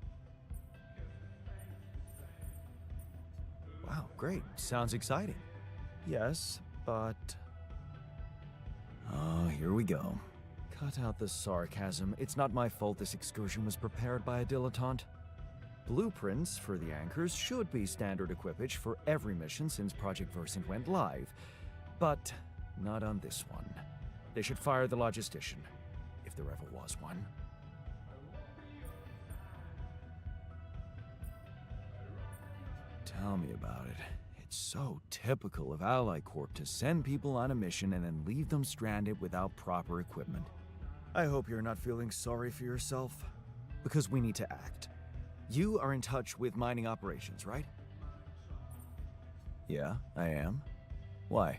Speaker 2: Wow, great. Sounds exciting. Yes, but... Oh, here we go. Cut out the sarcasm. It's not my fault this excursion was prepared by a dilettante. Blueprints for the anchors should be standard equipage for every mission since Project Versant went live, but not on this one. They should fire the logistician, if there ever was one. Tell me about it. It's so typical of Ally Corp to send people on a mission and then leave them stranded without proper equipment. I hope you're not feeling sorry for yourself, because we need to act. You are in touch with mining operations, right? Yeah, I am. Why?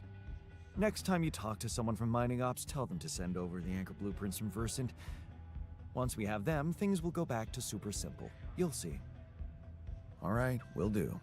Speaker 2: Next time you talk to someone from mining ops, tell them to send over the anchor blueprints from Versant. Once we have them, things will go back to super simple. You'll see. All right, will do.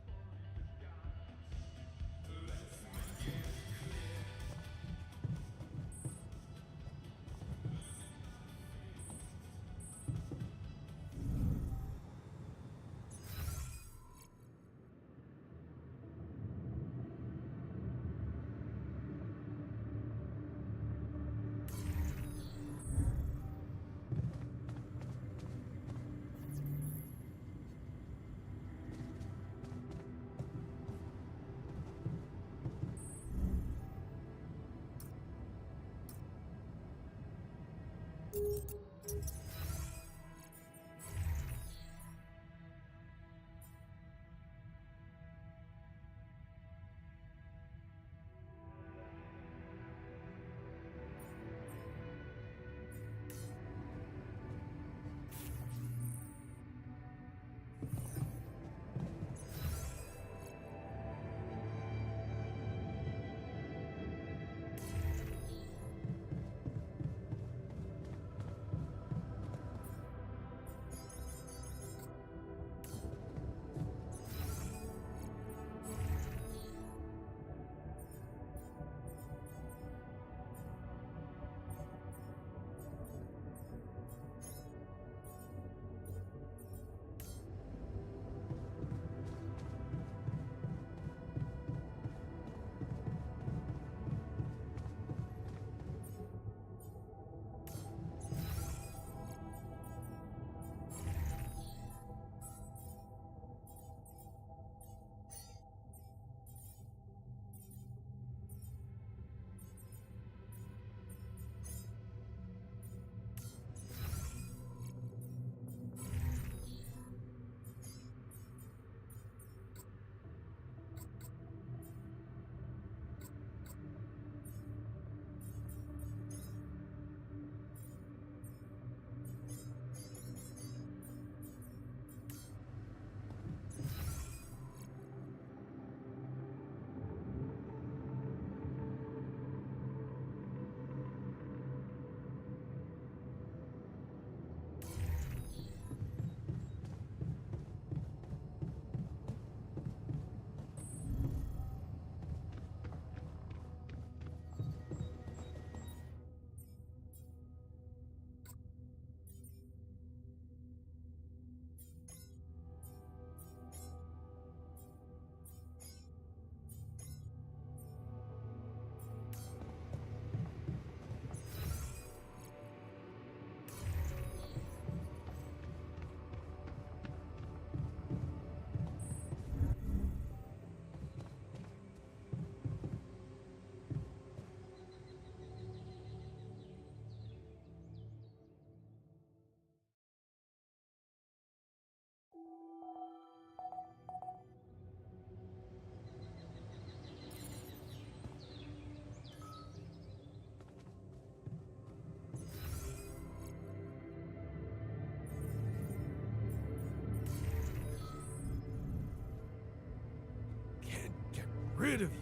Speaker 4: rid of you.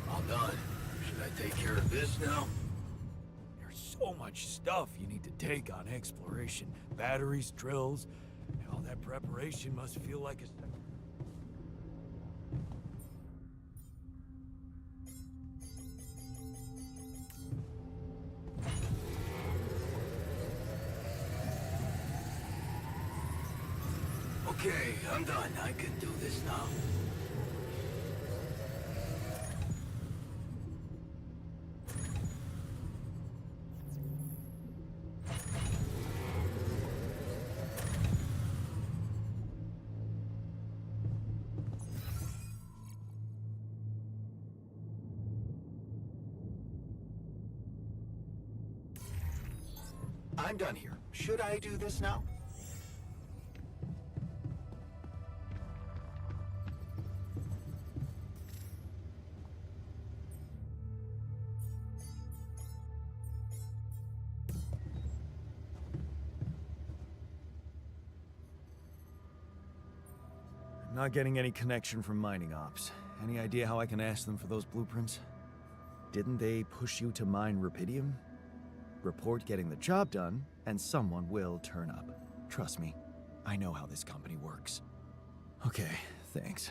Speaker 2: All done. Should I take care of this now?
Speaker 4: There's so much stuff you need to take on exploration. Batteries, drills, and all that preparation must feel like a...
Speaker 2: Okay, I'm done. I can do this now. I'm done here. Should I do this now?
Speaker 4: I'm not getting any connection from mining ops. Any idea how I can ask them for those blueprints?
Speaker 2: Didn't they push you to mine rupidium? Report getting the job done, and someone will turn up. Trust me, I know how this company works.
Speaker 4: Okay, thanks.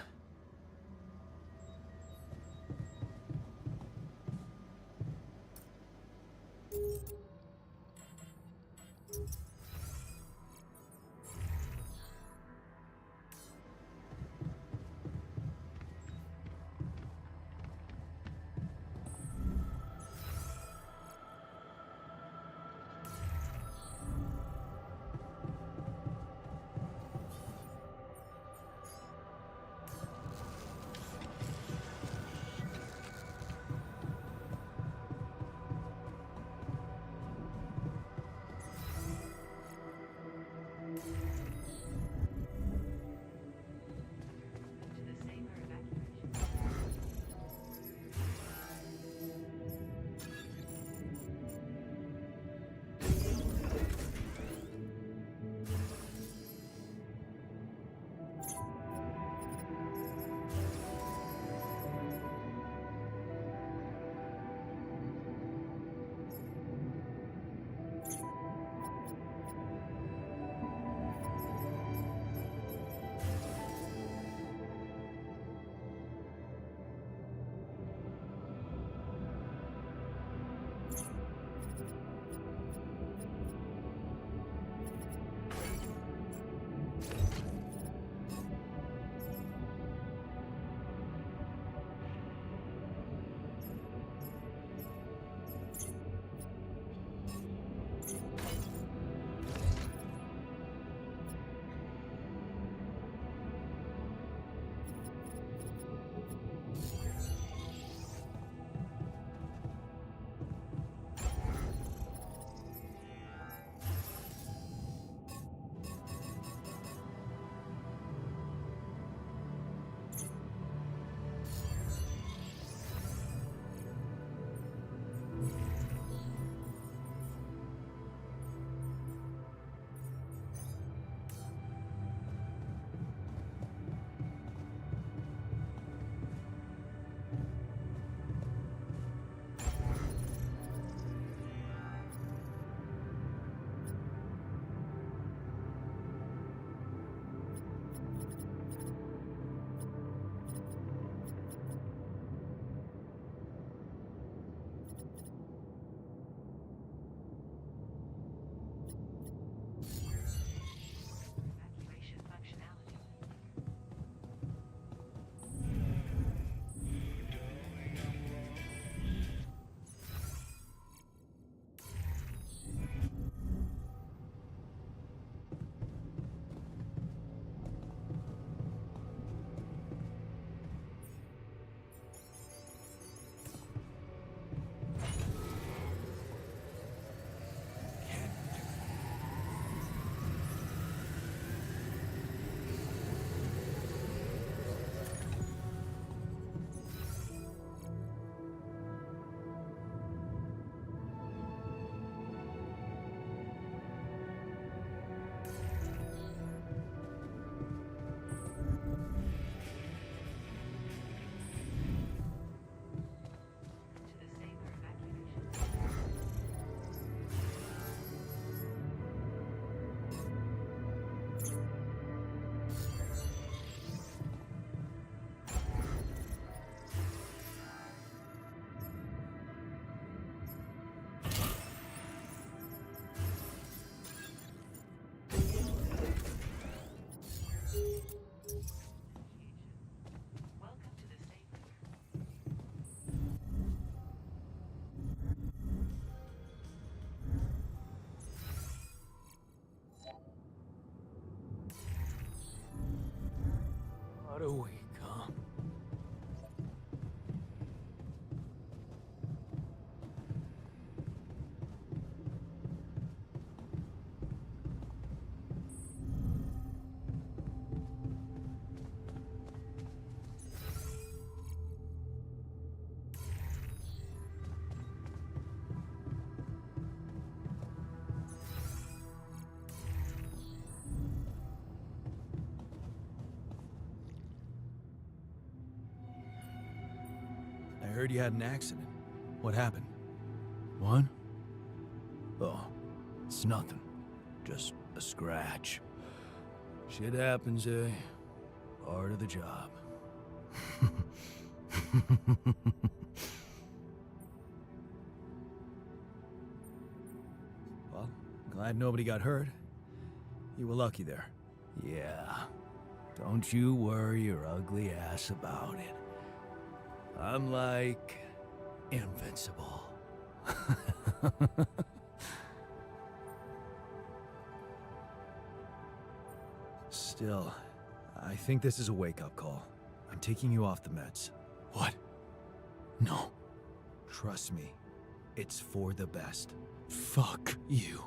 Speaker 2: What a week, huh? I heard you had an accident. What happened? What? Oh, it's nothing. Just a scratch. Shit happens, eh? Part of the job. Well, glad nobody got hurt. You were lucky there. Yeah. Don't you worry your ugly ass about it. I'm like invincible. Still, I think this is a wake-up call. I'm taking you off the meds. What? No. Trust me, it's for the best. Fuck you.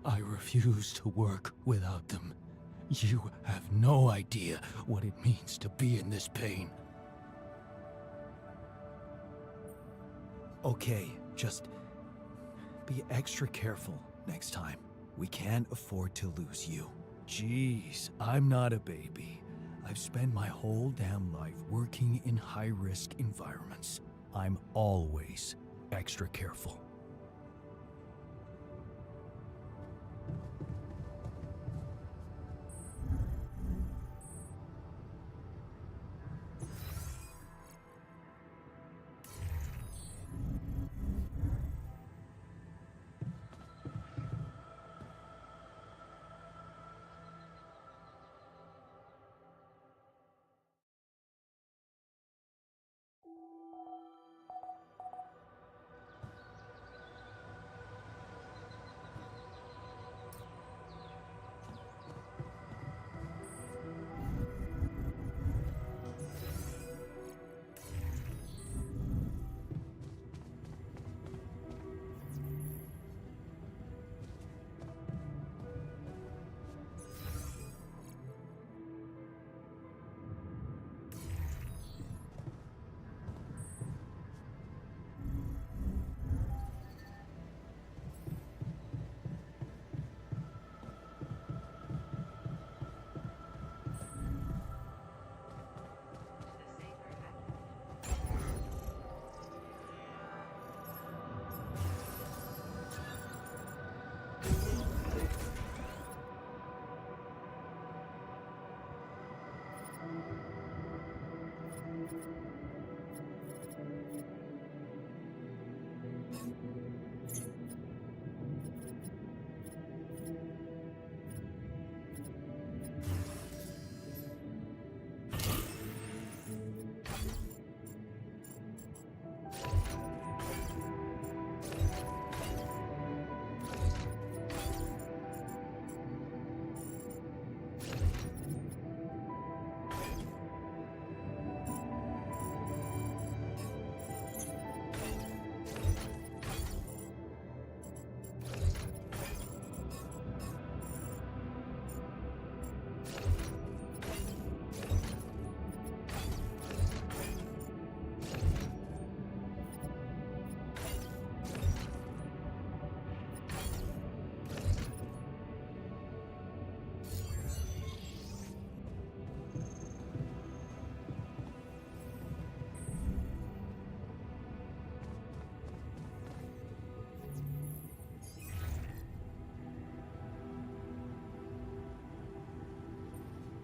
Speaker 2: I refuse to work without them. You have no idea what it means to be in this pain. Okay, just be extra careful next time. We can't afford to lose you. Jeez, I'm not a baby. I've spent my whole damn life working in high-risk environments. I'm always extra careful.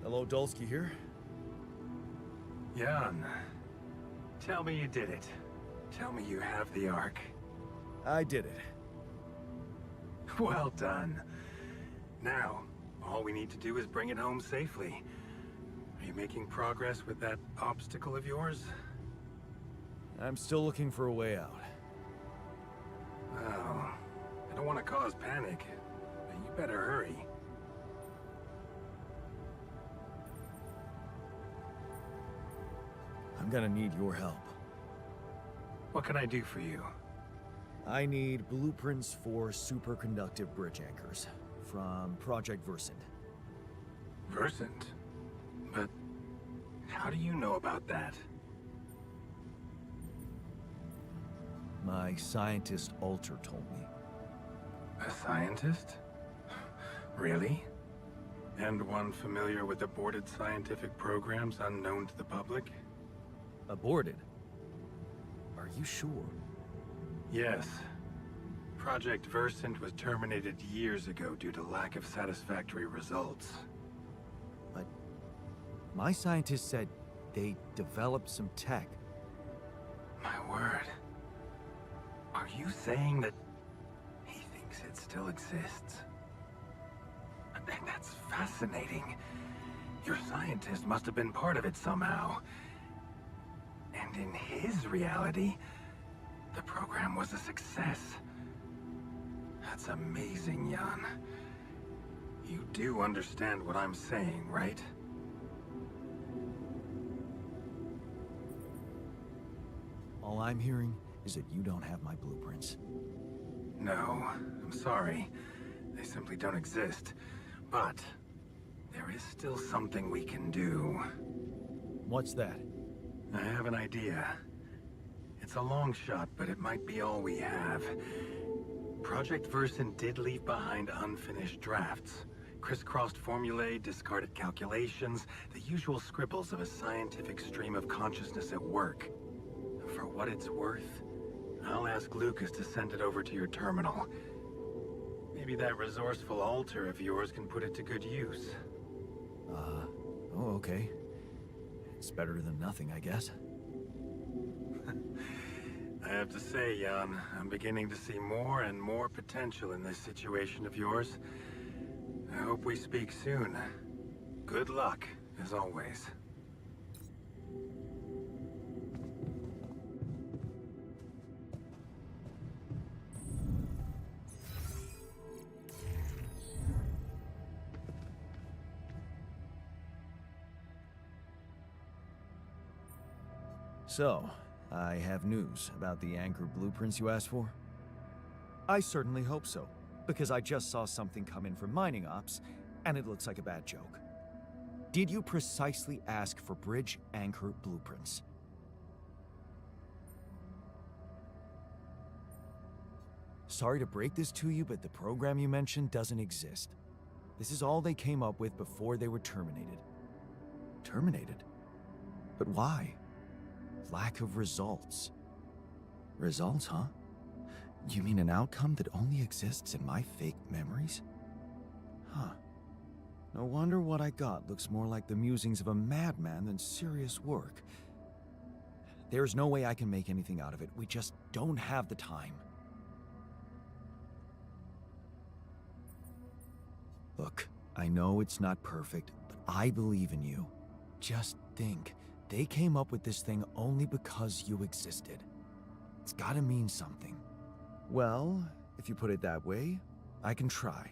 Speaker 2: Hello, Dulski here.
Speaker 8: Jan, tell me you did it. Tell me you have the Ark.
Speaker 2: I did it.
Speaker 8: Well done. Now, all we need to do is bring it home safely. Are you making progress with that obstacle of yours?
Speaker 2: I'm still looking for a way out.
Speaker 8: Well, I don't want to cause panic, but you better hurry.
Speaker 2: I'm gonna need your help.
Speaker 8: What can I do for you?
Speaker 2: I need blueprints for superconductive bridge anchors from Project Versant.
Speaker 8: Versant? But how do you know about that?
Speaker 2: My scientist Alter told me.
Speaker 8: A scientist? Really? And one familiar with aborted scientific programs unknown to the public?
Speaker 2: Aborted? Are you sure?
Speaker 8: Yes. Project Versant was terminated years ago due to lack of satisfactory results.
Speaker 2: But my scientist said they developed some tech.
Speaker 8: My word. Are you saying that he thinks it still exists? That's fascinating. Your scientist must have been part of it somehow. And in his reality, the program was a success. That's amazing, Jan. You do understand what I'm saying, right?
Speaker 2: All I'm hearing is that you don't have my blueprints.
Speaker 8: No, I'm sorry. They simply don't exist. But there is still something we can do.
Speaker 2: What's that?
Speaker 8: I have an idea. It's a long shot, but it might be all we have. Project Versant did leave behind unfinished drafts. Crisscrossed formulae, discarded calculations, the usual scribbles of a scientific stream of consciousness at work. For what it's worth, I'll ask Lucas to send it over to your terminal. Maybe that resourceful Alter of yours can put it to good use.
Speaker 2: Oh, okay. It's better than nothing, I guess.
Speaker 8: I have to say, Jan, I'm beginning to see more and more potential in this situation of yours. I hope we speak soon. Good luck, as always.
Speaker 2: So, I have news about the anchor blueprints you asked for? I certainly hope so, because I just saw something come in from mining ops, and it looks like a bad joke. Did you precisely ask for bridge anchor blueprints? Sorry to break this to you, but the program you mentioned doesn't exist. This is all they came up with before they were terminated. Terminated? But why? Lack of results. Results, huh? You mean an outcome that only exists in my fake memories? Huh. No wonder what I got looks more like the musings of a madman than serious work. There's no way I can make anything out of it. We just don't have the time. Look, I know it's not perfect, but I believe in you. Just think. They came up with this thing only because you existed. It's gotta mean something. Well, if you put it that way, I can try.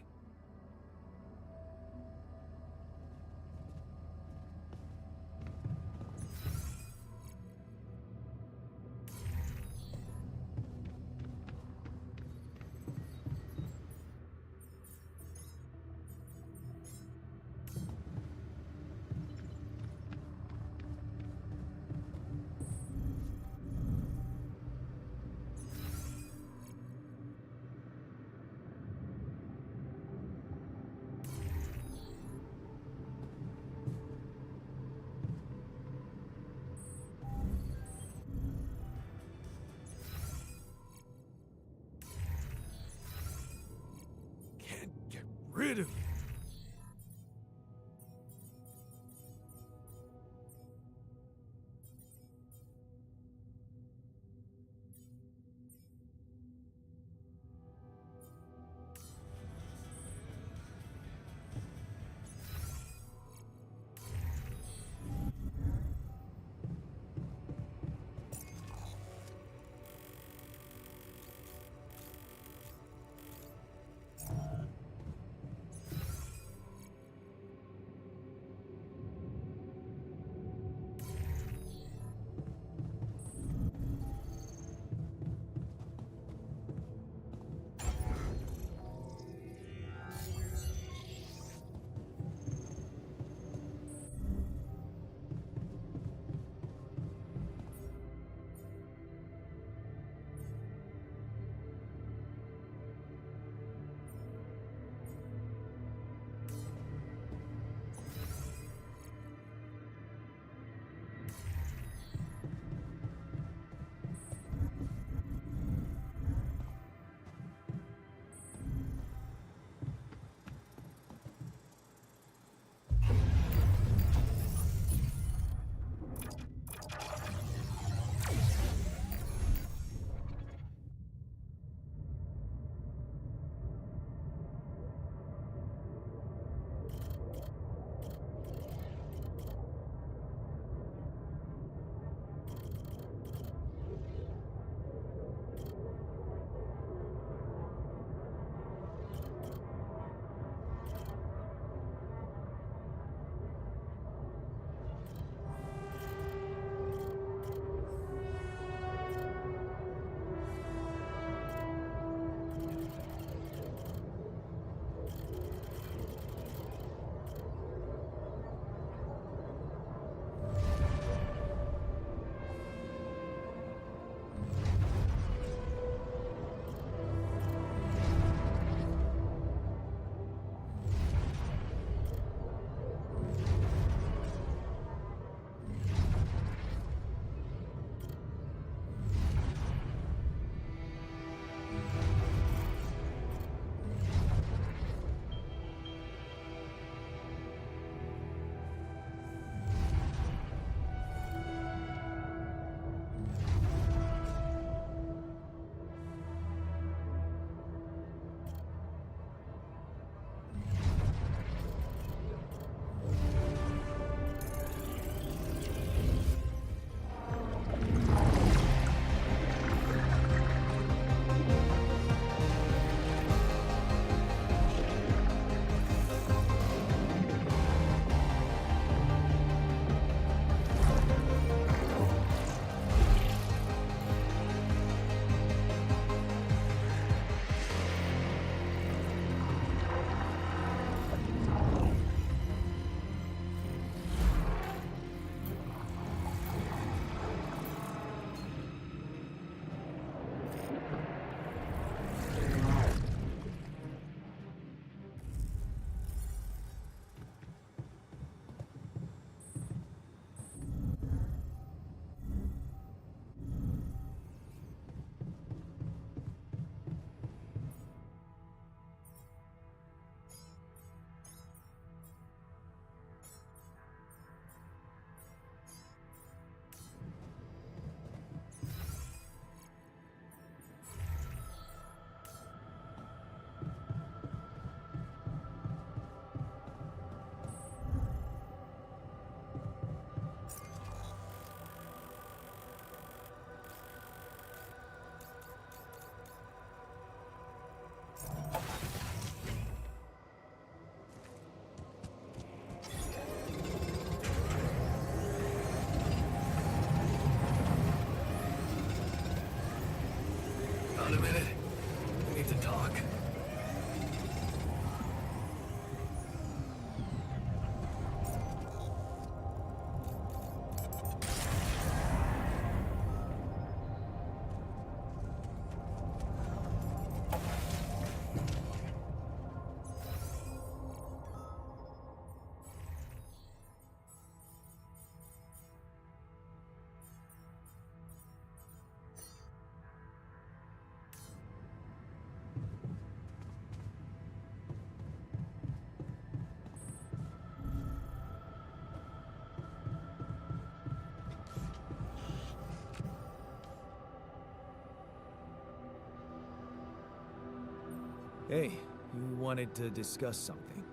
Speaker 4: Hey, you wanted to discuss something?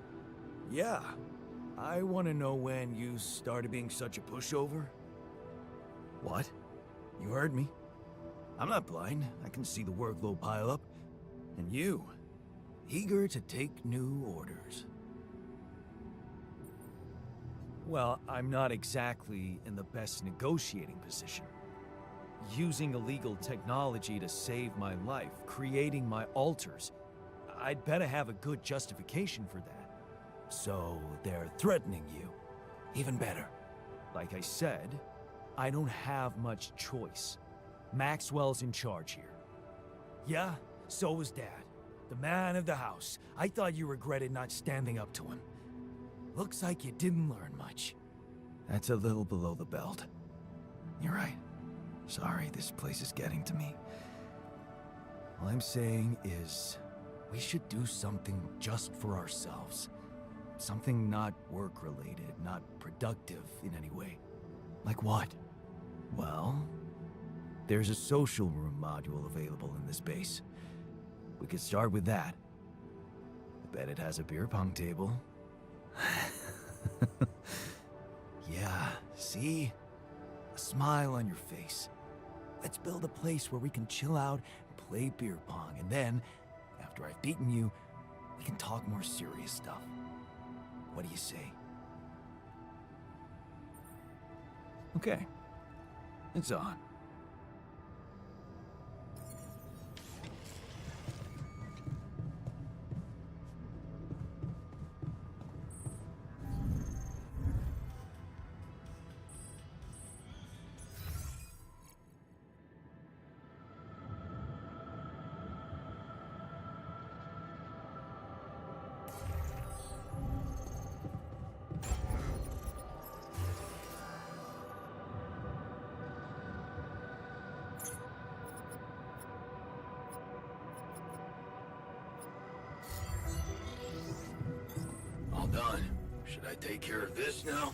Speaker 4: Yeah. I want to know when you started being such a pushover. What? You heard me. I'm not blind. I can see the workload pile up. And you, eager to take new orders. Well, I'm not exactly in the best negotiating position. Using illegal technology to save my life, creating my altars. I'd better have a good justification for that. So they're threatening you. Even better. Like I said, I don't have much choice. Maxwell's in charge here. Yeah, so was Dad. The man of the house. I thought you regretted not standing up to him. Looks like you didn't learn much. That's a little below the belt. You're right. Sorry, this place is getting to me. All I'm saying is, we should do something just for ourselves. Something not work-related, not productive in any way. Like what? Well, there's a social room module available in this base. We could start with that. I bet it has a beer pong table. Yeah, see? A smile on your face. Let's build a place where we can chill out and play beer pong, and then, after I've beaten you, we can talk more serious stuff. What do you say? Okay. It's on. All done. Should I take care of this now?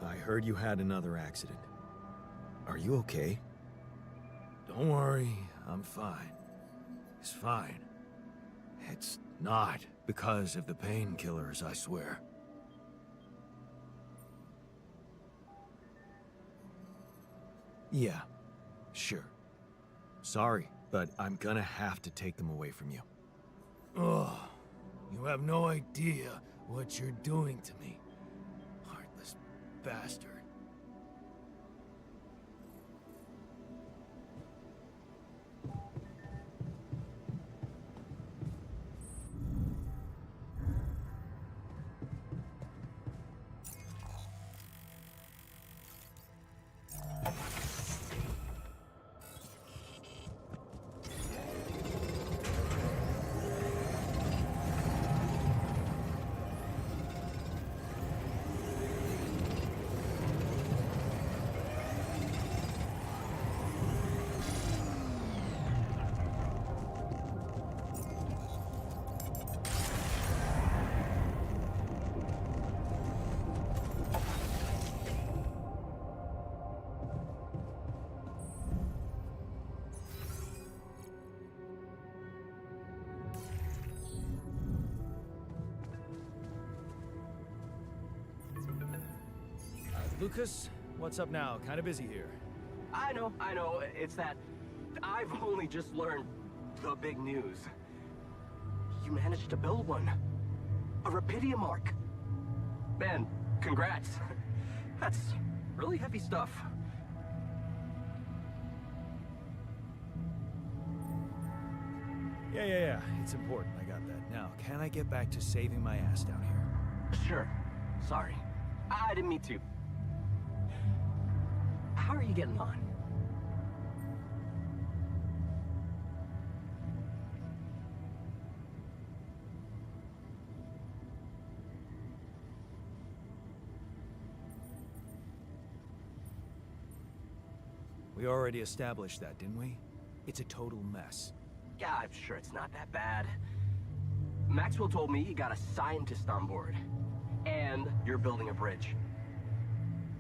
Speaker 4: I heard you had another accident. Are you okay? Don't worry, I'm fine. It's fine. It's not because of the painkillers, I swear. Yeah, sure. Sorry, but I'm gonna have to take them away from you. Ugh, you have no idea what you're doing to me. Heartless bastard. Lucas, what's up now? Kinda busy here.
Speaker 5: I know. It's that I've only just learned the big news. You managed to build one. A Rapidium Arc. Man, congrats. That's really heavy stuff.
Speaker 2: Yeah. It's important. I got that. Now, can I get back to saving my ass down here?
Speaker 5: Sure. Sorry. I didn't mean to. How are you getting on?
Speaker 2: We already established that, didn't we? It's a total mess.
Speaker 5: Yeah, I'm sure it's not that bad. Maxwell told me you got a scientist on board. And you're building a bridge.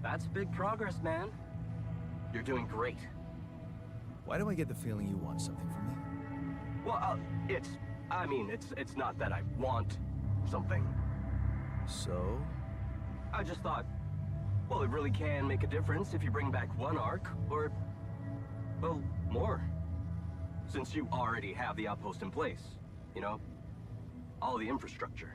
Speaker 5: That's big progress, man. You're doing great.
Speaker 2: Why do I get the feeling you want something from me?
Speaker 5: Well, it's not that I want something.
Speaker 2: So?
Speaker 5: I just thought, well, it really can make a difference if you bring back one arc, or, well, more. Since you already have the outpost in place, you know? All the infrastructure.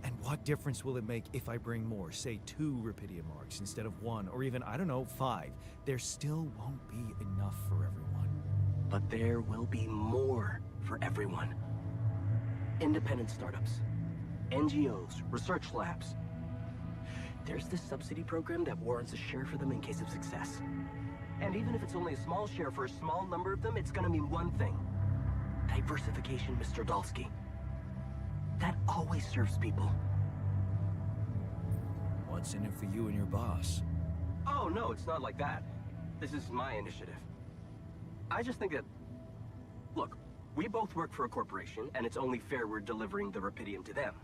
Speaker 2: And what difference will it make if I bring more, say 2 Rapidium Arcs instead of 1, or even, I don't know, 5? There still won't be enough for everyone.
Speaker 5: But there will be more for everyone. Independent startups, NGOs, research labs. There's this subsidy program that warrants a share for them in case of success. And even if it's only a small share for a small number of them, it's gonna mean one thing. Diversification, Mr. Dalsky. That always serves people.
Speaker 2: What's in it for you and your boss?
Speaker 5: Oh, no, it's not like that. This is my initiative. I just think that... Look, we both work for a corporation, and it's only fair we're delivering the Rapidium to them.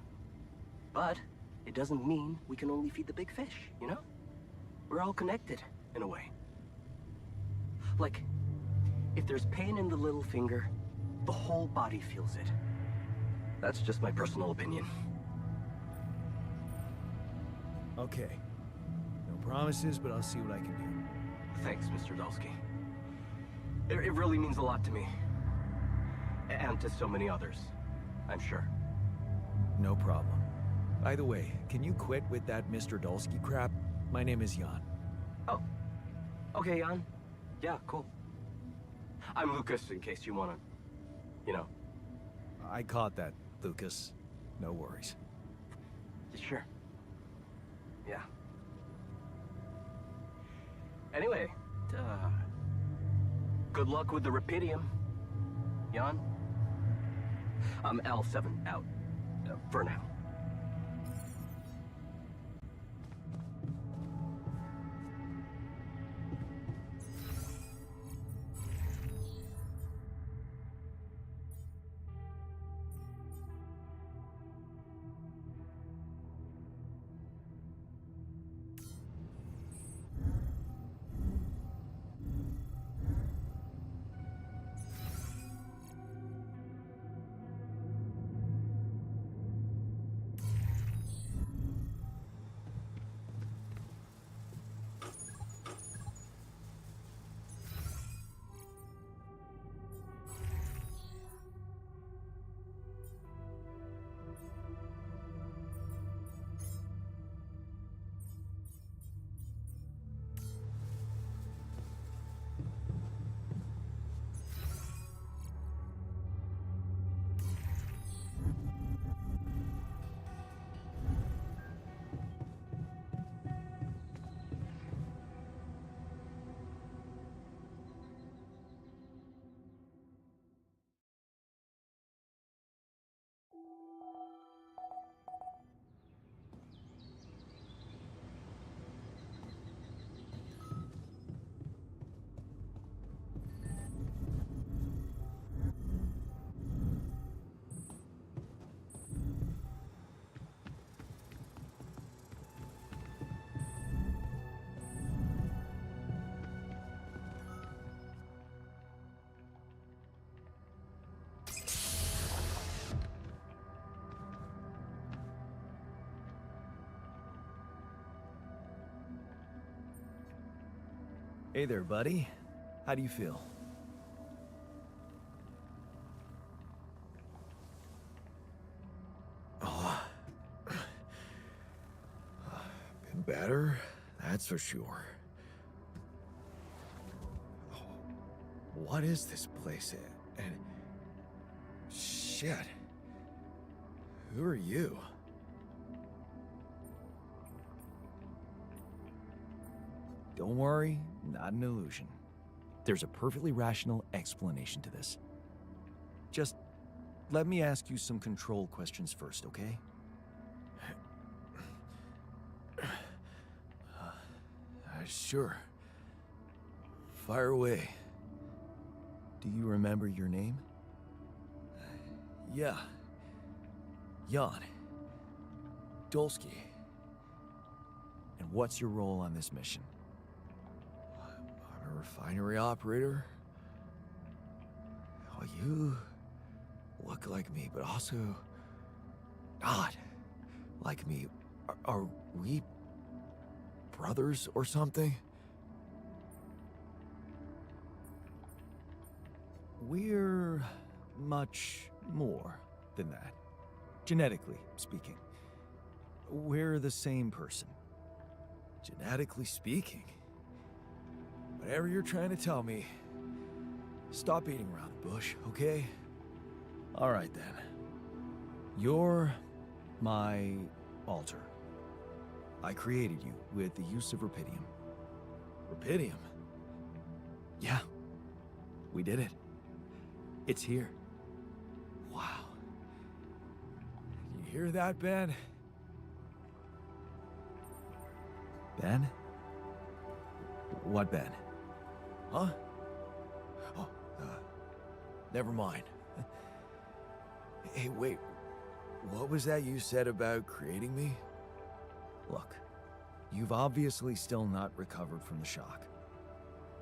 Speaker 5: But it doesn't mean we can only feed the big fish, you know? We're all connected, in a way. Like, if there's pain in the little finger, the whole body feels it. That's just my personal opinion.
Speaker 2: Okay. No promises, but I'll see what I can do.
Speaker 5: Thanks, Mr. Dalsky. It really means a lot to me. And to so many others, I'm sure.
Speaker 2: No problem. By the way, can you quit with that Mr. Dolsky crap? My name is Jan.
Speaker 5: Oh. Okay, Jan. Yeah, cool. I'm Lucas, in case you wanna... you know.
Speaker 2: I caught that, Lucas. No worries.
Speaker 5: Sure. Yeah. Anyway, good luck with the Rapidium, Jan. I'm L7 out, for now.
Speaker 2: Hey there, buddy. How do you feel? Oh, been better, that's for sure. Oh, what is this place? And shit. Who are you? Don't worry, not an illusion. There's a perfectly rational explanation to this. Just let me ask you some control questions first, okay? Sure. Fire away. Do you remember your name? Yeah. Jan. Dolsky. And what's your role on this mission? I'm a refinery operator. Oh, you look like me, but also not like me. Are we brothers or something? We're much more than that, genetically speaking. We're the same person. Genetically speaking? Whatever you're trying to tell me, stop beating around the bush, okay? All right then. You're my alter. I created you with the use of rapidium. Rapidium? Yeah, we did it. It's here. Wow. You hear that, Ben? Ben? What Ben? Huh? Oh, never mind. Hey, wait. What was that you said about creating me? Look, you've obviously still not recovered from the shock.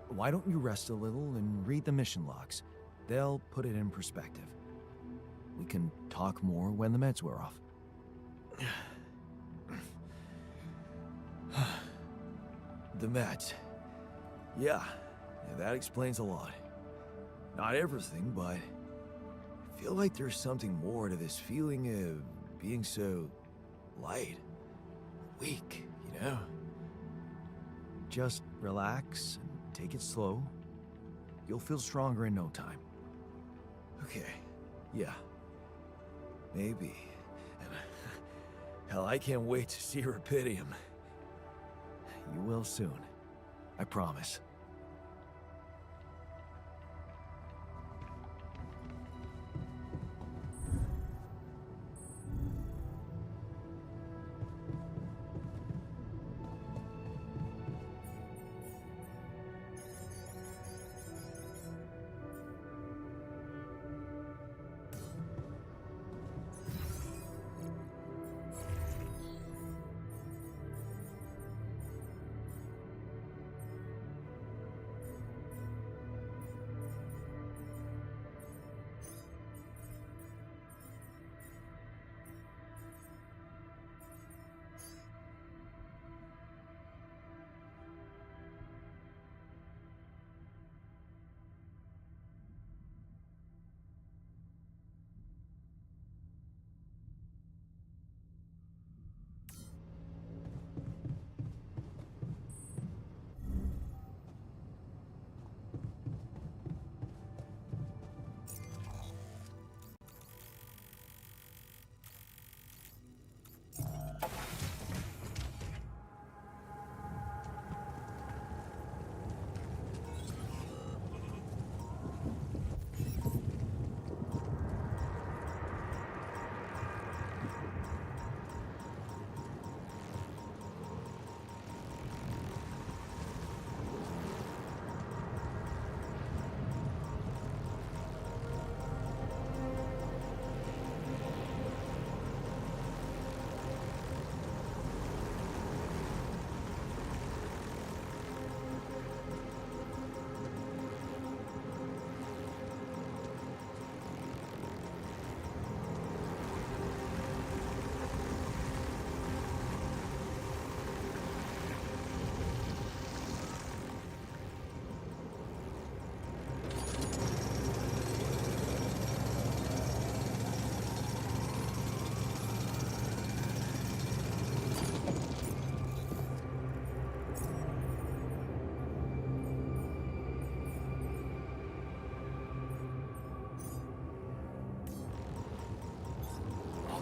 Speaker 2: Why don't you rest a little and read the mission logs? They'll put it in perspective. We can talk more when the meds wear off. The meds. Yeah, that explains a lot. Not everything, but I feel like there's something more to this feeling of being so light, weak, you know? Just relax and take it slow. You'll feel stronger in no time. Okay, yeah. Maybe. And hell, I can't wait to see Rapidium. You will soon. I promise.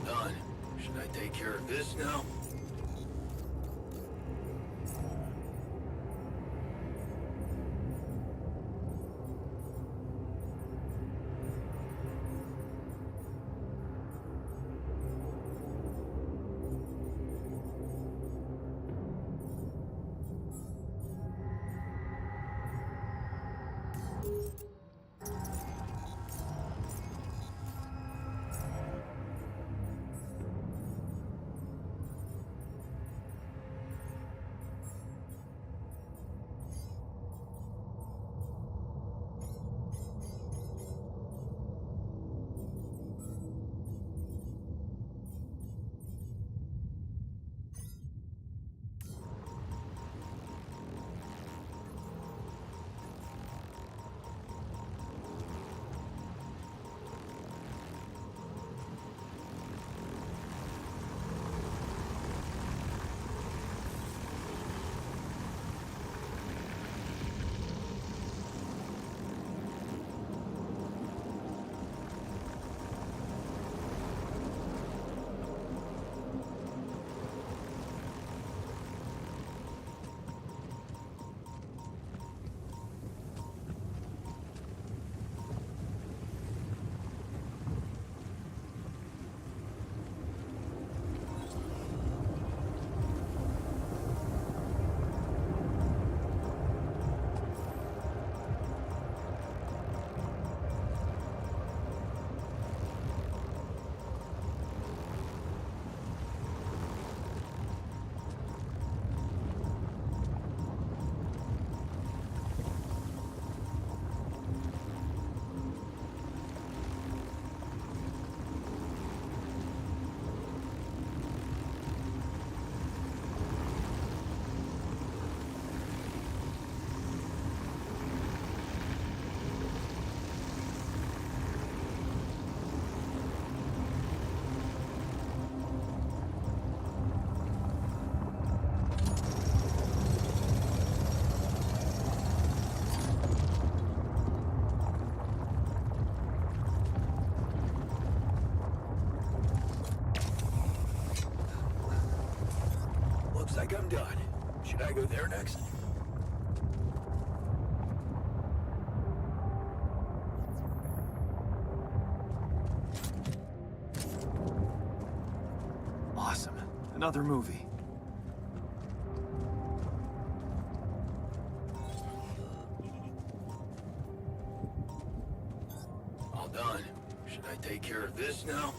Speaker 7: done. Should I take care of this now?
Speaker 2: Looks like I'm done. Should I go there next? Awesome. Another movie.
Speaker 7: All done. Should I take care of this now?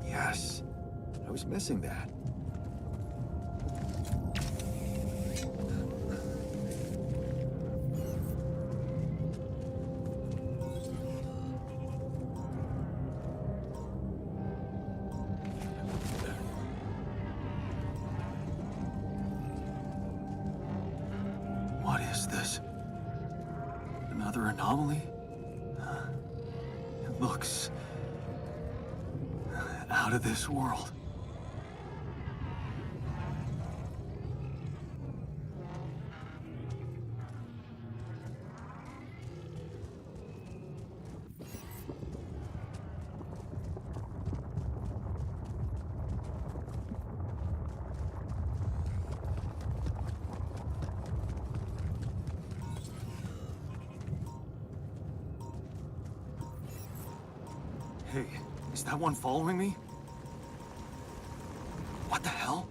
Speaker 9: Yes. I was missing that. What is this? Another anomaly? It looks out of this world. Hey, is that one following me? What the hell?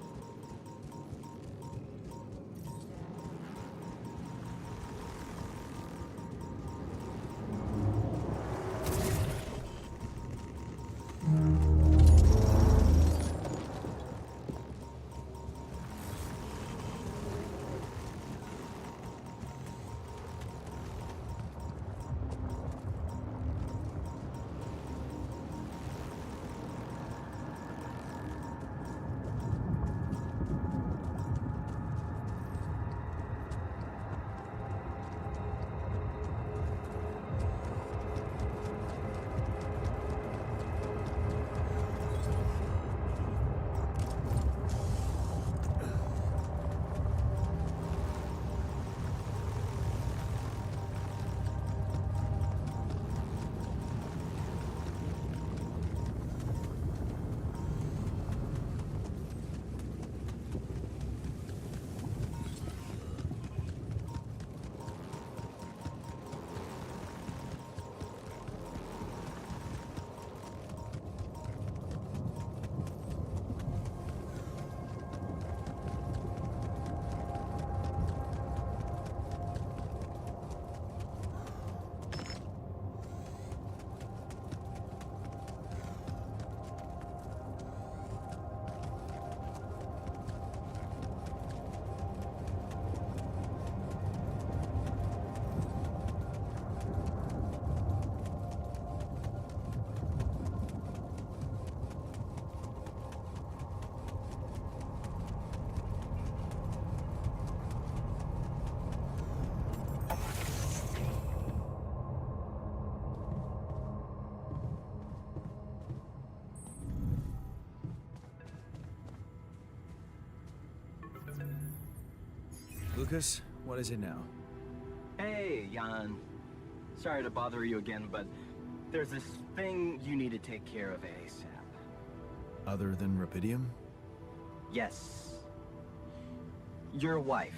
Speaker 2: Lucas, what is it now?
Speaker 5: Hey, Jan. Sorry to bother you again, but there's this thing you need to take care of ASAP.
Speaker 2: Other than Rapidium?
Speaker 5: Yes. Your wife.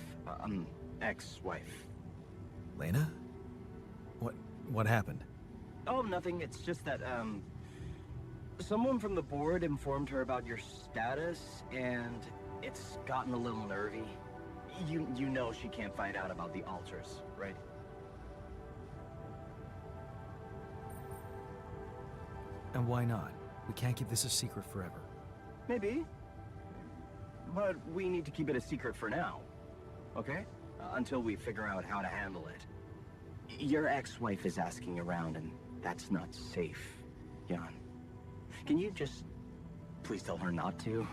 Speaker 5: Ex-wife.
Speaker 2: Lena? What happened?
Speaker 5: Oh, nothing. It's just that, someone from the board informed her about your status, and it's gotten a little nervy. You know she can't find out about the altars, right?
Speaker 2: And why not? We can't keep this a secret forever.
Speaker 5: Maybe. But we need to keep it a secret for now, okay? Until we figure out how to handle it. Your ex-wife is asking around, and that's not safe, Jan. Can you just please tell her not to?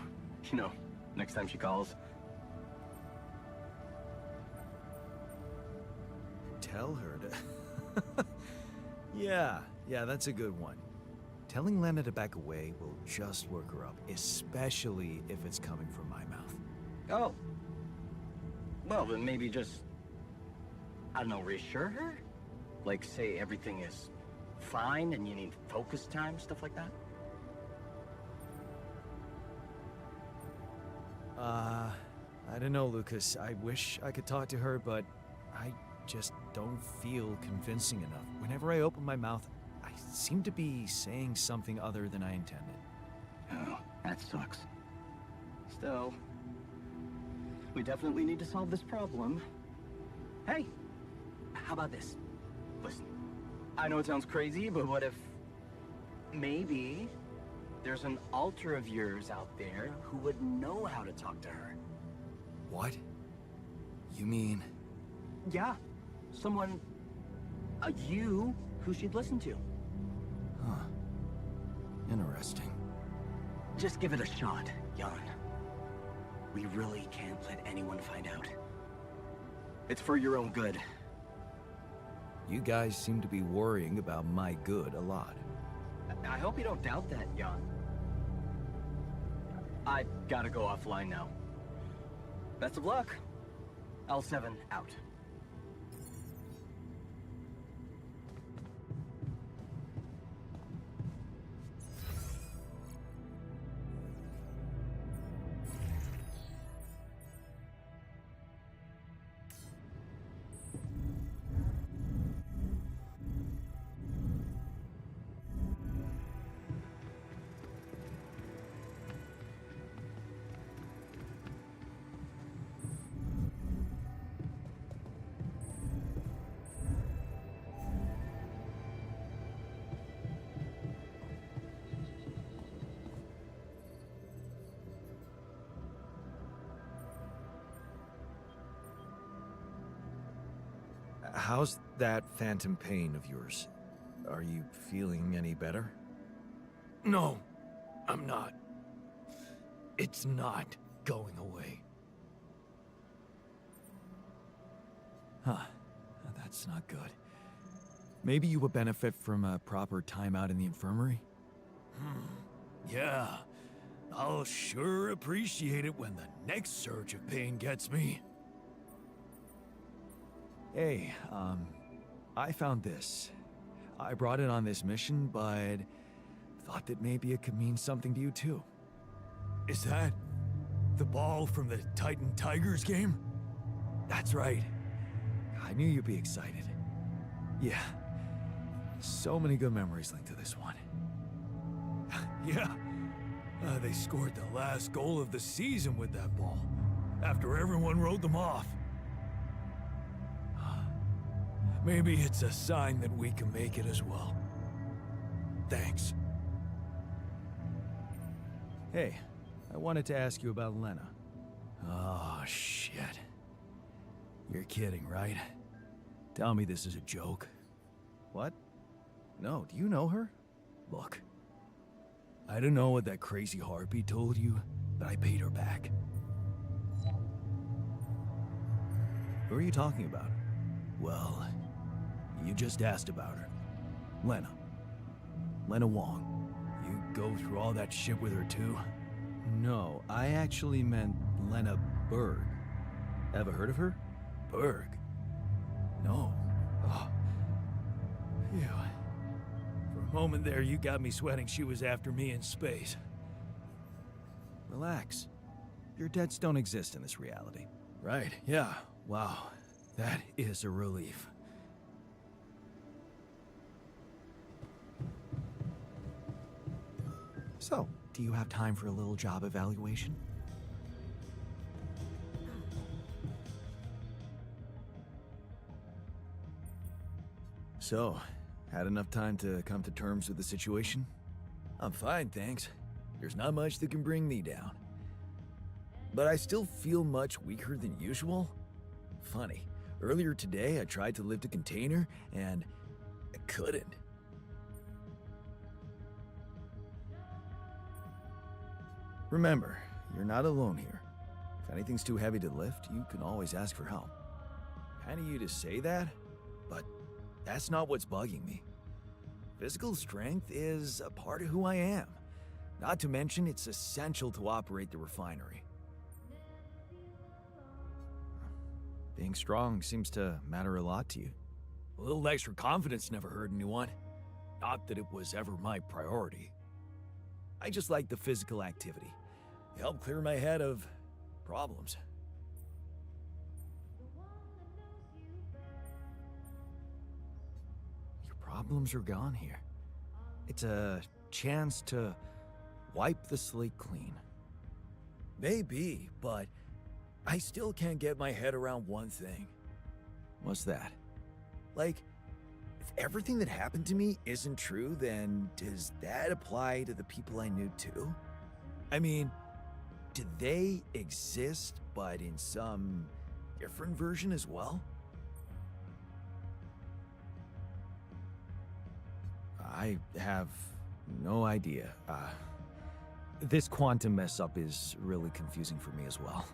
Speaker 5: You know, next time she calls.
Speaker 2: Tell her to... Yeah, that's a good one. Telling Lena to back away will just work her up, especially if it's coming from my mouth.
Speaker 5: Oh. Well, then maybe just, I don't know, reassure her? Like, say everything is fine and you need focus time, stuff like that?
Speaker 2: I don't know, Lucas. I wish I could talk to her, but I just don't feel convincing enough. Whenever I open my mouth, I seem to be saying something other than I intended.
Speaker 5: Oh, that sucks. Still, we definitely need to solve this problem. Hey, how about this? Listen, I know it sounds crazy, but what if maybe there's an alter of yours out there who would know how to talk to her?
Speaker 2: What? You mean...
Speaker 5: Yeah, someone, you, who she'd listen to.
Speaker 2: Huh. Interesting.
Speaker 5: Just give it a shot, Jan. We really can't let anyone find out. It's for your own good.
Speaker 2: You guys seem to be worrying about my good a lot.
Speaker 5: I hope you don't doubt that, Jan. I gotta go offline now. Best of luck. L7 out.
Speaker 9: How's that phantom pain of yours? Are you feeling any better?
Speaker 4: No, I'm not. It's not going away.
Speaker 2: Huh. That's not good. Maybe you would benefit from a proper timeout in the infirmary?
Speaker 4: Yeah. I'll sure appreciate it when the next surge of pain gets me.
Speaker 2: Hey, I found this. I brought it on this mission, but thought that maybe it could mean something to you too.
Speaker 4: Is that the ball from the Titan Tigers game?
Speaker 2: That's right. I knew you'd be excited. Yeah. So many good memories linked to this one.
Speaker 4: Yeah. They scored the last goal of the season with that ball, after everyone wrote them off. Maybe it's a sign that we can make it as well. Thanks.
Speaker 2: Hey, I wanted to ask you about Lena.
Speaker 4: Oh, shit. You're kidding, right? Tell me this is a joke.
Speaker 2: What? No, do you know her?
Speaker 4: Look, I don't know what that crazy harpy told you, but I paid her back.
Speaker 2: Who are you talking about?
Speaker 4: Well, you just asked about her. Lena.
Speaker 2: Lena Wong.
Speaker 4: You go through all that shit with her too?
Speaker 2: No, I actually meant Lena Berg. Ever heard of her?
Speaker 4: Berg? No. Oh. Phew. For a moment there, you got me sweating she was after me in space.
Speaker 2: Relax. Your debts don't exist in this reality.
Speaker 4: Right, yeah. Wow. That is a relief.
Speaker 2: So, do you have time for a little job evaluation?
Speaker 4: So, had enough time to come to terms with the situation? I'm fine, thanks. There's not much that can bring me down. But I still feel much weaker than usual. Funny, earlier today I tried to lift a container and I couldn't.
Speaker 2: Remember, you're not alone here. If anything's too heavy to lift, you can always ask for help.
Speaker 4: Kind of you to say that, but that's not what's bugging me. Physical strength is a part of who I am. Not to mention, it's essential to operate the refinery.
Speaker 2: Being strong seems to matter a lot to you.
Speaker 4: A little extra confidence never hurt anyone. Not that it was ever my priority. I just like the physical activity. It helped clear my head of problems.
Speaker 2: Your problems are gone here. It's a chance to wipe the slate clean.
Speaker 4: Maybe, but I still can't get my head around one thing.
Speaker 2: What's that?
Speaker 4: Like, if everything that happened to me isn't true, then does that apply to the people I knew too? I mean, do they exist, but in some different version as well?
Speaker 2: I have no idea. This quantum mess-up is really confusing for me as well.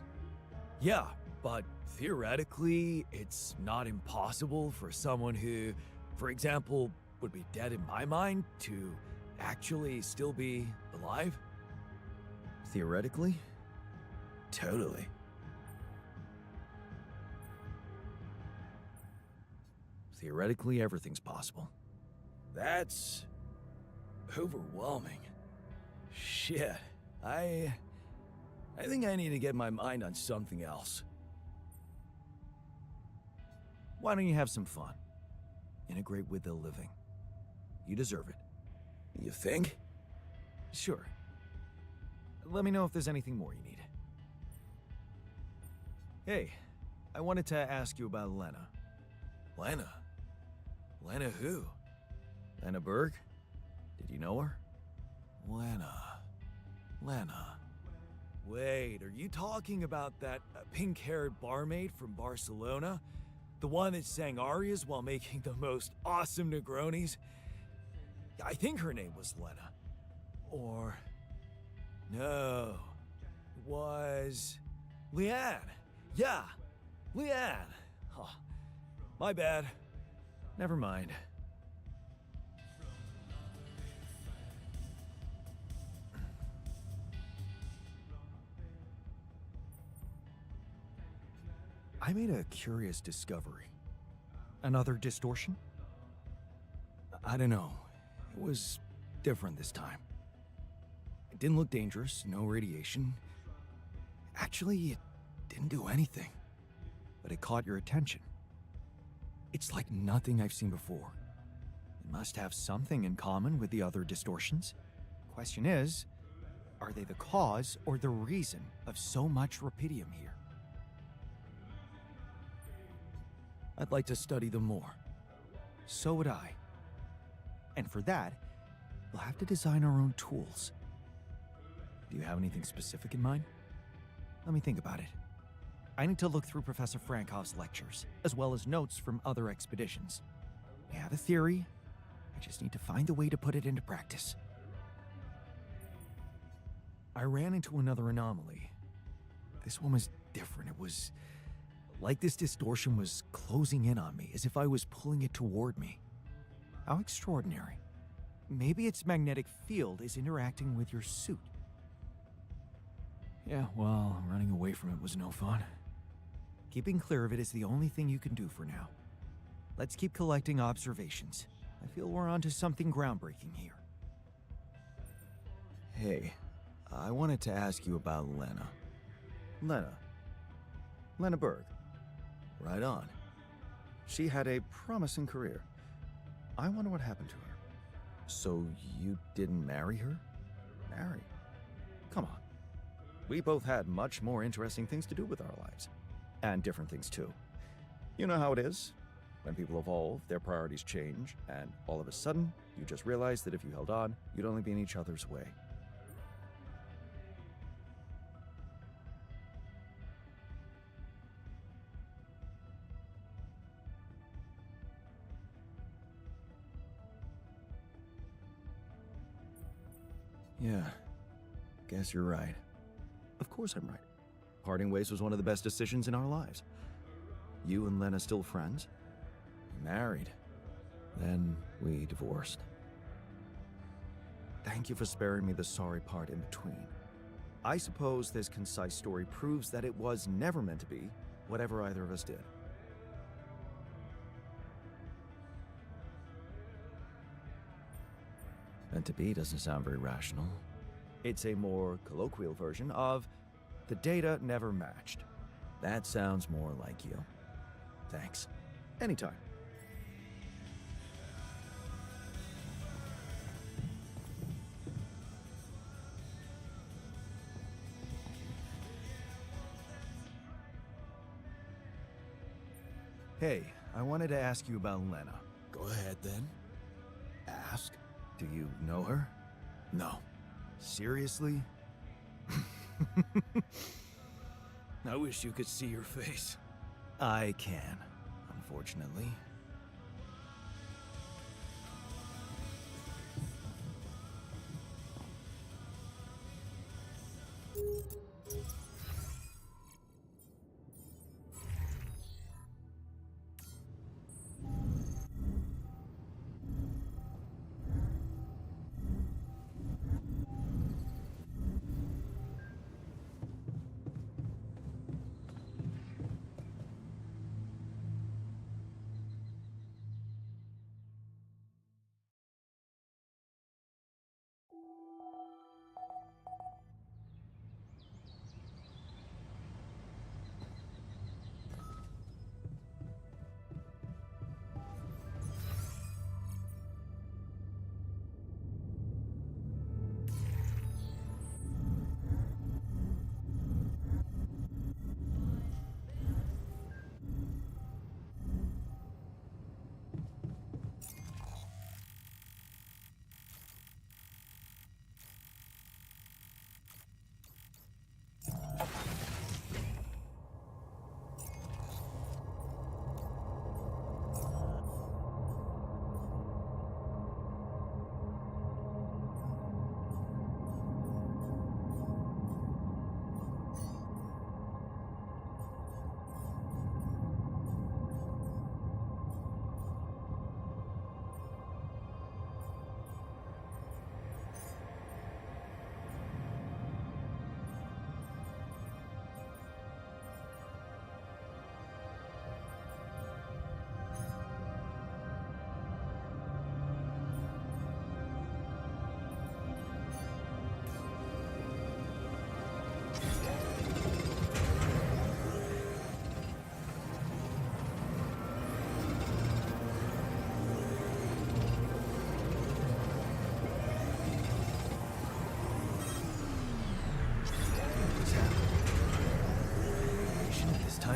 Speaker 4: Yeah, but theoretically, it's not impossible for someone who, for example, would be dead in my mind to actually still be alive?
Speaker 2: Theoretically?
Speaker 4: Totally.
Speaker 2: Theoretically, everything's possible.
Speaker 4: That's overwhelming. Shit. I think I need to get my mind on something else.
Speaker 2: Why don't you have some fun? Integrate with the living. You deserve it.
Speaker 4: You think?
Speaker 2: Sure. Let me know if there's anything more you need. Hey, I wanted to ask you about Lena.
Speaker 4: Lena? Lena who?
Speaker 2: Lena Berg? Did you know her?
Speaker 4: Lena. Wait, are you talking about that pink-haired barmaid from Barcelona? The one that sang arias while making the most awesome Negronis? I think her name was Lena. Or... no. It was... Leanne. Yeah, Leanne. Oh, my bad. Never mind.
Speaker 9: I made a curious discovery. Another distortion?
Speaker 2: I don't know. It was different this time. It didn't look dangerous, no radiation. Actually, it didn't do anything. But it caught your attention. It's like nothing I've seen before. It must have something in common with the other distortions. Question is, are they the cause or the reason of so much rupidium here? I'd like to study them more. So would I. And for that, we'll have to design our own tools. Do you have anything specific in mind? Let me think about it. I need to look through Professor Frankoff's lectures, as well as notes from other expeditions. I have a theory. I just need to find a way to put it into practice. I ran into another anomaly. This one was different. It was like this distortion was closing in on me, as if I was pulling it toward me. How extraordinary. Maybe its magnetic field is interacting with your suit. Yeah, well, running away from it was no fun. Keeping clear of it is the only thing you can do for now. Let's keep collecting observations. I feel we're onto something groundbreaking here. Hey, I wanted to ask you about Lena. Lena Berg. Right on. She had a promising career. I wonder what happened to her. So you didn't marry her? Marry? Come on. We both had much more interesting things to do with our lives. And different things too. You know how it is. When people evolve, their priorities change, and all of a sudden, you just realize that if you held on, you'd only be in each other's way. Yeah, guess you're right. Of course I'm right. Parting ways was one of the best decisions in our lives. You and Lena still friends? We married. Then we divorced. Thank you for sparing me the sorry part in between. I suppose this concise story proves that it was never meant to be, whatever either of us did. Meant to be doesn't sound very rational. It's a more colloquial version of the data never matched. That sounds more like you. Thanks. Anytime. Hey, I wanted to ask you about Lena. Go ahead then. Ask? Do you know her? No. Seriously? I wish you could see your face. I can, unfortunately.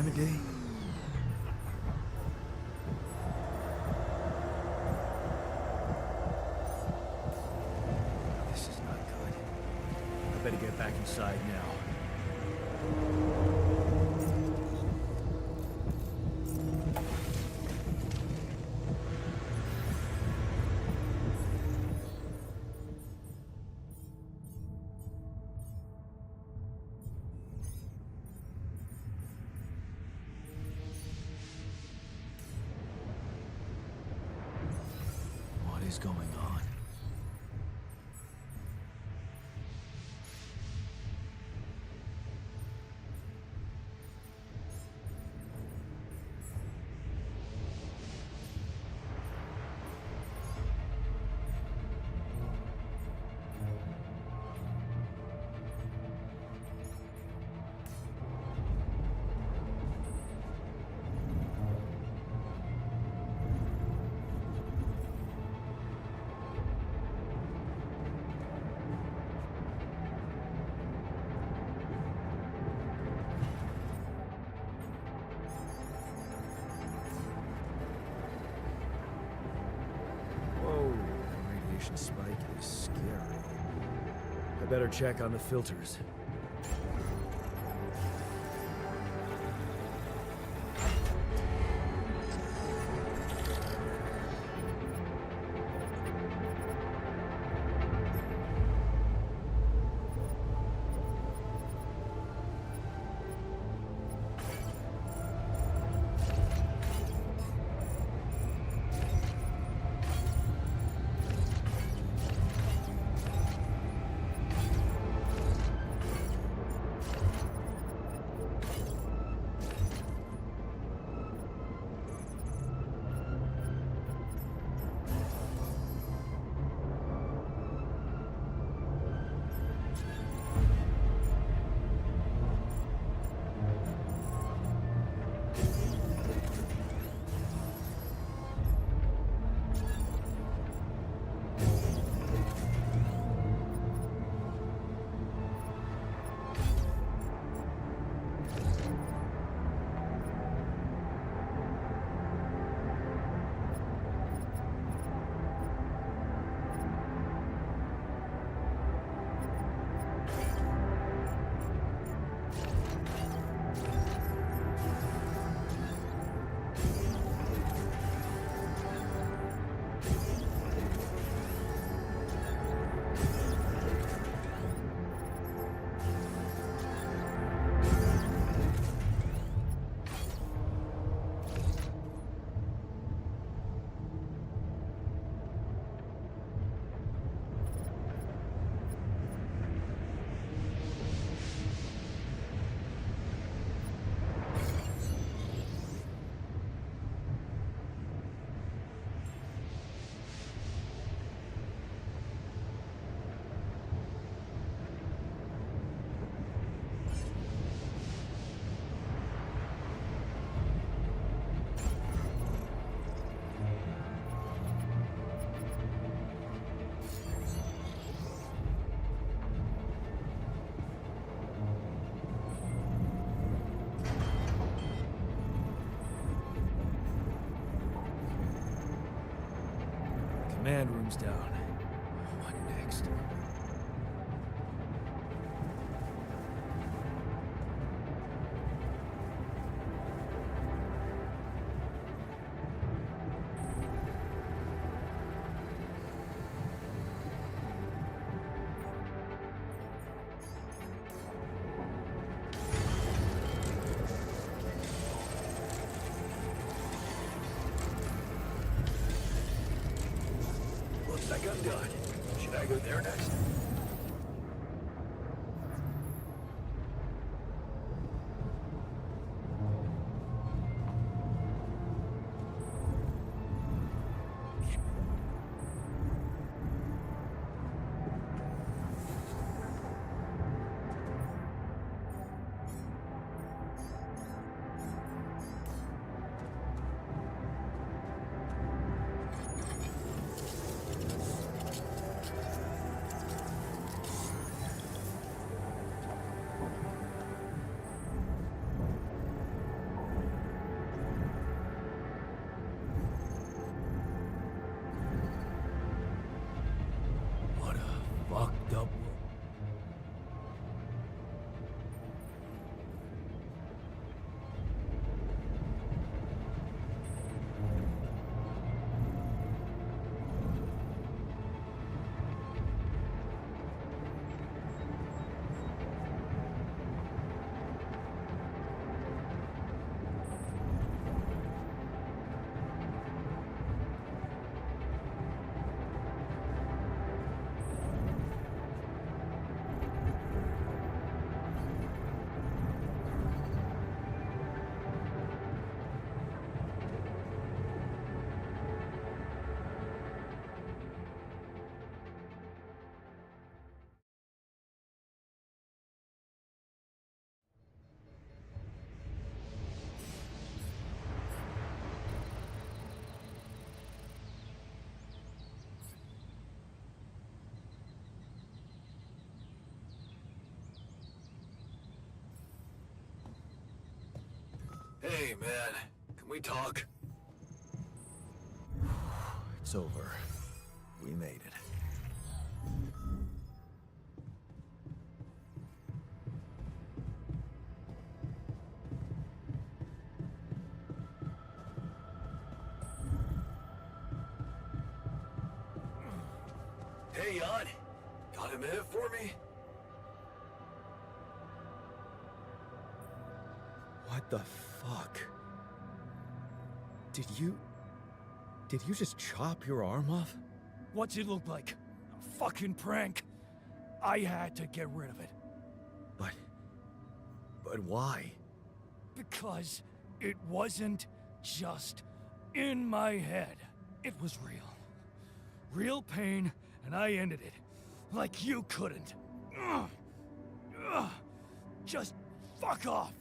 Speaker 2: time of day? This is not good. I better get back inside now. What is going on? Whoa, that radiation spike is scary. I better check on the filters. Command room's down. What next? Looks like I'm done. Should I go there next? Hey, man. Can we talk? It's over. We made it. Hey, Jan. Got a minute for me? What the fuck? Did you just chop your arm off?
Speaker 4: What's it look like? A fucking prank. I had to get rid of it.
Speaker 2: But why?
Speaker 4: Because it wasn't just in my head. It was real. Real pain, and I ended it. Like you couldn't. Ugh. Ugh. Just fuck off.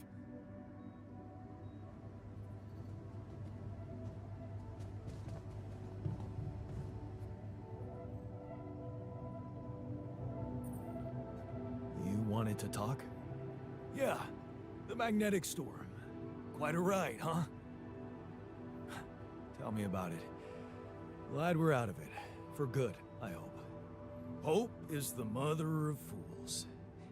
Speaker 2: You wanted to talk?
Speaker 4: Yeah, the magnetic storm. Quite a ride, huh?
Speaker 2: Tell me about it. Glad we're out of it. For good, I hope.
Speaker 4: Hope is the mother of fools.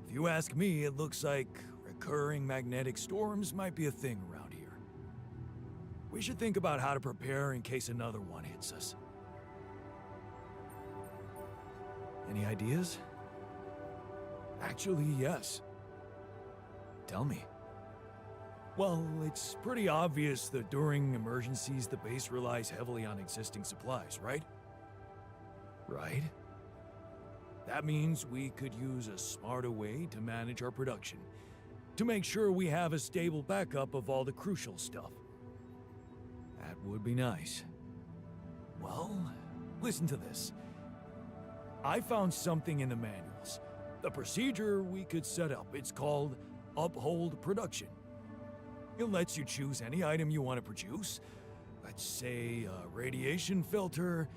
Speaker 4: If you ask me, it looks like recurring magnetic storms might be a thing around here. We should think about how to prepare in case another one hits us.
Speaker 2: Any ideas?
Speaker 4: Actually, yes.
Speaker 2: Tell me.
Speaker 4: Well, it's pretty obvious that during emergencies, the base relies heavily on existing supplies, right?
Speaker 2: Right?
Speaker 4: That means we could use a smarter way to manage our production, to make sure we have a stable backup of all the crucial stuff.
Speaker 2: That would be nice.
Speaker 4: Well, listen to this. I found something in the manuals. The procedure we could set up. It's called Uphold Production. It lets you choose any item you want to produce. Let's say a radiation filter,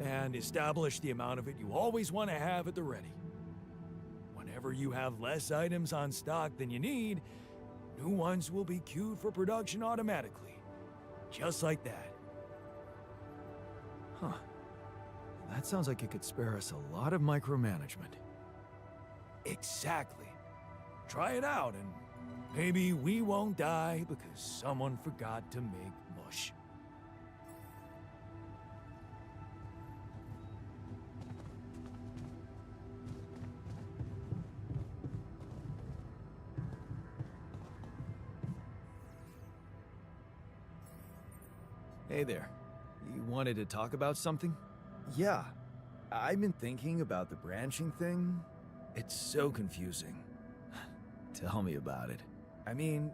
Speaker 4: and establish the amount of it you always want to have at the ready. Whenever you have less items on stock than you need, new ones will be queued for production automatically. Just like that.
Speaker 2: Huh. That sounds like it could spare us a lot of micromanagement.
Speaker 4: Exactly. Try it out, and maybe we won't die because someone forgot to make mush.
Speaker 2: Hey there. You wanted to talk about something? Yeah. I've been thinking about the branching thing. It's so confusing. Tell me about it. I mean,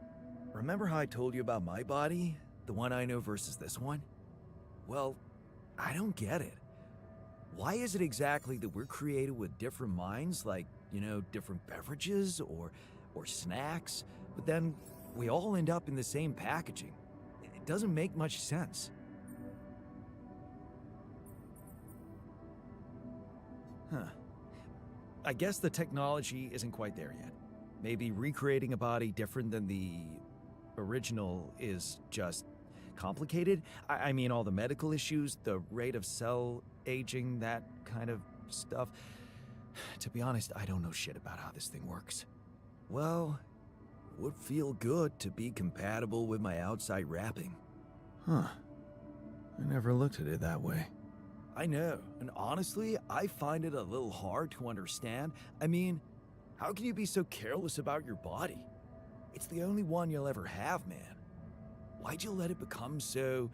Speaker 2: remember how I told you about my body? The one I know versus this one? Well, I don't get it. Why is it exactly that we're created with different minds, like, different beverages or snacks, but then we all end up in the same packaging? It doesn't make much sense. Huh. I guess the technology isn't quite there yet. Maybe recreating a body different than the original is just complicated. I mean, all the medical issues, the rate of cell aging, that kind of stuff. To be honest, I don't know shit about how this thing works. Well, it would feel good to be compatible with my outside wrapping. Huh. I never looked at it that way. I know, and honestly, I find it a little hard to understand. I mean, how can you be so careless about your body? It's the only one you'll ever have, man. Why'd you let it become so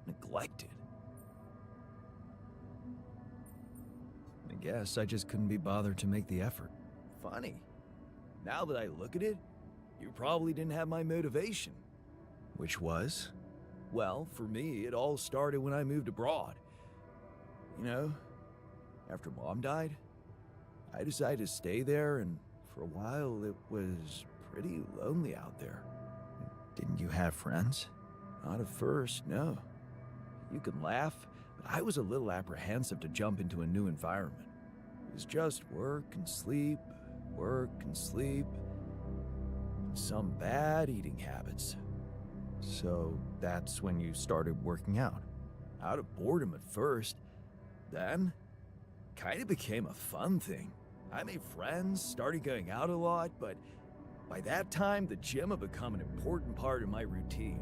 Speaker 2: neglected? I guess I just couldn't be bothered to make the effort. Funny. Now that I look at it, you probably didn't have my motivation. Which was? Well, for me, it all started when I moved abroad. After Mom died, I decided to stay there, and for a while it was pretty lonely out there. Didn't you have friends? Not at first, no. You can laugh, but I was a little apprehensive to jump into a new environment. It was just work and sleep, and some bad eating habits. So that's when you started working out. Out of boredom at first. Then, kind of became a fun thing. I made friends, started going out a lot, but by that time, the gym had become an important part of my routine.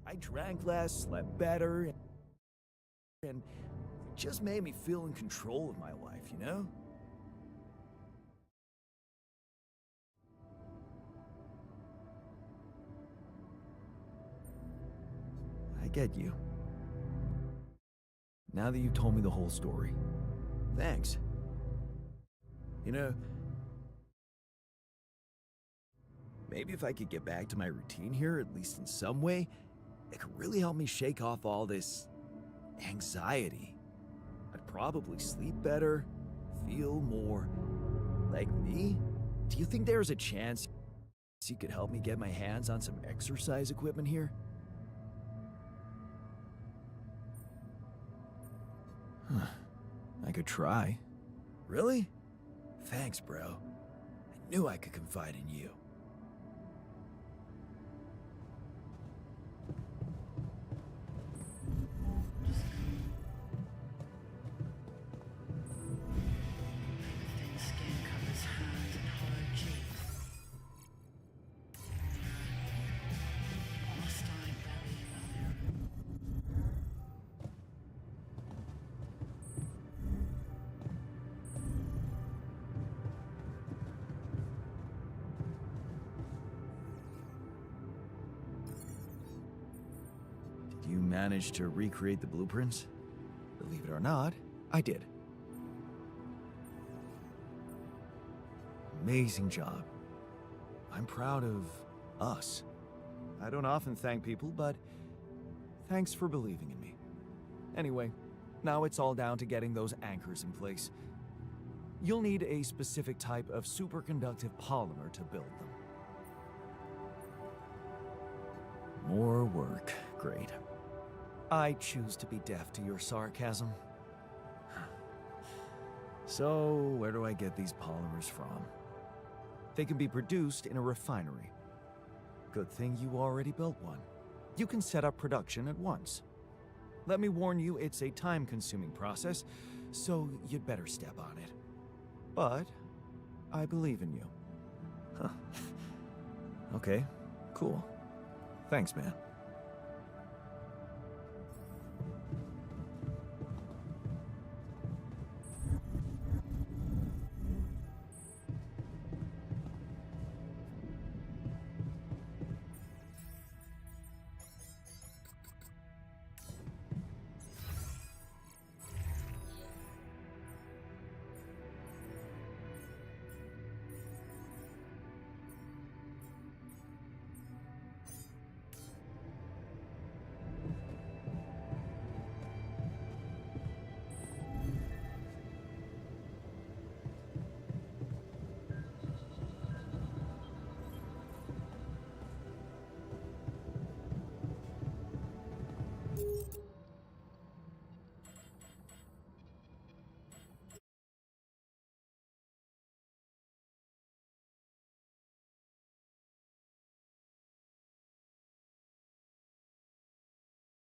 Speaker 2: I drank less, slept better, and it just made me feel in control of my life, you know? I get you. Now that you've told me the whole story, thanks. You know, maybe if I could get back to my routine here, at least in some way, it could really help me shake off all this anxiety. I'd probably sleep better, feel more like me. Do you think there's a chance you could help me get my hands on some exercise equipment here? I could try. Really? Thanks, bro. I knew I could confide in you. You managed to recreate the blueprints? Believe it or not, I did. Amazing job. I'm proud of us. I don't often thank people, but thanks for believing in me. Anyway, now it's all down to getting those anchors in place. You'll need a specific type of superconductive polymer to build them. More work. Great. I choose to be deaf to your sarcasm. So, where do I get these polymers from? They can be produced in a refinery. Good thing you already built one. You can set up production at once. Let me warn you, it's a time-consuming process, so you'd better step on it. But I believe in you. Huh. Okay, cool. Thanks, man.